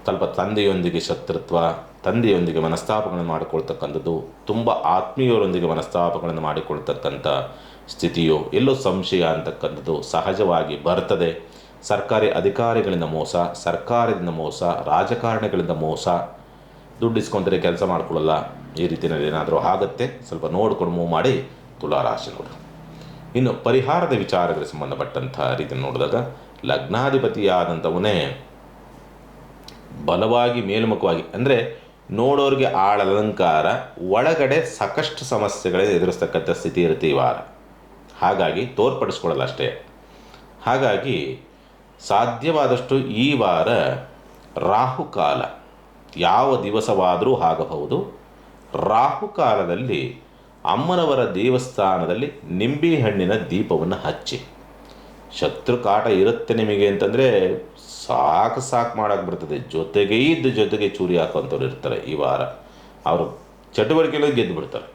ಸ್ವಲ್ಪ ತಂದೆಯೊಂದಿಗೆ ಶತ್ರುತ್ವ, ತಂದೆಯೊಂದಿಗೆ ಮನಸ್ತಾಪಗಳನ್ನು ಮಾಡಿಕೊಳ್ತಕ್ಕಂಥದ್ದು, ತುಂಬ ಆತ್ಮೀಯರೊಂದಿಗೆ ಮನಸ್ತಾಪಗಳನ್ನು ಮಾಡಿಕೊಳ್ತಕ್ಕಂಥ ಸ್ಥಿತಿಯೋ ಎಲ್ಲೋ ಸಂಶಯ ಅಂತಕ್ಕಂಥದ್ದು ಸಹಜವಾಗಿ ಬರ್ತದೆ. ಸರ್ಕಾರಿ ಅಧಿಕಾರಿಗಳಿಂದ ಮೋಸ, ಸರ್ಕಾರದಿಂದ ಮೋಸ, ರಾಜಕಾರಣಿಗಳಿಂದ ಮೋಸ, ದುಡ್ಡು ಇಸ್ಕೊಂಡ್ರೆ ಕೆಲಸ ಮಾಡ್ಕೊಳ್ಳಲ್ಲ, ಈ ರೀತಿಯಲ್ಲಿ ಏನಾದರೂ ಆಗುತ್ತೆ. ಸ್ವಲ್ಪ ನೋಡ್ಕೊಂಡು ಮೂವ್ ಮಾಡಿ ತುಲಾರಾಶಿನವರು. ಇನ್ನು ಪರಿಹಾರದ ವಿಚಾರಗಳಿಗೆ ಸಂಬಂಧಪಟ್ಟಂಥ ರೀತಿಯನ್ನು ನೋಡಿದಾಗ ಲಗ್ನಾಧಿಪತಿಯಾದಂಥವನೇ ಬಲವಾಗಿ ಮೇಲ್ಮುಖವಾಗಿ, ಅಂದರೆ ನೋಡೋರಿಗೆ ಆಳಲಂಕಾರ, ಒಳಗಡೆ ಸಾಕಷ್ಟು ಸಮಸ್ಯೆಗಳೇ ಎದುರಿಸ್ತಕ್ಕಂಥ ಸ್ಥಿತಿ ಇರುತ್ತೆ ಈ ವಾರ. ಹಾಗಾಗಿ ತೋರ್ಪಡಿಸ್ಕೊಳ್ಳಲ್ಲ ಅಷ್ಟೇ. ಹಾಗಾಗಿ ಸಾಧ್ಯವಾದಷ್ಟು ಈ ವಾರ ರಾಹುಕಾಲ ಯಾವ ದಿವಸವಾದರೂ ಆಗಬಹುದು. ರಾಹುಕಾಲದಲ್ಲಿ ಅಮ್ಮನವರ ದೇವಸ್ಥಾನದಲ್ಲಿ ನಿಂಬೆಹಣ್ಣಿನ ದೀಪವನ್ನು ಹಚ್ಚಿ. ಶತ್ರುಕಾಟ ಇರುತ್ತೆ ನಿಮಗೆ ಅಂತಂದರೆ ಸಾಕು ಮಾಡೋಕ್ಕೆ ಬರ್ತದೆ. ಜೊತೆಗೆ ಚೂರಿ ಹಾಕುವಂಥವ್ರು ಇರ್ತಾರೆ ಈ ವಾರ. ಅವರು ಚಟುವಟಿಕೆಗಳು ಗೆದ್ದು ಬಿಡ್ತಾರೆ,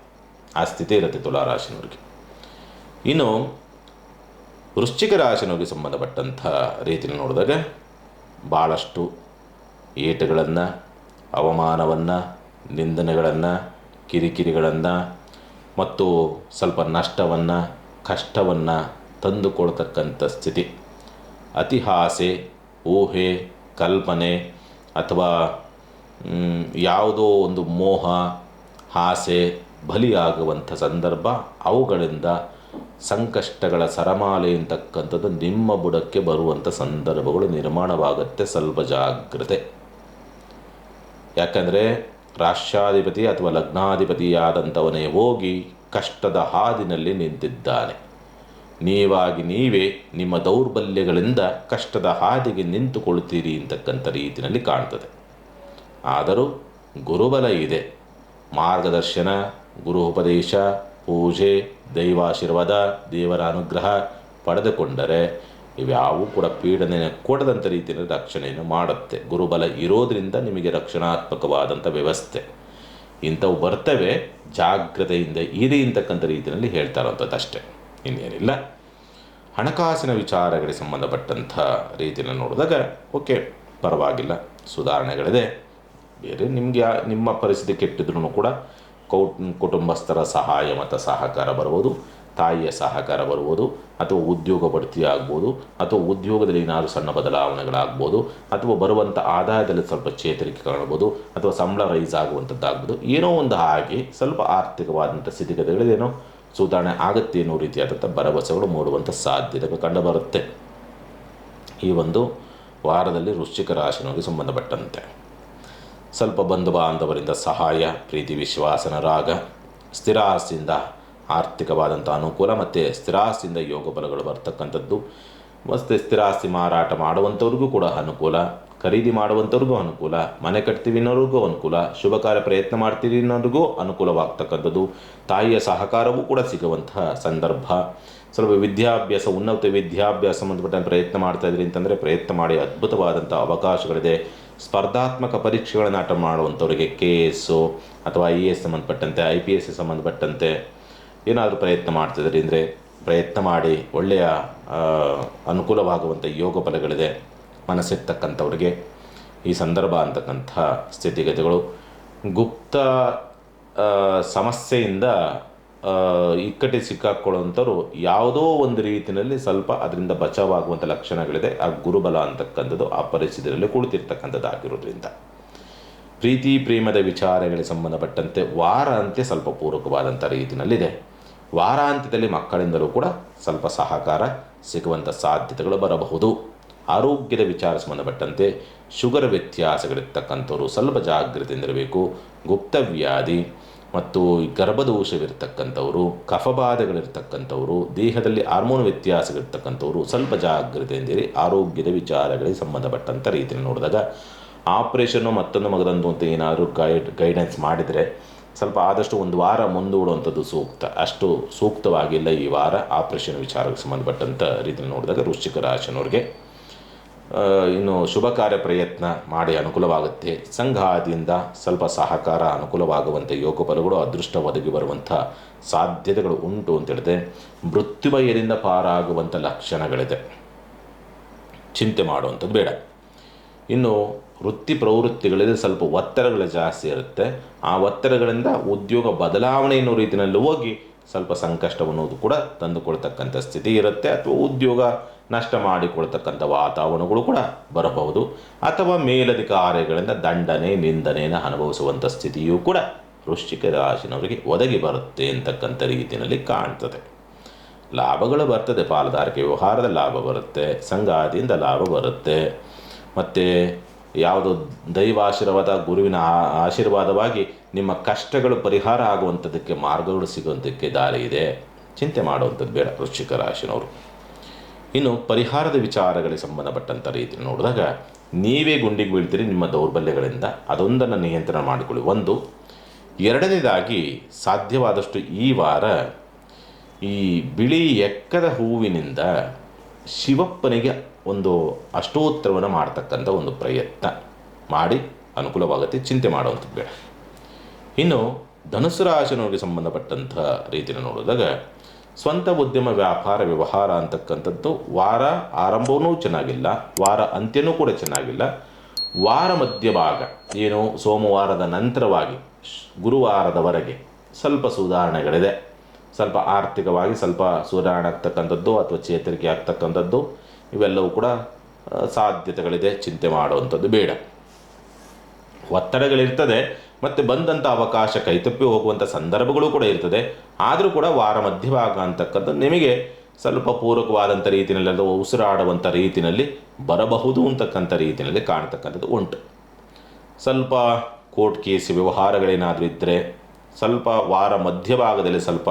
ಆ ಸ್ಥಿತಿ ಇರುತ್ತೆ ತುಲಾರಾಶಿನವ್ರಿಗೆ. ಇನ್ನು ವೃಶ್ಚಿಕ ರಾಶಿನವ್ರಿಗೆ ಸಂಬಂಧಪಟ್ಟಂಥ ರೀತಿಯಲ್ಲಿ ನೋಡಿದಾಗ ಭಾಳಷ್ಟು ಏಟುಗಳನ್ನು, ಅವಮಾನವನ್ನು, ನಿಂದನೆಗಳನ್ನು, ಕಿರಿಕಿರಿಗಳನ್ನು ಮತ್ತು ಸ್ವಲ್ಪ ನಷ್ಟವನ್ನು, ಕಷ್ಟವನ್ನು ತಂದುಕೊಳ್ತಕ್ಕಂಥ ಸ್ಥಿತಿ. ಅತಿಹಾಸೆ, ಊಹೆ, ಕಲ್ಪನೆ ಅಥವಾ ಯಾವುದೋ ಒಂದು ಮೋಹ, ಆಸೆ ಬಲಿಯಾಗುವಂಥ ಸಂದರ್ಭ, ಅವುಗಳಿಂದ ಸಂಕಷ್ಟಗಳ ಸರಮಾಲೆ ಅಂತಕ್ಕಂಥದ್ದು ನಿಮ್ಮ ಬುಡಕ್ಕೆ ಬರುವಂಥ ಸಂದರ್ಭಗಳು ನಿರ್ಮಾಣವಾಗುತ್ತೆ. ಸ್ವಲ್ಪ ಜಾಗ್ರತೆ. ಯಾಕಂದರೆ ರಾಷ್ಟ್ರಾಧಿಪತಿ ಅಥವಾ ಲಗ್ನಾಧಿಪತಿಯಾದಂಥವನೇ ಹೋಗಿ ಕಷ್ಟದ ಹಾದಿನಲ್ಲಿ ನಿಂತಿದ್ದಾನೆ. ನೀವಾಗಿ ನೀವೇ ನಿಮ್ಮ ದೌರ್ಬಲ್ಯಗಳಿಂದ ಕಷ್ಟದ ಹಾದಿಗೆ ನಿಂತುಕೊಳ್ತೀರಿ ಅಂತಕ್ಕಂಥ ರೀತಿಯಲ್ಲಿ ಕಾಣ್ತದೆ. ಆದರೂ ಗುರುಬಲ ಇದೆ. ಮಾರ್ಗದರ್ಶನ, ಗುರು ಉಪದೇಶ, ಪೂಜೆ, ದೈವಾಶೀರ್ವಾದ, ದೇವರ ಅನುಗ್ರಹ ಪಡೆದುಕೊಂಡರೆ ಇವ್ಯಾವೂ ಕೂಡ ಪೀಡನೆ ಕೊಡದಂಥ ರೀತಿಯಲ್ಲಿ ರಕ್ಷಣೆಯನ್ನು ಮಾಡುತ್ತೆ. ಗುರುಬಲ ಇರೋದರಿಂದ ನಿಮಗೆ ರಕ್ಷಣಾತ್ಮಕವಾದಂಥ ವ್ಯವಸ್ಥೆ ಇಂಥವು ಬರ್ತವೆ. ಜಾಗ್ರತೆಯಿಂದ ಇರಿ ಅಂತಕ್ಕಂಥ ರೀತಿಯಲ್ಲಿ ಹೇಳ್ತಾ ಇರೋಂಥದ್ದು ಅಷ್ಟೇ, ಇನ್ನೇನಿಲ್ಲ. ಹಣಕಾಸಿನ ವಿಚಾರಗಳಿಗೆ ಸಂಬಂಧಪಟ್ಟಂಥ ರೀತಿಯನ್ನು ನೋಡಿದಾಗ ಓಕೆ, ಪರವಾಗಿಲ್ಲ, ಸುಧಾರಣೆಗಳಿದೆ. ಬೇರೆ ನಿಮಗೆ ನಿಮ್ಮ ಪರಿಸ್ಥಿತಿ ಕೆಟ್ಟಿದ್ರೂ ಕೂಡ ಕುಟುಂಬಸ್ಥರ ಸಹಾಯ ಮತ್ತು ಸಹಕಾರ ಬರ್ಬೋದು, ತಾಯಿಯ ಸಹಕಾರ ಬರ್ಬೋದು, ಅಥವಾ ಉದ್ಯೋಗ ಬಡ್ತಿ ಆಗ್ಬೋದು, ಅಥವಾ ಉದ್ಯೋಗದಲ್ಲಿ ಏನಾದರೂ ಸಣ್ಣ ಬದಲಾವಣೆಗಳಾಗ್ಬೋದು, ಅಥವಾ ಬರುವಂಥ ಆದಾಯದಲ್ಲಿ ಸ್ವಲ್ಪ ಚೇತರಿಕೆ ಕಾಣ್ಬೋದು, ಅಥವಾ ಸಂಬಳ ರೈಸ್ ಆಗುವಂಥದ್ದಾಗ್ಬೋದು. ಏನೋ ಒಂದು ಹಾಗೆ ಸ್ವಲ್ಪ ಆರ್ಥಿಕವಾದಂಥ ಸ್ಥಿತಿಗತಿಗಳೇನೋ ಸುಧಾರಣೆ ಆಗುತ್ತೆ ಅನ್ನೋ ರೀತಿಯಾದಂಥ ಭರವಸೆಗಳು ಮೂಡುವಂಥ ಸಾಧ್ಯತೆಗಳು ಕಂಡುಬರುತ್ತೆ ಈ ಒಂದು ವಾರದಲ್ಲಿ ವೃಶ್ಚಿಕ ರಾಶಿನವರಿಗೆ ಸಂಬಂಧಪಟ್ಟಂತೆ. ಸ್ವಲ್ಪ ಬಂಧು ಬಾಂಧವರಿಂದ ಸಹಾಯ, ಪ್ರೀತಿ ವಿಶ್ವಾಸನ ರಾಗ, ಸ್ಥಿರಾಸ್ತಿಯಿಂದ ಆರ್ಥಿಕವಾದಂಥ ಅನುಕೂಲ ಮತ್ತು ಸ್ಥಿರಾಸ್ತಿಯಿಂದ ಯೋಗ ಬಲಗಳು ಬರ್ತಕ್ಕಂಥದ್ದು. ಮತ್ತು ಸ್ಥಿರಾಸ್ತಿ ಮಾರಾಟ ಮಾಡುವಂಥವ್ರಿಗೂ ಕೂಡ ಅನುಕೂಲ, ಖರೀದಿ ಮಾಡುವಂಥವ್ರಿಗೂ ಅನುಕೂಲ, ಮನೆ ಕಟ್ತೀವಿ ಅನ್ನೋರಿಗೂ ಅನುಕೂಲ, ಶುಭ ಕಾರ್ಯ ಪ್ರಯತ್ನ ಮಾಡ್ತೀವಿ ಅನ್ನೋರಿಗೂ ಅನುಕೂಲವಾಗ್ತಕ್ಕಂಥದ್ದು. ತಾಯಿಯ ಸಹಕಾರವೂ ಕೂಡ ಸಿಗುವಂತಹ ಸಂದರ್ಭ. ಸ್ವಲ್ಪ ವಿದ್ಯಾಭ್ಯಾಸ, ಉನ್ನತ ವಿದ್ಯಾಭ್ಯಾಸ ಸಂಬಂಧಪಟ್ಟ ಪ್ರಯತ್ನ ಮಾಡ್ತಾಯಿದ್ರಿ ಅಂತಂದರೆ ಪ್ರಯತ್ನ ಮಾಡಿ, ಅದ್ಭುತವಾದಂಥ ಅವಕಾಶಗಳಿದೆ. ಸ್ಪರ್ಧಾತ್ಮಕ ಪರೀಕ್ಷೆಗಳನ್ನು ಅಟೆಂಡ್ ಮಾಡುವಂಥವರಿಗೆ KS ಅಥವಾ IAS ಸಂಬಂಧಪಟ್ಟಂತೆ, IPS ಸಂಬಂಧಪಟ್ಟಂತೆ ಏನಾದರೂ ಪ್ರಯತ್ನ ಮಾಡ್ತಿದ್ದೀರಿ ಅಂದರೆ ಪ್ರಯತ್ನ ಮಾಡಿ ಒಳ್ಳೆಯ ಅನುಕೂಲವಾಗುವಂಥ ಯೋಗ ಫಲಗಳಿದೆ. ಮನಸ್ಸಿರ್ತಕ್ಕಂಥವ್ರಿಗೆ ಈ ಸಂದರ್ಭ ಅಂತಕ್ಕಂಥ ಸ್ಥಿತಿಗತಿಗಳು. ಗುಪ್ತ ಸಮಸ್ಯೆಯಿಂದ ಇಕ್ಕಟ್ಟಿಗೆ ಸಿಕ್ಕಾಕ್ಕೊಳ್ಳುವಂಥವ್ರು ಯಾವುದೋ ಒಂದು ರೀತಿಯಲ್ಲಿ ಸ್ವಲ್ಪ ಅದರಿಂದ ಬಚಾವಾಗುವಂಥ ಲಕ್ಷಣಗಳಿದೆ. ಆ ಗುರುಬಲ ಅಂತಕ್ಕಂಥದ್ದು ಆ ಪರಿಸ್ಥಿತಿಯಲ್ಲಿ ಕುಳಿತಿರ್ತಕ್ಕಂಥದ್ದು ಆಗಿರೋದ್ರಿಂದ ಪ್ರೀತಿ ಪ್ರೇಮದ ವಿಚಾರಗಳಿಗೆ ಸಂಬಂಧಪಟ್ಟಂತೆ ವಾರಾಂತ್ಯ ಸ್ವಲ್ಪ ಪೂರಕವಾದಂಥ ರೀತಿಯಲ್ಲಿದೆ. ವಾರಾಂತ್ಯದಲ್ಲಿ ಮಕ್ಕಳಿಂದಲೂ ಕೂಡ ಸ್ವಲ್ಪ ಸಹಕಾರ ಸಿಗುವಂಥ ಸಾಧ್ಯತೆಗಳು ಬರಬಹುದು. ಆರೋಗ್ಯದ ವಿಚಾರ ಸಂಬಂಧಪಟ್ಟಂತೆ ಶುಗರ್ ವ್ಯತ್ಯಾಸಗಳಿರ್ತಕ್ಕಂಥವ್ರು ಸ್ವಲ್ಪ ಜಾಗೃತಿಯಿಂದಿರಬೇಕು. ಗುಪ್ತವ್ಯಾಧಿ ಮತ್ತು ಗರ್ಭದೋಷವಿರ್ತಕ್ಕಂಥವರು, ಕಫಬಾಧೆಗಳಿರ್ತಕ್ಕಂಥವರು, ದೇಹದಲ್ಲಿ ಹಾರ್ಮೋನ್ ವ್ಯತ್ಯಾಸಗಳಿರ್ತಕ್ಕಂಥವ್ರು ಸ್ವಲ್ಪ ಜಾಗೃತಿಯಿಂದಿರಿ. ಆರೋಗ್ಯದ ವಿಚಾರಗಳಿಗೆ ಸಂಬಂಧಪಟ್ಟಂಥ ರೀತಿಯಲ್ಲಿ ನೋಡಿದಾಗ ಆಪ್ರೇಷನ್ನು ಮತ್ತೊಂದು ಮಗದೊಂದು ಅಂತ ಏನಾದರೂ ಗೈಡೆನ್ಸ್ ಮಾಡಿದರೆ ಸ್ವಲ್ಪ ಆದಷ್ಟು ಒಂದು ವಾರ ಮುಂದೂಡುವಂಥದ್ದು ಸೂಕ್ತ. ಅಷ್ಟು ಸೂಕ್ತವಾಗಿಲ್ಲ ಈ ವಾರ ಆಪ್ರೇಷನ್ ವಿಚಾರಕ್ಕೆ ಸಂಬಂಧಪಟ್ಟಂಥ ರೀತಿಯಲ್ಲಿ ನೋಡಿದಾಗ ವೃಶ್ಚಿಕ ರಾಶಿಯವ್ರಿಗೆ ಇನ್ನು ಶುಭ ಕಾರ್ಯ ಪ್ರಯತ್ನ ಮಾಡಿ ಅನುಕೂಲವಾಗುತ್ತೆ. ಸಂಗಾತಿಯಿಂದ ಸ್ವಲ್ಪ ಸಹಕಾರ ಅನುಕೂಲವಾಗುವಂಥ ಯೋಗ ಫಲಗಳು, ಅದೃಷ್ಟ ಒದಗಿ ಬರುವಂಥ ಸಾಧ್ಯತೆಗಳು ಉಂಟು ಅಂತ ಹೇಳಿದೆ. ಮೃತ್ಯುಭಯದಿಂದ ಪಾರಾಗುವಂಥ ಲಕ್ಷಣಗಳಿದೆ, ಚಿಂತೆ ಮಾಡುವಂಥದ್ದು ಬೇಡ. ಇನ್ನು ವೃತ್ತಿ ಪ್ರವೃತ್ತಿಗಳಲ್ಲಿ ಸ್ವಲ್ಪ ಒತ್ತಡಗಳು ಜಾಸ್ತಿ ಇರುತ್ತೆ. ಆ ಒತ್ತಡಗಳಿಂದ ಉದ್ಯೋಗ ಬದಲಾವಣೆ ಅನ್ನೋ ರೀತಿಯಲ್ಲಿ ಹೋಗಿ ಸ್ವಲ್ಪ ಸಂಕಷ್ಟವನ್ನೋದು ಕೂಡ ತಂದುಕೊಳ್ತಕ್ಕಂಥ ಸ್ಥಿತಿ ಇರುತ್ತೆ. ಅಥವಾ ಉದ್ಯೋಗ ನಷ್ಟ ಮಾಡಿಕೊಳ್ತಕ್ಕಂಥ ವಾತಾವರಣಗಳು ಕೂಡ ಬರಬಹುದು. ಅಥವಾ ಮೇಲಧಿಕಾರಿಗಳಿಂದ ದಂಡನೆ ನಿಂದನೆಯನ್ನು ಅನುಭವಿಸುವಂಥ ಸ್ಥಿತಿಯೂ ಕೂಡ ವೃಶ್ಚಿಕ ರಾಶಿನವರಿಗೆ ಒದಗಿ ಬರುತ್ತೆ ಅಂತಕ್ಕಂಥ ರೀತಿಯಲ್ಲಿ ಕಾಣ್ತದೆ. ಲಾಭಗಳು ಬರ್ತದೆ, ಪಾಲುದಾರಿಕೆ ವ್ಯವಹಾರದ ಲಾಭ ಬರುತ್ತೆ, ಸಂಗಾತಿಯಿಂದ ಲಾಭ ಬರುತ್ತೆ. ಮತ್ತು ಯಾವುದೋ ದೈವಾಶೀರ್ವಾದ, ಗುರುವಿನ ಆಶೀರ್ವಾದವಾಗಿ ನಿಮ್ಮ ಕಷ್ಟಗಳು ಪರಿಹಾರ ಆಗುವಂಥದ್ದಕ್ಕೆ ಮಾರ್ಗಗಳು ಸಿಗುವಂಥಕ್ಕೆ ದಾರಿ ಇದೆ. ಚಿಂತೆ ಮಾಡುವಂಥದ್ದು ಬೇಡ ವೃಶ್ಚಿಕ ರಾಶಿನವರು. ಇನ್ನು ಪರಿಹಾರದ ವಿಚಾರಗಳಿಗೆ ಸಂಬಂಧಪಟ್ಟಂಥ ರೀತಿ ನೋಡಿದಾಗ ನೀವೇ ಗುಂಡಿಗೆ ಬೀಳ್ತೀರಿ ನಿಮ್ಮ ದೌರ್ಬಲ್ಯಗಳಿಂದ. ಅದೊಂದನ್ನು ನಿಯಂತ್ರಣ ಮಾಡಿಕೊಳ್ಳಿ. ಒಂದು. ಎರಡನೇದಾಗಿ ಸಾಧ್ಯವಾದಷ್ಟು ಈ ವಾರ ಈ ಬಿಳಿ ಎಕ್ಕದ ಹೂವಿನಿಂದ ಶಿವಪ್ಪನಿಗೆ ಒಂದು ಅಷ್ಟೋತ್ತರವನ್ನು ಮಾಡ್ತಕ್ಕಂಥ ಒಂದು ಪ್ರಯತ್ನ ಮಾಡಿ ಅನುಕೂಲವಾಗುತ್ತೆ. ಚಿಂತೆ ಮಾಡುವಂಥದ್ದು ಬೇಡ. ಇನ್ನು ಧನುಸು ರಾಶಿನವರಿಗೆ ಸಂಬಂಧಪಟ್ಟಂಥ ರೀತಿಯನ್ನು ನೋಡಿದಾಗ ಸ್ವಂತ ಉದ್ಯಮ ವ್ಯಾಪಾರ ವ್ಯವಹಾರ ಅಂತಕ್ಕಂಥದ್ದು ವಾರ ಆರಂಭವೂ ಚೆನ್ನಾಗಿಲ್ಲ, ವಾರ ಅಂತ್ಯನೂ ಕೂಡ ಚೆನ್ನಾಗಿಲ್ಲ. ವಾರ ಮಧ್ಯಭಾಗ ಏನು ಸೋಮವಾರದ ನಂತರವಾಗಿ ಗುರುವಾರದವರೆಗೆ ಸ್ವಲ್ಪ ಸುಧಾರಣೆಗಳಿದೆ. ಸ್ವಲ್ಪ ಆರ್ಥಿಕವಾಗಿ ಸ್ವಲ್ಪ ಸುಧಾರಣೆ ಆಗ್ತಕ್ಕಂಥದ್ದು ಅಥವಾ ಚೇತರಿಕೆ ಆಗ್ತಕ್ಕಂಥದ್ದು ಇವೆಲ್ಲವೂ ಕೂಡ ಸಾಧ್ಯತೆಗಳಿದೆ. ಚಿಂತೆ ಮಾಡುವಂಥದ್ದು ಬೇಡ. ಒತ್ತಡಗಳಿರ್ತದೆ ಮತ್ತು ಬಂದಂಥ ಅವಕಾಶ ಕೈತಪ್ಪಿ ಹೋಗುವಂಥ ಸಂದರ್ಭಗಳು ಕೂಡ ಇರ್ತದೆ. ಆದರೂ ಕೂಡ ವಾರ ಮಧ್ಯಭಾಗ ಅಂತಕ್ಕಂಥದ್ದು ನಿಮಗೆ ಸ್ವಲ್ಪ ಪೂರಕವಾದಂಥ ರೀತಿಯಲ್ಲಿ ಅಥವಾ ಉಸಿರಾಡುವಂಥ ರೀತಿಯಲ್ಲಿ ಬರಬಹುದು ಅಂತಕ್ಕಂಥ ರೀತಿಯಲ್ಲಿ ಕಾಣ್ತಕ್ಕಂಥದ್ದು ಉಂಟು. ಸ್ವಲ್ಪ ಕೋರ್ಟ್ ಕೇಸ್ ವ್ಯವಹಾರಗಳೇನಾದರೂ ಇದ್ದರೆ ಸ್ವಲ್ಪ ವಾರ ಮಧ್ಯಭಾಗದಲ್ಲಿ ಸ್ವಲ್ಪ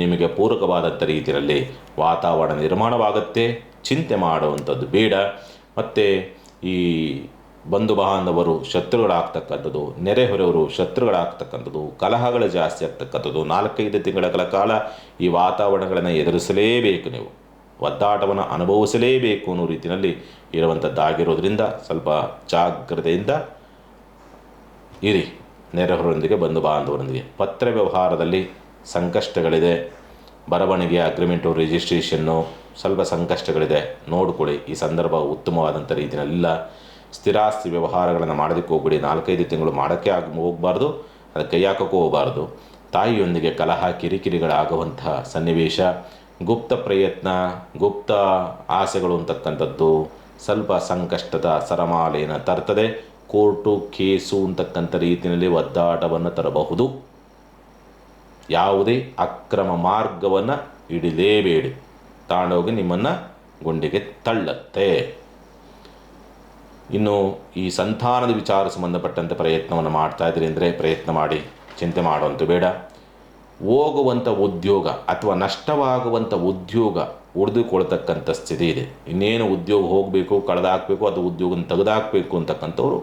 ನಿಮಗೆ ಪೂರಕವಾದಂಥ ರೀತಿಯಲ್ಲಿ ವಾತಾವರಣ ನಿರ್ಮಾಣವಾಗುತ್ತೆ. ಚಿಂತೆ ಮಾಡುವಂಥದ್ದು ಬೇಡ. ಮತ್ತು ಈ ಬಂಧು ಬಾಂಧವರು ಶತ್ರುಗಳಾಗ್ತಕ್ಕಂಥದ್ದು, ನೆರೆಹೊರೆಯವರು ಶತ್ರುಗಳಾಗ್ತಕ್ಕಂಥದ್ದು, ಕಲಹಗಳು ಜಾಸ್ತಿ ಆಗ್ತಕ್ಕಂಥದ್ದು, 4-5 ತಿಂಗಳ ಕಾಲ ಈ ವಾತಾವರಣಗಳನ್ನು ಎದುರಿಸಲೇಬೇಕು. ನೀವು ಒದ್ದಾಟವನ್ನು ಅನುಭವಿಸಲೇಬೇಕು ಅನ್ನೋ ರೀತಿಯಲ್ಲಿ ಇರುವಂಥದ್ದಾಗಿರೋದ್ರಿಂದ ಸ್ವಲ್ಪ ಜಾಗ್ರತೆಯಿಂದ ಇರಿ. ನೆರೆಹೊರೆಯೊಂದಿಗೆ ಬಂಧು ಬಾಂಧವರೊಂದಿಗೆ ಪತ್ರ ವ್ಯವಹಾರದಲ್ಲಿ ಸಂಕಷ್ಟಗಳಿದೆ. ಬರವಣಿಗೆ ಅಗ್ರಿಮೆಂಟು ರಿಜಿಸ್ಟ್ರೇಷನ್ನು ಸ್ವಲ್ಪ ಸಂಕಷ್ಟಗಳಿದೆ, ನೋಡಿಕೊಳ್ಳಿ. ಈ ಸಂದರ್ಭ ಉತ್ತಮವಾದಂಥ ರೀತಿಯಲ್ಲ. ಸ್ಥಿರಾಸ್ತಿ ವ್ಯವಹಾರಗಳನ್ನು ಮಾಡೋದಕ್ಕೆ ಹೋಗ್ಬಿಡಿ. 4-5 ತಿಂಗಳು ಮಾಡೋಕ್ಕೆ ಹೋಗಬಾರ್ದು, ಅದಕ್ಕೆ ಕೈ ಹಾಕೋಕ್ಕೂ ಹೋಗಬಾರ್ದು. ತಾಯಿಯೊಂದಿಗೆ ಕಲಹ ಕಿರಿಕಿರಿಗಳಾಗುವಂತಹ ಸನ್ನಿವೇಶ, ಗುಪ್ತ ಪ್ರಯತ್ನ, ಗುಪ್ತ ಆಸೆಗಳು ಅಂತಕ್ಕಂಥದ್ದು ಸ್ವಲ್ಪ ಸಂಕಷ್ಟದ ಸರಮಾಲೆಯನ್ನು ತರ್ತದೆ. ಕೋರ್ಟು ಕೇಸು ಅಂತಕ್ಕಂಥ ರೀತಿಯಲ್ಲಿ ಒದ್ದಾಟವನ್ನು ತರಬಹುದು. ಯಾವುದೇ ಅಕ್ರಮ ಮಾರ್ಗವನ್ನು ಹಿಡಿಲೇಬೇಡಿ, ತಾಂಡೋಗಿ ನಿಮ್ಮನ್ನು ಗುಂಡಿಗೆ ತಳ್ಳತ್ತೆ. ಇನ್ನು ಈ ಸಂತಾನದ ವಿಚಾರ ಸಂಬಂಧಪಟ್ಟಂತೆ ಪ್ರಯತ್ನವನ್ನು ಮಾಡ್ತಾ ಇದ್ದೀರಿ ಅಂದರೆ ಪ್ರಯತ್ನ ಮಾಡಿ, ಚಿಂತೆ ಮಾಡುವಂಥ ಬೇಡ. ಹೋಗುವಂಥ ಉದ್ಯೋಗ ಅಥವಾ ನಷ್ಟವಾಗುವಂಥ ಉದ್ಯೋಗ ಉಳಿದುಕೊಳ್ತಕ್ಕಂಥ ಸ್ಥಿತಿ ಇದೆ. ಇನ್ನೇನು ಉದ್ಯೋಗ ಹೋಗಬೇಕು, ಕಳೆದಾಕಬೇಕು, ಅದು ಉದ್ಯೋಗನ ತೆಗೆದಾಕಬೇಕು ಅಂತಕ್ಕಂಥವ್ರು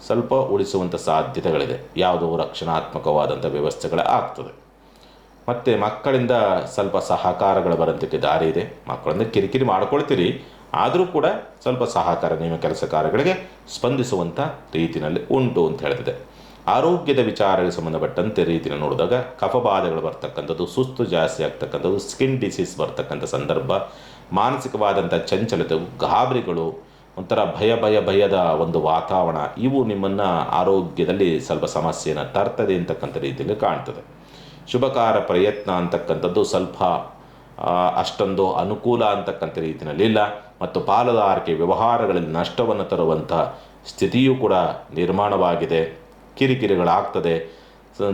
ಸ್ವಲ್ಪ ಉಳಿಸುವಂಥ ಸಾಧ್ಯತೆಗಳಿದೆ. ಯಾವುದೋ ರಕ್ಷಣಾತ್ಮಕವಾದಂಥ ವ್ಯವಸ್ಥೆಗಳೇ ಆಗ್ತದೆ. ಮತ್ತು ಮಕ್ಕಳಿಂದ ಸ್ವಲ್ಪ ಸಹಕಾರಗಳು ಬರೋದಕ್ಕೆ ದಾರಿ ಇದೆ. ಮಕ್ಕಳಿಂದ ಕಿರಿಕಿರಿ ಮಾಡ್ಕೊಳ್ತೀರಿ, ಆದರೂ ಕೂಡ ಸ್ವಲ್ಪ ಸಹಕಾರ ನಿಮ್ಮ ಕೆಲಸ ಕಾರ್ಯಗಳಿಗೆ ಸ್ಪಂದಿಸುವಂಥ ರೀತಿಯಲ್ಲಿ ಉಂಟು ಅಂತ ಹೇಳ್ತಿದೆ. ಆರೋಗ್ಯದ ವಿಚಾರಗಳಿಗೆ ಸಂಬಂಧಪಟ್ಟಂತೆ ರೀತಿಯಲ್ಲಿ ನೋಡಿದಾಗ ಕಫಬಾಧೆಗಳು ಬರ್ತಕ್ಕಂಥದ್ದು, ಸುಸ್ತು ಜಾಸ್ತಿ ಆಗ್ತಕ್ಕಂಥದ್ದು, ಸ್ಕಿನ್ ಡಿಸೀಸ್ ಬರ್ತಕ್ಕಂಥ ಸಂದರ್ಭ, ಮಾನಸಿಕವಾದಂಥ ಚಂಚಲತೆ, ಗಾಬರಿಗಳು, ಒಂಥರ ಭಯದ ಒಂದು ವಾತಾವರಣ, ಇವು ನಿಮ್ಮನ್ನು ಆರೋಗ್ಯದಲ್ಲಿ ಸ್ವಲ್ಪ ಸಮಸ್ಯೆಯನ್ನು ತರ್ತದೆ ಅಂತಕ್ಕಂಥ ರೀತಿಯಲ್ಲಿ ಕಾಣ್ತದೆ. ಶುಭಕಾರ ಪ್ರಯತ್ನ ಅಂತಕ್ಕಂಥದ್ದು ಸ್ವಲ್ಪ ಅಷ್ಟೊಂದು ಅನುಕೂಲ ಅಂತಕ್ಕಂಥ ರೀತಿಯಲ್ಲಿ ಇಲ್ಲ. ಮತ್ತು ಪಾಲುದಾರಿಕೆ ವ್ಯವಹಾರಗಳಲ್ಲಿ ನಷ್ಟವನ್ನು ತರುವಂಥ ಸ್ಥಿತಿಯೂ ಕೂಡ ನಿರ್ಮಾಣವಾಗಿದೆ. ಕಿರಿಕಿರಿಗಳಾಗ್ತದೆ.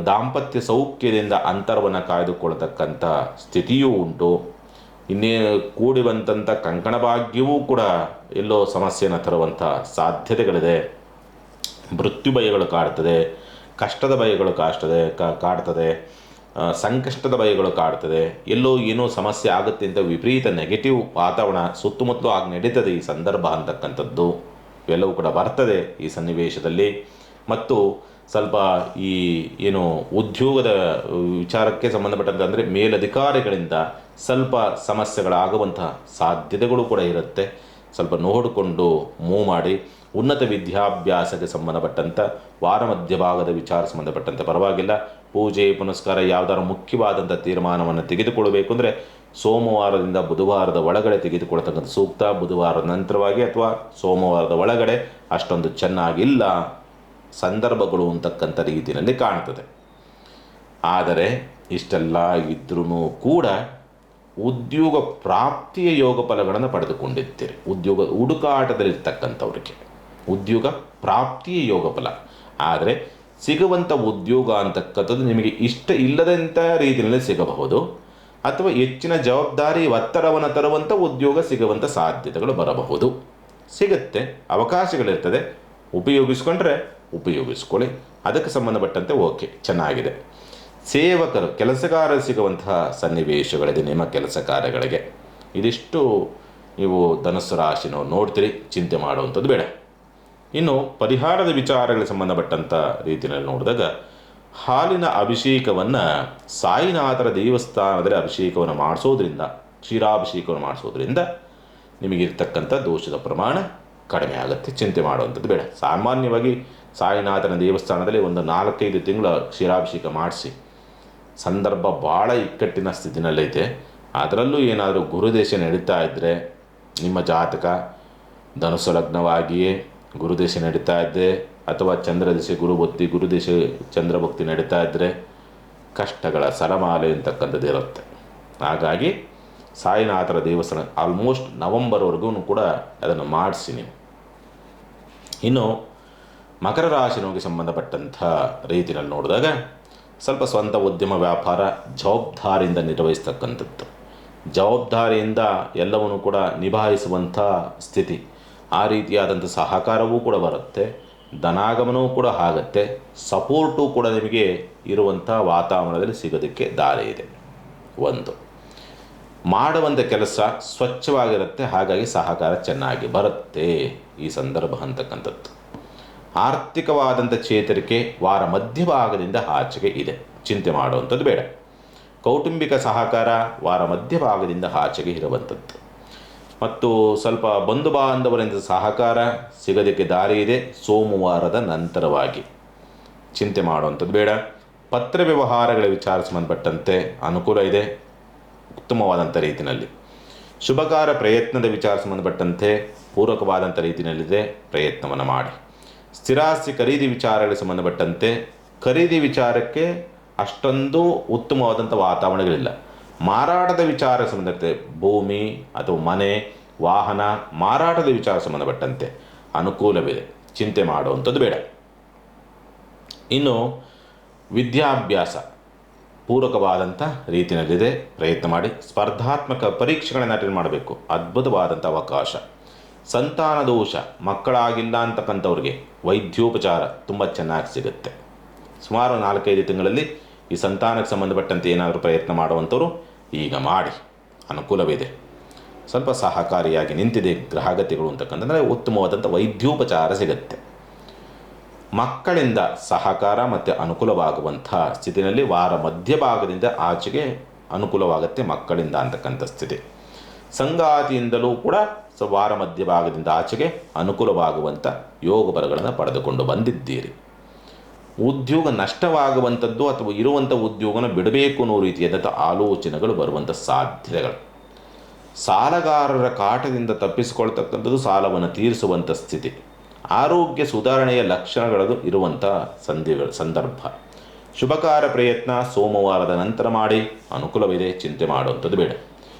ದಾಂಪತ್ಯ ಸೌಖ್ಯದಿಂದ ಅಂತರವನ್ನು ಕಾಯ್ದುಕೊಳ್ತಕ್ಕಂಥ ಸ್ಥಿತಿಯೂ ಉಂಟು. ಇನ್ನೇನು ಕೂಡಿರುವಂಥ ಕಂಕಣ ಭಾಗ್ಯವೂ ಕೂಡ ಎಲ್ಲೋ ಸಮಸ್ಯೆಯನ್ನು ತರುವಂಥ ಸಾಧ್ಯತೆಗಳಿದೆ. ಮೃತ್ಯು ಭಯಗಳು ಕಾಡ್ತದೆ, ಕಷ್ಟದ ಭಯಗಳು ಕಾಡ್ತದೆ, ಸಂಕಷ್ಟದ ಭಯಗಳು ಕಾಡ್ತದೆ. ಎಲ್ಲೋ ಏನೋ ಸಮಸ್ಯೆ ಆಗುತ್ತೆ ಅಂತ ವಿಪರೀತ ನೆಗೆಟಿವ್ ವಾತಾವರಣ ಸುತ್ತಮುತ್ತಲೂ ಆಗಿ ನಡೀತದೆ ಈ ಸಂದರ್ಭ ಅಂತಕ್ಕಂಥದ್ದು ಇವೆಲ್ಲವೂ ಕೂಡ ಬರ್ತದೆ ಈ ಸನ್ನಿವೇಶದಲ್ಲಿ. ಮತ್ತು ಸ್ವಲ್ಪ ಈ ಏನು ಉದ್ಯೋಗದ ವಿಚಾರಕ್ಕೆ ಸಂಬಂಧಪಟ್ಟಂತೆ ಅಂದರೆ ಮೇಲಧಿಕಾರಿಗಳಿಂದ ಸ್ವಲ್ಪ ಸಮಸ್ಯೆಗಳಾಗುವಂತಹ ಸಾಧ್ಯತೆಗಳು ಕೂಡ ಇರುತ್ತೆ. ಸ್ವಲ್ಪ ನೋಡಿಕೊಂಡು ಮೂವ್ ಮಾಡಿ. ಉನ್ನತ ವಿದ್ಯಾಭ್ಯಾಸಕ್ಕೆ ಸಂಬಂಧಪಟ್ಟಂಥ ವಾರ ಮಧ್ಯಭಾಗದ ವಿಚಾರ ಸಂಬಂಧಪಟ್ಟಂತೆ ಪರವಾಗಿಲ್ಲ. ಪೂಜೆ ಪುನಸ್ಕಾರ ಯಾವುದಾದ್ರು ಮುಖ್ಯವಾದಂಥ ತೀರ್ಮಾನವನ್ನು ತೆಗೆದುಕೊಳ್ಳಬೇಕು ಅಂದರೆ ಸೋಮವಾರದಿಂದ ಬುಧವಾರದ ಒಳಗಡೆ ತೆಗೆದುಕೊಳ್ತಕ್ಕಂಥ ಸೂಕ್ತ. ಬುಧವಾರದ ನಂತರವಾಗಿ ಅಥವಾ ಸೋಮವಾರದ ಒಳಗಡೆ ಅಷ್ಟೊಂದು ಚೆನ್ನಾಗಿಲ್ಲ ಸಂದರ್ಭಗಳು ಅಂತಕ್ಕಂಥ ರೀತಿಯಲ್ಲಿ ಕಾಣ್ತದೆ. ಆದರೆ ಇಷ್ಟೆಲ್ಲ ಇದ್ರೂ ಕೂಡ ಉದ್ಯೋಗ ಪ್ರಾಪ್ತಿಯ ಯೋಗ ಫಲಗಳನ್ನು ಪಡೆದುಕೊಂಡಿರ್ತೀರಿ. ಉದ್ಯೋಗ ಹುಡುಕಾಟದಲ್ಲಿರ್ತಕ್ಕಂಥವ್ರಿಗೆ ಉದ್ಯೋಗ ಪ್ರಾಪ್ತಿಯ ಯೋಗ ಫಲ. ಆದರೆ ಸಿಗುವಂಥ ಉದ್ಯೋಗ ಅಂತಕ್ಕಂಥದ್ದು ನಿಮಗೆ ಇಷ್ಟ ಇಲ್ಲದಂಥ ರೀತಿಯಲ್ಲಿ ಸಿಗಬಹುದು, ಅಥವಾ ಹೆಚ್ಚಿನ ಜವಾಬ್ದಾರಿ ಒತ್ತಡವನ್ನು ತರುವಂಥ ಉದ್ಯೋಗ ಸಿಗುವಂಥ ಸಾಧ್ಯತೆಗಳು ಬರಬಹುದು. ಸಿಗುತ್ತೆ, ಅವಕಾಶಗಳಿರ್ತದೆ. ಉಪಯೋಗಿಸ್ಕೊಂಡ್ರೆ ಉಪಯೋಗಿಸ್ಕೊಳ್ಳಿ. ಅದಕ್ಕೆ ಸಂಬಂಧಪಟ್ಟಂತೆ ಓಕೆ, ಚೆನ್ನಾಗಿದೆ. ಸೇವಕರು ಕೆಲಸಗಾರರು ಸಿಗುವಂತಹ ಸನ್ನಿವೇಶಗಳಿದೆ ನಿಮ್ಮ ಕೆಲಸ ಕಾರ್ಯಗಳಿಗೆ. ಇದಿಷ್ಟು ನೀವು ಧನುಸ್ಸು ರಾಶಿನೋ ನೋಡ್ತೀರಿ, ಚಿಂತೆ ಮಾಡುವಂಥದ್ದು ಬೇಡ. ಇನ್ನು ಪರಿಹಾರದ ವಿಚಾರಗಳಿಗೆ ಸಂಬಂಧಪಟ್ಟಂಥ ರೀತಿಯಲ್ಲಿ ನೋಡಿದಾಗ ಹಾಲಿನ ಅಭಿಷೇಕವನ್ನು ಸಾಯಿನಾಥರ ದೇವಸ್ಥಾನದಲ್ಲಿ ಅಭಿಷೇಕವನ್ನು ಮಾಡಿಸೋದ್ರಿಂದ, ಕ್ಷೀರಾಭಿಷೇಕವನ್ನು ಮಾಡಿಸೋದ್ರಿಂದ ನಿಮಗಿರ್ತಕ್ಕಂಥ ದೋಷದ ಪ್ರಮಾಣ ಕಡಿಮೆ ಆಗುತ್ತೆ. ಚಿಂತೆ ಮಾಡುವಂಥದ್ದು ಬೇಡ. ಸಾಮಾನ್ಯವಾಗಿ ಸಾಯಿನಾಥನ ದೇವಸ್ಥಾನದಲ್ಲಿ ಒಂದು 4-5 ತಿಂಗಳ ಕ್ಷೀರಾಭಿಷೇಕ ಮಾಡಿಸಿ. ಸಂದರ್ಭ ಭಾಳ ಇಕ್ಕಟ್ಟಿನ ಸ್ಥಿತಿನಲ್ಲೈತೆ. ಅದರಲ್ಲೂ ಏನಾದರೂ ಗುರುದೇಶ ನಡೀತಾ ಇದ್ದರೆ, ನಿಮ್ಮ ಜಾತಕ ಧನುಸ್ಸು ಲಗ್ನವಾಗಿಯೇ ಗುರುದೇಶ ನಡೀತಾ ಇದ್ದರೆ, ಅಥವಾ ಚಂದ್ರದೇಶ ಗುರುಭಕ್ತಿ, ಗುರುದೇಶ ಚಂದ್ರಭಕ್ತಿ ನಡೀತಾ ಇದ್ದರೆ ಕಷ್ಟಗಳ ಸರಮಾಲೆ ಅಂತಕ್ಕಂಥದ್ದು ಇರುತ್ತೆ. ಹಾಗಾಗಿ ಸಾಯಿನಾಥರ ದೇವಸ್ಥಾನ ಆಲ್ಮೋಸ್ಟ್ ನವಂಬರ್ವರೆಗೂ ಕೂಡ ಅದನ್ನು ಮಾಡಿಸಿ ನೀವು. ಇನ್ನು ಮಕರ ರಾಶಿನೋಗಿ ಸಂಬಂಧಪಟ್ಟಂಥ ರೀತಿಯಲ್ಲಿ ನೋಡಿದಾಗ ಸ್ವಲ್ಪ ಸ್ವಂತ ಉದ್ಯಮ ವ್ಯಾಪಾರ ಜವಾಬ್ದಾರಿಯಿಂದ ನಿರ್ವಹಿಸ್ತಕ್ಕಂಥದ್ದು, ಜವಾಬ್ದಾರಿಯಿಂದ ಎಲ್ಲವನ್ನೂ ಕೂಡ ನಿಭಾಯಿಸುವಂಥ ಸ್ಥಿತಿ, ಆ ರೀತಿಯಾದಂಥ ಸಹಕಾರವೂ ಕೂಡ ಬರುತ್ತೆ. ಧನಾಗಮನವೂ ಕೂಡ ಆಗುತ್ತೆ. ಸಪೋರ್ಟು ಕೂಡ ನಿಮಗೆ ಇರುವಂಥ ವಾತಾವರಣದಲ್ಲಿ ಸಿಗೋದಕ್ಕೆ ದಾರಿ ಇದೆ. ಒಂದು ಮಾಡುವಂಥ ಕೆಲಸ ಸ್ವಚ್ಛವಾಗಿರುತ್ತೆ, ಹಾಗಾಗಿ ಸಹಕಾರ ಚೆನ್ನಾಗಿ ಬರುತ್ತೆ ಈ ಸಂದರ್ಭ ಅಂತಕ್ಕಂಥದ್ದು. ಆರ್ಥಿಕವಾದಂಥ ಚೇತರಿಕೆ ವಾರ ಮಧ್ಯಭಾಗದಿಂದ ಆಚೆಗೆ ಇದೆ, ಚಿಂತೆ ಮಾಡುವಂಥದ್ದು ಬೇಡ. ಕೌಟುಂಬಿಕ ಸಹಕಾರ ವಾರ ಮಧ್ಯಭಾಗದಿಂದ ಆಚೆಗೆ ಇರುವಂಥದ್ದು. ಮತ್ತು ಸ್ವಲ್ಪ ಬಂಧು ಬಾಂಧವರಿಂದ ಸಹಕಾರ ಸಿಗೋದಕ್ಕೆ ದಾರಿ ಇದೆ ಸೋಮವಾರದ ನಂತರವಾಗಿ, ಚಿಂತೆ ಮಾಡುವಂಥದ್ದು ಬೇಡ. ಪತ್ರ ವ್ಯವಹಾರಗಳ ವಿಚಾರ ಸಂಬಂಧಪಟ್ಟಂತೆ ಅನುಕೂಲ ಇದೆ, ಉತ್ತಮವಾದಂಥ ರೀತಿಯಲ್ಲಿ. ಶುಭಕಾರ ಪ್ರಯತ್ನದ ವಿಚಾರ ಸಂಬಂಧಪಟ್ಟಂತೆ ಪೂರಕವಾದಂಥ ರೀತಿಯಲ್ಲಿದೆ, ಪ್ರಯತ್ನವನ್ನು ಮಾಡಿ. ಸ್ಥಿರಾಸ್ತಿ ಖರೀದಿ ವಿಚಾರಗಳಿಗೆ ಸಂಬಂಧಪಟ್ಟಂತೆ ಖರೀದಿ ವಿಚಾರಕ್ಕೆ ಅಷ್ಟೊಂದು ಉತ್ತಮವಾದಂಥ ವಾತಾವರಣಗಳಿಲ್ಲ. ಮಾರಾಟದ ವಿಚಾರ ಸಂಬಂಧಪಟ್ಟಂತೆ ಭೂಮಿ ಅಥವಾ ಮನೆ, ವಾಹನ ಮಾರಾಟದ ವಿಚಾರ ಸಂಬಂಧಪಟ್ಟಂತೆ ಅನುಕೂಲವಿದೆ, ಚಿಂತೆ ಮಾಡುವಂಥದ್ದು ಬೇಡ. ಇನ್ನು ವಿದ್ಯಾಭ್ಯಾಸ ಪೂರಕವಾದಂಥ ರೀತಿಯಲ್ಲಿದೆ, ಪ್ರಯತ್ನ ಮಾಡಿ. ಸ್ಪರ್ಧಾತ್ಮಕ ಪರೀಕ್ಷೆಗಳನ್ನು ಅಟೆಂಡ್ ಮಾಡಬೇಕು, ಅದ್ಭುತವಾದಂಥ ಅವಕಾಶ. ಸಂತಾನ ದೋಷ, ಮಕ್ಕಳಾಗಿಲ್ಲ ಅಂತಕ್ಕಂಥವ್ರಿಗೆ ವೈದ್ಯೋಪಚಾರ ತುಂಬ ಚೆನ್ನಾಗಿ ಸಿಗುತ್ತೆ. ಸುಮಾರು 4-5 ತಿಂಗಳಲ್ಲಿ ಈ ಸಂತಾನಕ್ಕೆ ಸಂಬಂಧಪಟ್ಟಂತೆ ಏನಾದರೂ ಪ್ರಯತ್ನ ಮಾಡುವಂಥವ್ರು ಈಗ ಮಾಡಿ, ಅನುಕೂಲವಿದೆ. ಸ್ವಲ್ಪ ಸಹಕಾರಿಯಾಗಿ ನಿಂತಿದೆ ಗ್ರಹಗತಿಗಳು ಅಂತಕ್ಕಂಥದ್ದು, ಉತ್ತಮವಾದಂಥ ವೈದ್ಯೋಪಚಾರ ಸಿಗುತ್ತೆ. ಮಕ್ಕಳಿಂದ ಸಹಕಾರ ಮತ್ತು ಅನುಕೂಲವಾಗುವಂಥ ಸ್ಥಿತಿಯಲ್ಲಿ ವಾರ ಮಧ್ಯಭಾಗದಿಂದ ಆಚೆಗೆ ಅನುಕೂಲವಾಗುತ್ತೆ ಮಕ್ಕಳಿಂದ ಅಂತಕ್ಕಂಥ ಸ್ಥಿತಿ. ಸಂಗಾತಿಯಿಂದಲೂ ಕೂಡ ವಾರ ಮಧ್ಯಭಾಗದಿಂದ ಆಚೆಗೆ ಅನುಕೂಲವಾಗುವಂಥ ಯೋಗ ಬಲಗಳನ್ನು ಪಡೆದುಕೊಂಡು ಬಂದಿದ್ದೀರಿ. ಉದ್ಯೋಗ ನಷ್ಟವಾಗುವಂಥದ್ದು ಅಥವಾ ಇರುವಂಥ ಉದ್ಯೋಗನ ಬಿಡಬೇಕು ಅನ್ನೋ ರೀತಿಯಾದಂಥ ಆಲೋಚನೆಗಳು ಬರುವಂಥ ಸಾಧ್ಯತೆಗಳು. ಸಾಲಗಾರರ ಕಾಟದಿಂದ ತಪ್ಪಿಸಿಕೊಳ್ತಕ್ಕಂಥದ್ದು, ಸಾಲವನ್ನು ತೀರಿಸುವಂಥ ಸ್ಥಿತಿ, ಆರೋಗ್ಯ ಸುಧಾರಣೆಯ ಲಕ್ಷಣಗಳು ಇರುವಂಥ ಸಂದರ್ಭ. ಶುಭಕಾರ್ಯ ಪ್ರಯತ್ನ ಸೋಮವಾರದ ನಂತರ ಮಾಡಿ, ಅನುಕೂಲವಿದೆ, ಚಿಂತೆ ಮಾಡುವಂಥದ್ದು ಬೇಡ.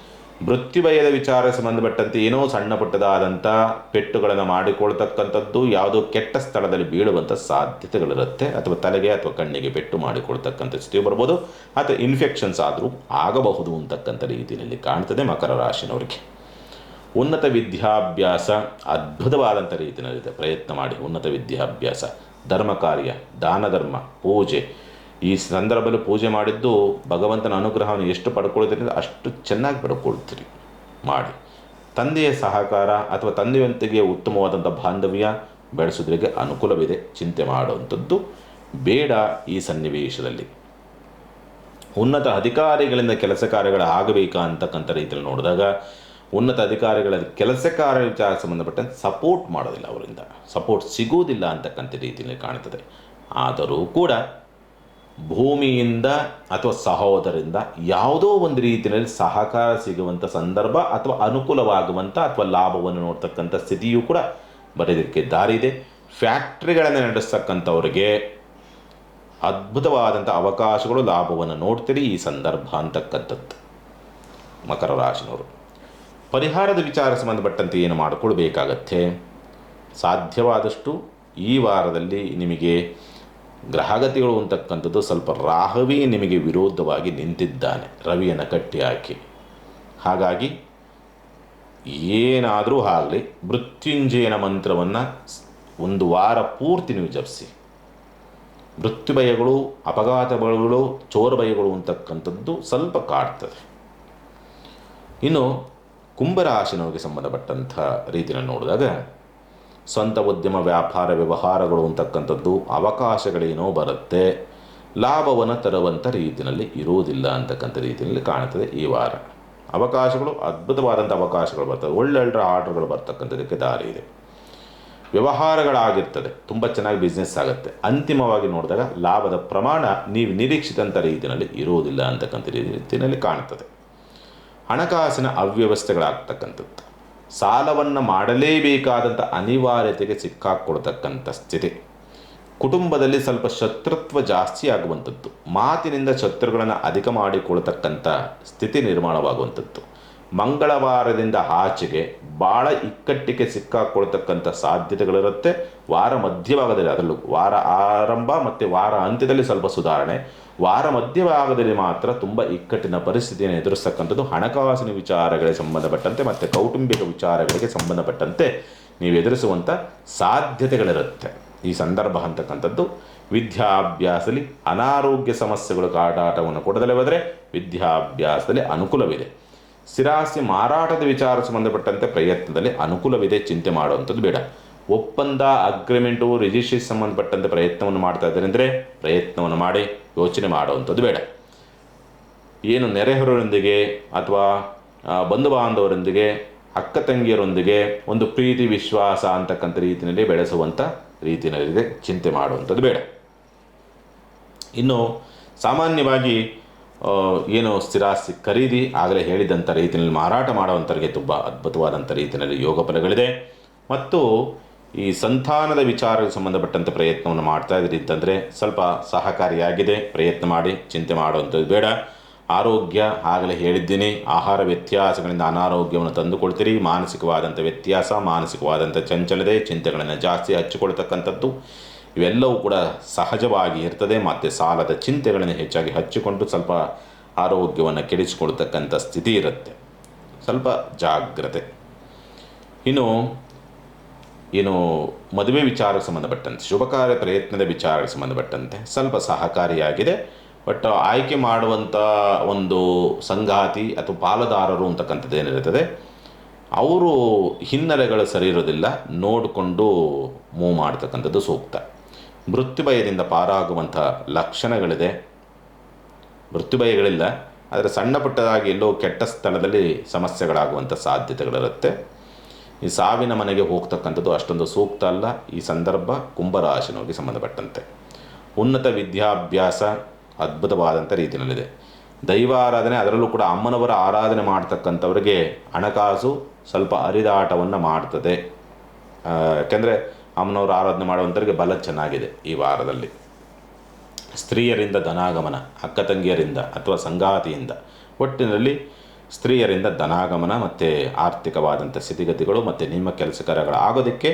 ಮೃತ್ಯುಭಯದ ವಿಚಾರ ಸಂಬಂಧಪಟ್ಟಂತೆ ಏನೋ ಸಣ್ಣ ಪುಟ್ಟದಾದಂಥ ಪೆಟ್ಟುಗಳನ್ನು ಮಾಡಿಕೊಳ್ತಕ್ಕಂಥದ್ದು, ಯಾವುದೋ ಕೆಟ್ಟ ಸ್ಥಳದಲ್ಲಿ ಬೀಳುವಂಥ ಸಾಧ್ಯತೆಗಳಿರುತ್ತೆ, ಅಥವಾ ತಲೆಗೆ ಅಥವಾ ಕಣ್ಣಿಗೆ ಪೆಟ್ಟು ಮಾಡಿಕೊಳ್ತಕ್ಕಂಥ ಸ್ಥಿತಿ ಬರ್ಬೋದು, ಅಥವಾ ಇನ್ಫೆಕ್ಷನ್ಸ್ ಆದರೂ ಆಗಬಹುದು ಅಂತಕ್ಕಂಥ ರೀತಿಯಲ್ಲಿ ಕಾಣ್ತದೆ ಮಕರ ರಾಶಿನವರಿಗೆ. ಉನ್ನತ ವಿದ್ಯಾಭ್ಯಾಸ ಅದ್ಭುತವಾದಂಥ ರೀತಿಯಲ್ಲಿದೆ, ಪ್ರಯತ್ನ ಮಾಡಿ. ಉನ್ನತ ವಿದ್ಯಾಭ್ಯಾಸ, ಧರ್ಮ ಕಾರ್ಯ, ದಾನ ಧರ್ಮ, ಪೂಜೆ, ಈ ಸಂದರ್ಭದಲ್ಲಿ ಪೂಜೆ ಮಾಡಿದ್ದು ಭಗವಂತನ ಅನುಗ್ರಹವನ್ನು ಎಷ್ಟು ಪಡ್ಕೊಳ್ತೀರಿ ಅಷ್ಟು ಚೆನ್ನಾಗಿ ಪಡ್ಕೊಳ್ತೀರಿ ಮಾಡಿ. ತಂದೆಯ ಸಹಕಾರ ಅಥವಾ ತಂದೆಯೊಂದಿಗೆ ಉತ್ತಮವಾದಂಥ ಬಾಂಧವ್ಯ ಬೆಳೆಸೋದ್ರಿಗೆ ಅನುಕೂಲವಿದೆ, ಚಿಂತೆ ಮಾಡುವಂಥದ್ದು ಬೇಡ ಈ ಸನ್ನಿವೇಶದಲ್ಲಿ. ಉನ್ನತ ಅಧಿಕಾರಿಗಳಿಂದ ಕೆಲಸ ಕಾರ್ಯಗಳು ಆಗಬೇಕಾ ಅಂತಕ್ಕಂಥ ರೀತಿಯಲ್ಲಿ ನೋಡಿದಾಗ, ಉನ್ನತ ಅಧಿಕಾರಿಗಳ ಕೆಲಸ ಕಾರ್ಯ ವಿಚಾರ ಸಂಬಂಧಪಟ್ಟಂತೆ ಸಪೋರ್ಟ್ ಮಾಡೋದಿಲ್ಲ, ಅವರಿಂದ ಸಪೋರ್ಟ್ ಸಿಗುವುದಿಲ್ಲ ಅಂತಕ್ಕಂಥ ರೀತಿಯಲ್ಲಿ ಕಾಣ್ತದೆ. ಆದರೂ ಕೂಡ ಭೂಮಿಯಿಂದ ಅಥವಾ ಸಹೋದರಿಂದ ಯಾವುದೋ ಒಂದು ರೀತಿಯಲ್ಲಿ ಸಹಕಾರ ಸಿಗುವಂಥ ಸಂದರ್ಭ ಅಥವಾ ಅನುಕೂಲವಾಗುವಂಥ ಅಥವಾ ಲಾಭವನ್ನು ನೋಡ್ತಕ್ಕಂಥ ಸ್ಥಿತಿಯೂ ಕೂಡ ಬರೋದಕ್ಕೆ ದಾರಿ ಇದೆ. ಫ್ಯಾಕ್ಟ್ರಿಗಳನ್ನು ನಡೆಸ್ತಕ್ಕಂಥವ್ರಿಗೆ ಅದ್ಭುತವಾದಂಥ ಅವಕಾಶಗಳು, ಲಾಭವನ್ನು ನೋಡ್ತೀರಿ ಈ ಸಂದರ್ಭ ಅಂತಕ್ಕಂಥದ್ದು ಮಕರ ರಾಶಿನವರು. ಪರಿಹಾರದ ವಿಚಾರ ಸಂಬಂಧಪಟ್ಟಂತೆ ಏನು ಮಾಡಿಕೊಳ್ಬೇಕಾಗತ್ತೆ, ಸಾಧ್ಯವಾದಷ್ಟು ಈ ವಾರದಲ್ಲಿ ನಿಮಗೆ ಗ್ರಹಗತಿಗಳು ಅಂತಕ್ಕಂಥದ್ದು ಸ್ವಲ್ಪ ರಾಹುವೇ ನಿಮಗೆ ವಿರೋಧವಾಗಿ ನಿಂತಿದ್ದಾನೆ, ರವಿಯನ್ನು ಕಟ್ಟಿ ಹಾಕಿ. ಹಾಗಾಗಿ ಏನಾದರೂ ಆಗಲಿ ಮೃತ್ಯುಂಜಯನ ಮಂತ್ರವನ್ನು ಒಂದು ವಾರ ಪೂರ್ತಿ ನೀವು ಜಪಿಸಿ. ಮೃತ್ಯುಭಯಗಳು, ಅಪಘಾತಗಳು, ಚೋರ ಭಯಗಳು ಅಂತಕ್ಕಂಥದ್ದು ಸ್ವಲ್ಪ ಕಾಡ್ತದೆ. ಇನ್ನು ಕುಂಭರಾಶಿನವರಿಗೆ ಸಂಬಂಧಪಟ್ಟಂಥ ರೀತಿಯಲ್ಲಿ ನೋಡಿದಾಗ, ಸ್ವಂತ ಉದ್ಯಮ, ವ್ಯಾಪಾರ, ವ್ಯವಹಾರಗಳು ಅಂತಕ್ಕಂಥದ್ದು ಅವಕಾಶಗಳೇನೋ ಬರುತ್ತೆ, ಲಾಭವನ್ನು ತರುವಂಥ ರೀತಿಯಲ್ಲಿ ಇರುವುದಿಲ್ಲ ಅಂತಕ್ಕಂಥ ರೀತಿಯಲ್ಲಿ ಕಾಣ್ತದೆ ಈ ವಾರ. ಅವಕಾಶಗಳು, ಅದ್ಭುತವಾದಂಥ ಅವಕಾಶಗಳು ಬರ್ತವೆ, ಒಳ್ಳೊಳ್ಳೆ ಆರ್ಡರ್ಗಳು ಬರ್ತಕ್ಕಂಥದ್ದಕ್ಕೆ ದಾರಿ ಇದೆ. ವ್ಯವಹಾರಗಳಾಗಿರ್ತದೆ, ತುಂಬ ಚೆನ್ನಾಗಿ ಬಿಸ್ನೆಸ್ ಆಗುತ್ತೆ. ಅಂತಿಮವಾಗಿ ನೋಡಿದಾಗ ಲಾಭದ ಪ್ರಮಾಣ ನೀವು ನಿರೀಕ್ಷಿತಂಥ ರೀತಿಯಲ್ಲಿ ಇರುವುದಿಲ್ಲ ಅಂತಕ್ಕಂಥ ರೀತಿಯಲ್ಲಿ ಕಾಣ್ತದೆ. ಹಣಕಾಸಿನ ಅವ್ಯವಸ್ಥೆಗಳಾಗ್ತಕ್ಕಂಥದ್ದು, ಸಾಲವನ್ನು ಮಾಡಲೇಬೇಕಾದಂಥ ಅನಿವಾರ್ಯತೆಗೆ ಸಿಕ್ಕಾಕ್ಕೊಳ್ತಕ್ಕಂಥ ಸ್ಥಿತಿ, ಕುಟುಂಬದಲ್ಲಿ ಸ್ವಲ್ಪ ಶತ್ರುತ್ವ ಜಾಸ್ತಿ ಆಗುವಂಥದ್ದು, ಮಾತಿನಿಂದ ಶತ್ರುಗಳನ್ನು ಅಧಿಕ ಮಾಡಿಕೊಳ್ತಕ್ಕಂಥ ಸ್ಥಿತಿ ನಿರ್ಮಾಣವಾಗುವಂಥದ್ದು, ಮಂಗಳವಾರದಿಂದ ಆಚೆಗೆ ಭಾಳ ಇಕ್ಕಟ್ಟಿಗೆ ಸಿಕ್ಕಾಕ್ಕೊಳ್ತಕ್ಕಂಥ ಸಾಧ್ಯತೆಗಳಿರುತ್ತೆ. ವಾರ ಮಧ್ಯಭಾಗದಲ್ಲಿ, ಅದರಲ್ಲೂ ವಾರ ಆರಂಭ ಮತ್ತು ವಾರ ಅಂತ್ಯದಲ್ಲಿ ಸ್ವಲ್ಪ ಸುಧಾರಣೆ, ವಾರ ಮಧ್ಯಭಾಗದಲ್ಲಿ ಮಾತ್ರ ತುಂಬ ಇಕ್ಕಟ್ಟಿನ ಪರಿಸ್ಥಿತಿಯನ್ನು ಎದುರಿಸ್ತಕ್ಕಂಥದ್ದು. ಹಣಕಾಸಿನ ವಿಚಾರಗಳಿಗೆ ಸಂಬಂಧಪಟ್ಟಂತೆ ಮತ್ತು ಕೌಟುಂಬಿಕ ವಿಚಾರಗಳಿಗೆ ಸಂಬಂಧಪಟ್ಟಂತೆ ನೀವು ಎದುರಿಸುವಂಥ ಸಾಧ್ಯತೆಗಳಿರುತ್ತೆ ಈ ಸಂದರ್ಭ ಅಂತಕ್ಕಂಥದ್ದು. ವಿದ್ಯಾಭ್ಯಾಸದಲ್ಲಿ ಅನಾರೋಗ್ಯ ಸಮಸ್ಯೆಗಳು ಕಾಟಾಟವನ್ನು ಕೊಡದಲ್ಲೇ ಹೋದರೆ ವಿದ್ಯಾಭ್ಯಾಸದಲ್ಲಿ ಅನುಕೂಲವಿದೆ. ಸ್ಥಿರಾಸ್ತಿ ಮಾರಾಟದ ವಿಚಾರ ಸಂಬಂಧಪಟ್ಟಂತೆ ಪ್ರಯತ್ನದಲ್ಲಿ ಅನುಕೂಲವಿದೆ, ಚಿಂತೆ ಮಾಡುವಂಥದ್ದು ಬೇಡ. ಒಪ್ಪಂದ, ಅಗ್ರಿಮೆಂಟು, ರಿಜಿಸ್ಟ್ರೇಷನ್ ಸಂಬಂಧಪಟ್ಟಂತೆ ಪ್ರಯತ್ನವನ್ನು ಮಾಡ್ತಾ ಇದ್ದಾರೆ ಅಂದರೆ ಪ್ರಯತ್ನವನ್ನು ಮಾಡಿ, ಯೋಚನೆ ಮಾಡುವಂಥದ್ದು ಬೇಡ. ಏನು ನೆರೆಹೊರೆಯೊಂದಿಗೆ ಅಥವಾ ಬಂಧು ಬಾಂಧವರೊಂದಿಗೆ, ಅಕ್ಕ ತಂಗಿಯರೊಂದಿಗೆ ಒಂದು ಪ್ರೀತಿ ವಿಶ್ವಾಸ ಅಂತಕ್ಕಂಥ ರೀತಿಯಲ್ಲಿ ಬೆಳೆಸುವಂಥ ರೀತಿಯಲ್ಲಿದೆ, ಚಿಂತೆ ಮಾಡುವಂಥದ್ದು ಬೇಡ. ಇನ್ನು ಸಾಮಾನ್ಯವಾಗಿ ಏನು ಸ್ಥಿರಾಸ್ತಿ ಖರೀದಿ ಆಗಲೇ ಹೇಳಿದಂಥ ರೀತಿಯಲ್ಲಿ ಮಾರಾಟ ಮಾಡುವಂಥವ್ರಿಗೆ ತುಂಬ ಅದ್ಭುತವಾದಂಥ ರೀತಿಯಲ್ಲಿ ಯೋಗ ಫಲಗಳಿದೆ. ಮತ್ತು ಈ ಸಂತಾನದ ವಿಚಾರಕ್ಕೆ ಸಂಬಂಧಪಟ್ಟಂಥ ಪ್ರಯತ್ನವನ್ನು ಮಾಡ್ತಾ ಇದ್ದೀರಿ ಅಂತಂದರೆ ಸ್ವಲ್ಪ ಸಹಕಾರಿಯಾಗಿದೆ, ಪ್ರಯತ್ನ ಮಾಡಿ, ಚಿಂತೆ ಮಾಡುವಂಥದ್ದು ಬೇಡ. ಆರೋಗ್ಯ ಆಗಲೇ ಹೇಳಿದ್ದೀನಿ, ಆಹಾರ ವ್ಯತ್ಯಾಸಗಳಿಂದ ಅನಾರೋಗ್ಯವನ್ನು ತಂದುಕೊಳ್ತೀರಿ. ಮಾನಸಿಕವಾದಂಥ ವ್ಯತ್ಯಾಸ, ಮಾನಸಿಕವಾದಂಥ ಚಂಚಲತೆ, ಚಿಂತೆಗಳನ್ನು ಜಾಸ್ತಿ ಹಚ್ಚಿಕೊಳ್ತಕ್ಕಂಥದ್ದು ಇವೆಲ್ಲವೂ ಕೂಡ ಸಹಜವಾಗಿ ಇರ್ತದೆ. ಮತ್ತು ಸಾಲದ ಚಿಂತೆಗಳನ್ನು ಹೆಚ್ಚಾಗಿ ಹಚ್ಚಿಕೊಂಡು ಸ್ವಲ್ಪ ಆರೋಗ್ಯವನ್ನು ಕೆಡಿಸಿಕೊಳ್ತಕ್ಕಂಥ ಸ್ಥಿತಿ ಇರುತ್ತೆ, ಸ್ವಲ್ಪ ಜಾಗ್ರತೆ. ಇನ್ನು ಮದುವೆ ವಿಚಾರಕ್ಕೆ ಸಂಬಂಧಪಟ್ಟಂತೆ, ಶುಭ ಕಾರ್ಯ ಪ್ರಯತ್ನದ ವಿಚಾರಕ್ಕೆ ಸಂಬಂಧಪಟ್ಟಂತೆ ಸ್ವಲ್ಪ ಸಹಕಾರಿಯಾಗಿದೆ. ಬಟ್ ಆಯ್ಕೆ ಮಾಡುವಂಥ ಒಂದು ಸಂಗಾತಿ ಅಥವಾ ಪಾಲುದಾರರು ಅಂತಕ್ಕಂಥದ್ದು ಏನಿರುತ್ತದೆ, ಅವರು ಹಿನ್ನೆಲೆಗಳು ಸರಿ ಇರೋದಿಲ್ಲ, ನೋಡಿಕೊಂಡು ಮೂವ್ ಮಾಡ್ತಕ್ಕಂಥದ್ದು ಸೂಕ್ತ. ಮೃತ್ಯುಭಯದಿಂದ ಪಾರಾಗುವಂಥ ಲಕ್ಷಣಗಳಿದೆ. ಮೃತ್ಯುಭಯಗಳಿಲ್ಲ, ಆದರೆ ಸಣ್ಣ ಪುಟ್ಟದಾಗಿ ಎಲ್ಲೋ ಕೆಟ್ಟ ಸ್ಥಳದಲ್ಲಿ ಸಮಸ್ಯೆಗಳಾಗುವಂಥ ಸಾಧ್ಯತೆಗಳಿರುತ್ತೆ. ಈ ಸಾವಿನ ಮನೆಗೆ ಹೋಗ್ತಕ್ಕಂಥದ್ದು ಅಷ್ಟೊಂದು ಸೂಕ್ತ ಅಲ್ಲ ಈ ಸಂದರ್ಭ ಕುಂಭರಾಶಿನವರಿಗೆ ಸಂಬಂಧಪಟ್ಟಂತೆ. ಉನ್ನತ ವಿದ್ಯಾಭ್ಯಾಸ ಅದ್ಭುತವಾದಂಥ ರೀತಿಯಲ್ಲಿದೆ. ದೈವಾರಾಧನೆ, ಅದರಲ್ಲೂ ಕೂಡ ಅಮ್ಮನವರ ಆರಾಧನೆ ಮಾಡ್ತಕ್ಕಂಥವ್ರಿಗೆ ಹಣಕಾಸು ಸ್ವಲ್ಪ ಹರಿದಾಟವನ್ನು ಮಾಡ್ತದೆ. ಯಾಕೆಂದರೆ ಅಮ್ಮನವರ ಆರಾಧನೆ ಮಾಡುವಂಥವ್ರಿಗೆ ಬಲ ಚೆನ್ನಾಗಿದೆ ಈ ವಾರದಲ್ಲಿ. ಸ್ತ್ರೀಯರಿಂದ ಧನಾಗಮನ, ಅಕ್ಕ ತಂಗಿಯರಿಂದ ಅಥವಾ ಸಂಗಾತಿಯಿಂದ, ಒಟ್ಟಿನಲ್ಲಿ ಸ್ತ್ರೀಯರಿಂದ ಧನಾಗಮನ ಮತ್ತು ಆರ್ಥಿಕವಾದಂಥ ಸ್ಥಿತಿಗತಿಗಳು ಮತ್ತು ನಿಮ್ಮ ಕೆಲಸ ಕಾರ್ಯಗಳಾಗೋದಕ್ಕೆ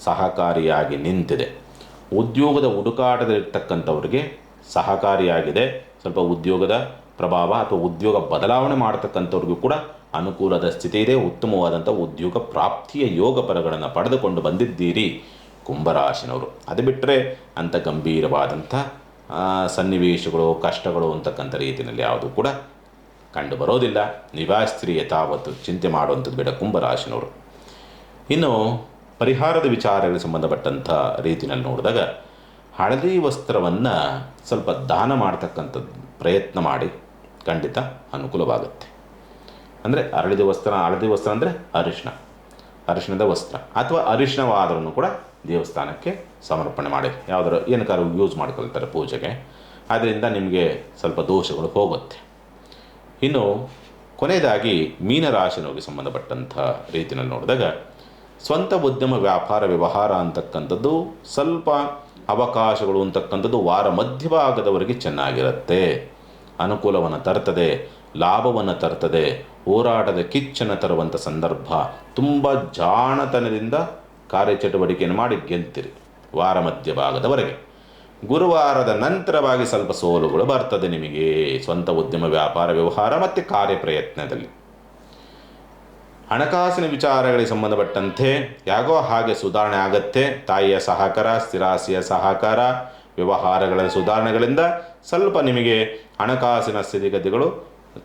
ಸಹಕಾರಿಯಾಗಿ ನಿಂತಿದೆ. ಉದ್ಯೋಗದ ಹುಡುಕಾಟದಲ್ಲಿರ್ತಕ್ಕಂಥವ್ರಿಗೆ ಸಹಕಾರಿಯಾಗಿದೆ. ಸ್ವಲ್ಪ ಉದ್ಯೋಗದ ಪ್ರಭಾವ ಅಥವಾ ಉದ್ಯೋಗ ಬದಲಾವಣೆ ಮಾಡ್ತಕ್ಕಂಥವ್ರಿಗೂ ಕೂಡ ಅನುಕೂಲದ ಸ್ಥಿತಿ ಇದೆ. ಉತ್ತಮವಾದಂಥ ಉದ್ಯೋಗ ಪ್ರಾಪ್ತಿಯ ಯೋಗ ಫಲಗಳನ್ನು ಪಡೆದುಕೊಂಡು ಬಂದಿದ್ದೀರಿ ಕುಂಭರಾಶಿನವರು. ಅದು ಬಿಟ್ಟರೆ ಅಂಥ ಗಂಭೀರವಾದಂಥ ಸನ್ನಿವೇಶಗಳು, ಕಷ್ಟಗಳು ಅಂತಕ್ಕಂಥ ರೀತಿಯಲ್ಲಿ ಯಾವುದೂ ಕೂಡ ಕಂಡು ಬರೋದಿಲ್ಲ. ನಿವಾಸ್ತ್ರಿ ಯಥಾವತ್ತು ಚಿಂತೆ ಮಾಡುವಂಥದ್ದು ಬೇಡ ಕುಂಭರಾಶಿನವರು. ಇನ್ನು ಪರಿಹಾರದ ವಿಚಾರಗಳಿಗೆ ಸಂಬಂಧಪಟ್ಟಂಥ ರೀತಿಯಲ್ಲಿ ನೋಡಿದಾಗ ಹಳದಿ ವಸ್ತ್ರವನ್ನು ಸ್ವಲ್ಪ ದಾನ ಮಾಡ್ತಕ್ಕಂಥದ್ದು ಪ್ರಯತ್ನ ಮಾಡಿ, ಖಂಡಿತ ಅನುಕೂಲವಾಗುತ್ತೆ. ಅಂದರೆ ಹಳದಿ ವಸ್ತ್ರ ಅಂದರೆ ಅರಿಶಿಣದ ವಸ್ತ್ರ ಅಥವಾ ಅರಿಶಿಣವಾದರೂ ಕೂಡ ದೇವಸ್ಥಾನಕ್ಕೆ ಸಮರ್ಪಣೆ ಮಾಡಿ, ಯಾವುದಾದ್ರು ಏನಕ್ಕಾದ್ರೂ ಯೂಸ್ ಮಾಡ್ಕೊಳ್ತಾರೆ ಪೂಜೆಗೆ, ಅದರಿಂದ ನಿಮಗೆ ಸ್ವಲ್ಪ ದೋಷಗಳು ಹೋಗುತ್ತೆ. ಇನ್ನು ಕೊನೆಯದಾಗಿ ಮೀನರಾಶಿನವರಿಗೆ ಸಂಬಂಧಪಟ್ಟಂಥ ರೀತಿಯಲ್ಲಿ ನೋಡಿದಾಗ ಸ್ವಂತ ಉದ್ಯಮ, ವ್ಯಾಪಾರ, ವ್ಯವಹಾರ ಅಂತಕ್ಕಂಥದ್ದು ಸ್ವಲ್ಪ ಅವಕಾಶಗಳು ಅಂತಕ್ಕಂಥದ್ದು ವಾರ ಮಧ್ಯಭಾಗದವರೆಗೆ ಚೆನ್ನಾಗಿರುತ್ತೆ. ಅನುಕೂಲವನ್ನು ತರ್ತದೆ, ಲಾಭವನ್ನು ತರ್ತದೆ, ಹೋರಾಟದ ಕಿಚ್ಚನ್ನು ತರುವಂಥ ಸಂದರ್ಭ. ತುಂಬ ಜಾಣತನದಿಂದ ಕಾರ್ಯಚಟುವಟಿಕೆಯನ್ನು ಮಾಡಿ ಗೆಲ್ತೀರಿ ವಾರ ಮಧ್ಯಭಾಗದವರೆಗೆ. ಗುರುವಾರದ ನಂತರವಾಗಿ ಸ್ವಲ್ಪ ಸೋಲುಗಳು ಬರ್ತದೆ ನಿಮಗೆ ಸ್ವಂತ ಉದ್ಯಮ, ವ್ಯಾಪಾರ, ವ್ಯವಹಾರ ಮತ್ತು ಕಾರ್ಯಪ್ರಯತ್ನದಲ್ಲಿ. ಹಣಕಾಸಿನ ವಿಚಾರಗಳಿಗೆ ಸಂಬಂಧಪಟ್ಟಂತೆ ಯಾಗೋ ಹಾಗೆ ಸುಧಾರಣೆ ಆಗತ್ತೆ. ತಾಯಿಯ ಸಹಕಾರ, ಸ್ಥಿರಾಸ್ತಿಯ ಸಹಕಾರ, ವ್ಯವಹಾರಗಳ ಸುಧಾರಣೆಗಳಿಂದ ಸ್ವಲ್ಪ ನಿಮಗೆ ಹಣಕಾಸಿನ ಸ್ಥಿತಿಗತಿಗಳು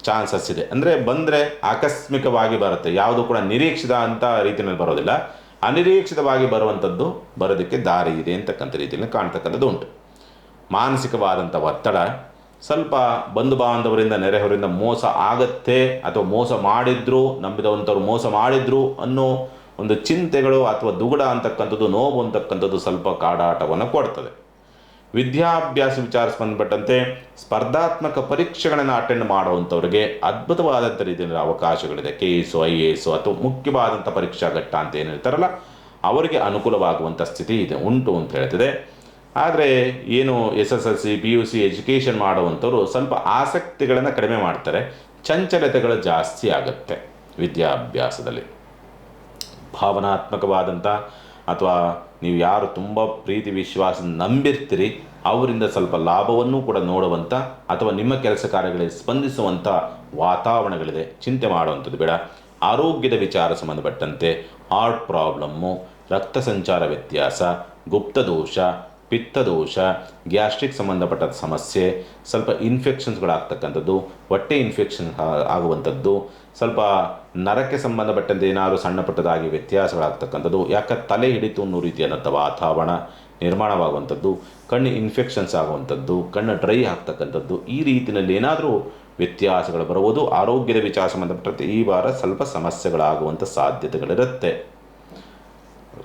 ಚಾನ್ಸಸ್ ಇದೆ. ಅಂದರೆ ಬಂದರೆ ಆಕಸ್ಮಿಕವಾಗಿ ಬರುತ್ತೆ, ಯಾವುದು ಕೂಡ ನಿರೀಕ್ಷಿತ ಅಂತ ರೀತಿಯಲ್ಲಿ ಬರೋದಿಲ್ಲ. ಅನಿರೀಕ್ಷಿತವಾಗಿ ಬರುವಂಥದ್ದು ಬರೋದಕ್ಕೆ ದಾರಿ ಇದೆ ಅಂತಕ್ಕಂಥ ರೀತಿಯಲ್ಲಿ ಕಾಣ್ತಕ್ಕಂಥದ್ದು ಉಂಟು. ಮಾನಸಿಕವಾದಂಥ ಒತ್ತಡ, ಸ್ವಲ್ಪ ಬಂಧು ಬಾಂಧವರಿಂದ, ನೆರೆಹೊರಿಂದ ಮೋಸ ಆಗತ್ತೆ ಅಥವಾ ಮೋಸ ಮಾಡಿದ್ರು, ನಂಬಿದವಂಥವ್ರು ಮೋಸ ಮಾಡಿದ್ರು ಅನ್ನೋ ಒಂದು ಚಿಂತೆಗಳು ಅಥವಾ ದುಗುಡ ಅಂತಕ್ಕಂಥದ್ದು, ನೋವು ಅಂತಕ್ಕಂಥದ್ದು ಸ್ವಲ್ಪ ಕಾಡಾಟವನ್ನು ಕೊಡ್ತದೆ. ವಿದ್ಯಾಭ್ಯಾಸ ವಿಚಾರ ಸಂಬಂಧಪಟ್ಟಂತೆ ಸ್ಪರ್ಧಾತ್ಮಕ ಪರೀಕ್ಷೆಗಳನ್ನು ಅಟೆಂಡ್ ಮಾಡುವಂಥವ್ರಿಗೆ ಅದ್ಭುತವಾದಂಥ ರೀತಿಯಲ್ಲಿ ಅವಕಾಶಗಳಿದೆ. KS, IAS ಅಥವಾ ಮುಖ್ಯವಾದಂಥ ಪರೀಕ್ಷಾ ಘಟ್ಟ ಅಂತ ಏನಿರ್ತಾರಲ್ಲ ಅವರಿಗೆ ಅನುಕೂಲವಾಗುವಂಥ ಸ್ಥಿತಿ ಇದೆ, ಉಂಟು ಅಂತ ಹೇಳ್ತಿದೆ. ಆದರೆ ಏನು SSLC, PUC ಎಜುಕೇಷನ್ ಮಾಡುವಂಥವ್ರು ಸ್ವಲ್ಪ ಆಸಕ್ತಿಗಳನ್ನು ಕಡಿಮೆ ಮಾಡ್ತಾರೆ, ಚಂಚಲತೆಗಳು ಜಾಸ್ತಿ ಆಗುತ್ತೆ ವಿದ್ಯಾಭ್ಯಾಸದಲ್ಲಿ. ಭಾವನಾತ್ಮಕವಾದಂಥ ಅಥವಾ ನೀವು ಯಾರು ತುಂಬ ಪ್ರೀತಿ ವಿಶ್ವಾಸ ನಂಬಿರ್ತೀರಿ ಅವರಿಂದ ಸ್ವಲ್ಪ ಲಾಭವನ್ನು ಕೂಡ ನೋಡುವಂಥ ಅಥವಾ ನಿಮ್ಮ ಕೆಲಸ ಕಾರ್ಯಗಳಿಗೆ ಸ್ಪಂದಿಸುವಂಥ ವಾತಾವರಣಗಳಿದೆ. ಚಿಂತೆ ಮಾಡುವಂಥದ್ದು ಬೇಡ. ಆರೋಗ್ಯದ ವಿಚಾರ ಸಂಬಂಧಪಟ್ಟಂತೆ ಹಾರ್ಟ್ ಪ್ರಾಬ್ಲಮ್ಮು, ರಕ್ತ ಸಂಚಾರ ವ್ಯತ್ಯಾಸ, ಗುಪ್ತದೋಷ, ಪಿತ್ತದೋಷ, ಗ್ಯಾಸ್ಟ್ರಿಕ್ ಸಂಬಂಧಪಟ್ಟ ಸಮಸ್ಯೆ, ಸ್ವಲ್ಪ ಇನ್ಫೆಕ್ಷನ್ಸ್ಗಳಾಗ್ತಕ್ಕಂಥದ್ದು, ಹೊಟ್ಟೆ ಇನ್ಫೆಕ್ಷನ್ ಆಗುವಂಥದ್ದು, ಸ್ವಲ್ಪ ನರಕ್ಕೆ ಸಂಬಂಧಪಟ್ಟಂತೆ ಏನಾದರೂ ಸಣ್ಣ ಪುಟ್ಟದಾಗಿ ವ್ಯತ್ಯಾಸಗಳಾಗ್ತಕ್ಕಂಥದ್ದು, ಯಾಕೆ ತಲೆ ಹಿಡಿತು ಅನ್ನೋ ರೀತಿಯಾದಂಥ ವಾತಾವರಣ ನಿರ್ಮಾಣವಾಗುವಂಥದ್ದು, ಕಣ್ಣು ಇನ್ಫೆಕ್ಷನ್ಸ್ ಆಗುವಂಥದ್ದು, ಕಣ್ಣು ಡ್ರೈ ಆಗ್ತಕ್ಕಂಥದ್ದು, ಈ ರೀತಿಯಲ್ಲಿ ಏನಾದರೂ ವ್ಯತ್ಯಾಸಗಳು ಬರುವುದು. ಆರೋಗ್ಯದ ವಿಚಾರ ಸಂಬಂಧಪಟ್ಟಂತೆ ಈ ವಾರ ಸ್ವಲ್ಪ ಸಮಸ್ಯೆಗಳಾಗುವಂಥ ಸಾಧ್ಯತೆಗಳಿರುತ್ತೆ.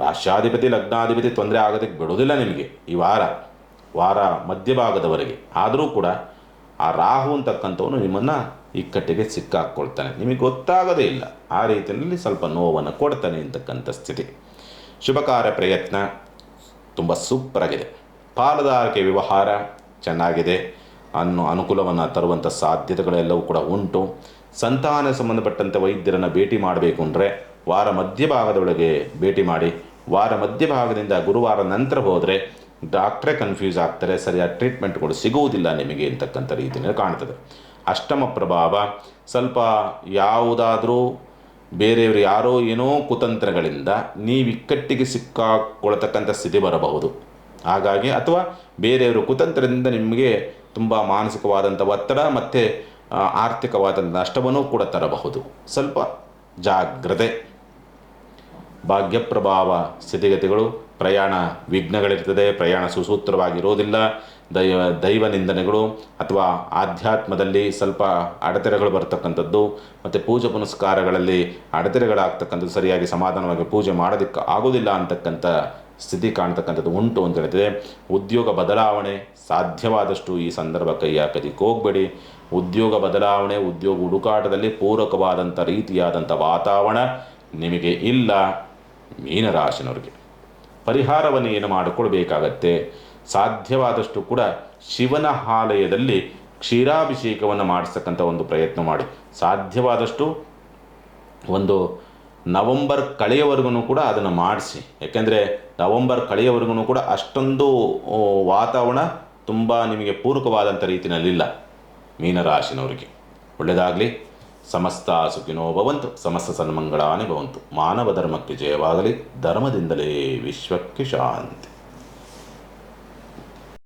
ರಾಷ್ಟ್ರಾಧಿಪತಿ, ಲಗ್ನಾಧಿಪತಿ ತೊಂದರೆ ಆಗೋದಕ್ಕೆ ಬಿಡೋದಿಲ್ಲ ನಿಮಗೆ ಈ ವಾರ ಮಧ್ಯಭಾಗದವರೆಗೆ. ಆದರೂ ಕೂಡ ಆ ರಾಹು ಅಂತಕ್ಕಂಥವನು ನಿಮ್ಮನ್ನು ಇಕ್ಕಟ್ಟಿಗೆ ಸಿಕ್ಕಾಕ್ಕೊಳ್ತಾನೆ, ನಿಮಗೆ ಗೊತ್ತಾಗೋದೇ ಇಲ್ಲ. ಆ ರೀತಿಯಲ್ಲಿ ಸ್ವಲ್ಪ ನೋವನ್ನು ಕೊಡ್ತಾನೆ ಅಂತಕ್ಕಂಥ ಸ್ಥಿತಿ. ಶುಭ ಕಾರ್ಯ ಪ್ರಯತ್ನ ತುಂಬ ಸೂಪರಾಗಿದೆ. ಪಾಲುದಾರಿಕೆ ವ್ಯವಹಾರ ಚೆನ್ನಾಗಿದೆ, ಅನುಕೂಲವನ್ನು ತರುವಂಥ ಸಾಧ್ಯತೆಗಳೆಲ್ಲವೂ ಕೂಡ ಉಂಟು. ಸಂತಾನ ಸಂಬಂಧಪಟ್ಟಂತೆ ವೈದ್ಯರನ್ನು ಭೇಟಿ ಮಾಡಬೇಕು ಅಂದರೆ ವಾರ ಮಧ್ಯಭಾಗದೊಳಗೆ ಭೇಟಿ ಮಾಡಿ. ವಾರ ಮಧ್ಯಭಾಗದಿಂದ ಗುರುವಾರ ನಂತರ ಹೋದರೆ ಡಾಕ್ಟ್ರೇ ಕನ್ಫ್ಯೂಸ್ ಆಗ್ತಾರೆ, ಸರಿಯಾದ ಟ್ರೀಟ್ಮೆಂಟ್ಗಳು ಸಿಗುವುದಿಲ್ಲ ನಿಮಗೆ ಅಂತಕ್ಕಂಥ ರೀತಿಯಲ್ಲಿ ಕಾಣ್ತದೆ. ಅಷ್ಟಮ ಪ್ರಭಾವ, ಸ್ವಲ್ಪ ಯಾವುದಾದ್ರೂ ಬೇರೆಯವರು ಯಾರೋ ಏನೋ ಕುತಂತ್ರಗಳಿಂದ ನೀವು ಇಕ್ಕಟ್ಟಿಗೆ ಸಿಕ್ಕಾಕೊಳ್ತಕ್ಕಂಥ ಸ್ಥಿತಿ ಬರಬಹುದು. ಹಾಗಾಗಿ ಅಥವಾ ಬೇರೆಯವರು ಕುತಂತ್ರದಿಂದ ನಿಮಗೆ ತುಂಬ ಮಾನಸಿಕವಾದಂಥ ಒತ್ತಡ ಮತ್ತು ಆರ್ಥಿಕವಾದಂಥ ನಷ್ಟವನ್ನು ಕೂಡ ತರಬಹುದು. ಸ್ವಲ್ಪ ಜಾಗ್ರತೆ. ಭಾಗ್ಯಪ್ರಭಾವ ಸ್ಥಿತಿಗತಿಗಳು, ಪ್ರಯಾಣ ವಿಘ್ನಗಳಿರ್ತದೆ, ಪ್ರಯಾಣ ಸುಸೂತ್ರವಾಗಿರೋದಿಲ್ಲ. ದೈವ ನಿಂದನೆಗಳು ಅಥವಾ ಆಧ್ಯಾತ್ಮದಲ್ಲಿ ಸ್ವಲ್ಪ ಅಡೆತಡೆಗಳು ಬರ್ತಕ್ಕಂಥದ್ದು ಮತ್ತು ಪೂಜೆ ಪುನಸ್ಕಾರಗಳಲ್ಲಿ ಅಡೆತಡೆಗಳಾಗ್ತಕ್ಕಂಥದ್ದು, ಸರಿಯಾಗಿ ಸಮಾಧಾನವಾಗಿ ಪೂಜೆ ಮಾಡೋದಕ್ಕೆ ಆಗೋದಿಲ್ಲ ಅಂತಕ್ಕಂಥ ಸ್ಥಿತಿ ಕಾಣ್ತಕ್ಕಂಥದ್ದು ಉಂಟು ಅಂತ ಹೇಳ್ತದೆ. ಉದ್ಯೋಗ ಬದಲಾವಣೆ ಸಾಧ್ಯವಾದಷ್ಟು ಈ ಸಂದರ್ಭ ಕೈ ಹಾಕೋದಕ್ಕೆ ಹೋಗಬೇಡಿ. ಉದ್ಯೋಗ ಬದಲಾವಣೆ, ಉದ್ಯೋಗ ಹುಡುಕಾಟದಲ್ಲಿ ಪೂರಕವಾದಂಥ ರೀತಿಯಾದಂಥ ವಾತಾವರಣ ನಿಮಗೆ ಇಲ್ಲ. ಮೀನರಾಶಿನವ್ರಿಗೆ ಪರಿಹಾರವನ್ನು ಏನು ಮಾಡಿಕೊಳ್ಬೇಕಾಗತ್ತೆ, ಸಾಧ್ಯವಾದಷ್ಟು ಕೂಡ ಶಿವನ ಆಲಯದಲ್ಲಿ ಕ್ಷೀರಾಭಿಷೇಕವನ್ನು ಮಾಡಿಸ್ತಕ್ಕಂಥ ಒಂದು ಪ್ರಯತ್ನ ಮಾಡಿ. ಸಾಧ್ಯವಾದಷ್ಟು ಒಂದು ನವಂಬರ್ ಕಳೆಯವರೆಗೂ ಕೂಡ ಅದನ್ನು ಮಾಡಿಸಿ. ಯಾಕೆಂದರೆ ನವಂಬರ್ ಕಳೆಯವರೆಗೂ ಕೂಡ ಅಷ್ಟೊಂದು ವಾತಾವರಣ ತುಂಬ ನಿಮಗೆ ಪೂರಕವಾದಂಥ ರೀತಿಯಲ್ಲಿಲ್ಲ ಮೀನರಾಶಿನವರಿಗೆ. ಒಳ್ಳೆಯದಾಗಲಿ. ಸಮಸ್ತ ಸುಖಿನೋ ಭವಂತು, ಸಮಸ್ತ ಸನ್ಮಂಗಳಾನಿ ಭವಂತು. ಮಾನವ ಧರ್ಮಕ್ಕೆ ಜಯವಾಗಲಿ. ಧರ್ಮದಿಂದಲೇ ವಿಶ್ವಕ್ಕೆ ಶಾಂತಿ.